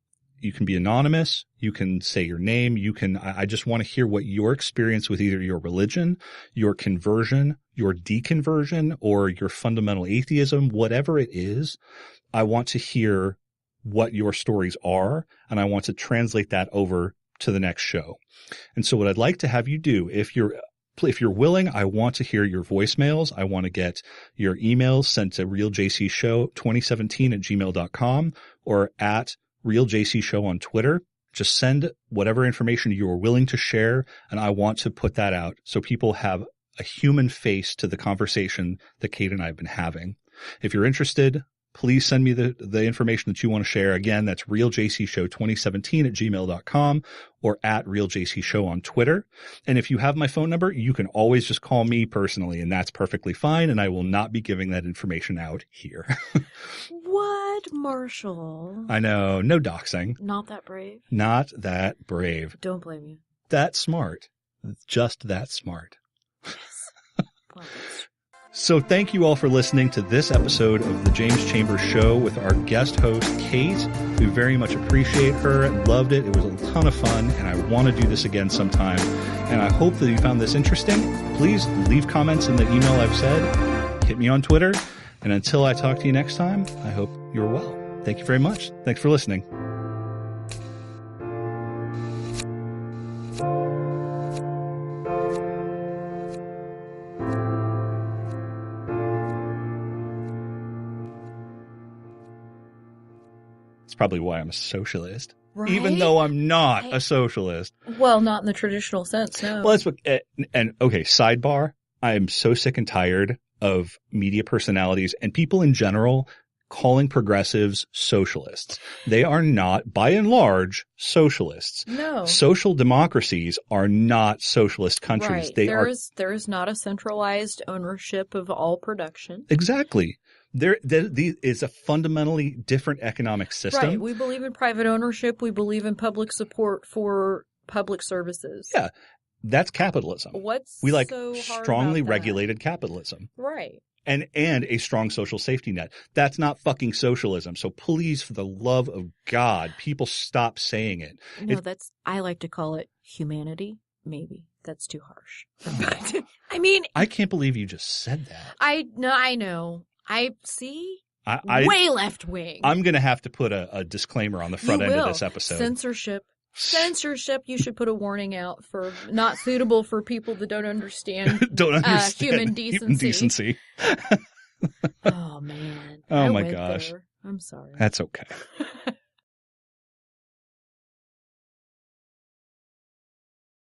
Speaker 3: You can be anonymous. You can say your name. I just want to hear what your experience with either your religion, your conversion, your deconversion, or your fundamental atheism, whatever it is. I want to hear what your stories are, and I want to translate that over to the next show. And so what I'd like to have you do, if you're willing, I want to hear your voicemails. I want to get your emails sent to realjcshow2017@gmail.com or at realjcshow on Twitter. Just send whatever information you are willing to share, and I want to put that out so people have a human face to the conversation that Kate and I have been having. If you're interested, please send me the information that you want to share. Again, that's realjcshow2017@gmail.com or at realjcshow on Twitter. And if you have my phone number, you can always just call me personally, and that's perfectly fine. And I will not be giving that information out here.
Speaker 1: What, Marshall?
Speaker 3: I know. No doxing.
Speaker 1: Not that brave.
Speaker 3: Not that brave.
Speaker 1: Don't blame you.
Speaker 3: That smart. Just that smart.
Speaker 1: Yes. Well,
Speaker 3: So thank you all for listening to this episode of the James Chambers Show with our guest host, Kate. We very much appreciate her. Loved it. It was a ton of fun, and I want to do this again sometime. And I hope that you found this interesting. Please leave comments in the email I've said. Hit me on Twitter. And until I talk to you next time, I hope you're well. Thank you very much. Thanks for listening. Probably why I'm a socialist,
Speaker 1: right?
Speaker 3: Even though I'm not a socialist.
Speaker 1: Well, not in the traditional sense, no.
Speaker 3: Well, that's what, and okay, sidebar. I am so sick and tired of media personalities and people in general calling progressives socialists. They are not, by and large, socialists.
Speaker 1: No.
Speaker 3: Social democracies are not socialist countries.
Speaker 1: Right. There is not a centralized ownership of all production.
Speaker 3: Exactly. There is a fundamentally different economic system.
Speaker 1: Right. We believe in private ownership. We believe in public support for public services.
Speaker 3: Yeah. That's capitalism. We like
Speaker 1: so hard
Speaker 3: strongly
Speaker 1: about that?
Speaker 3: regulated capitalism.
Speaker 1: Right.
Speaker 3: And a strong social safety net. That's not fucking socialism. So please, for the love of God, people stop saying it.
Speaker 1: No, I like to call it humanity. Maybe. That's too harsh. I mean,
Speaker 3: I can't believe you just said that.
Speaker 1: I know. I see. Way left wing.
Speaker 3: I'm going to have to put a disclaimer on the front end of this episode.
Speaker 1: Censorship. You should put a warning out for not suitable for people that don't understand human decency. Oh, man.
Speaker 3: Oh, my gosh.
Speaker 1: I'm sorry.
Speaker 3: That's okay.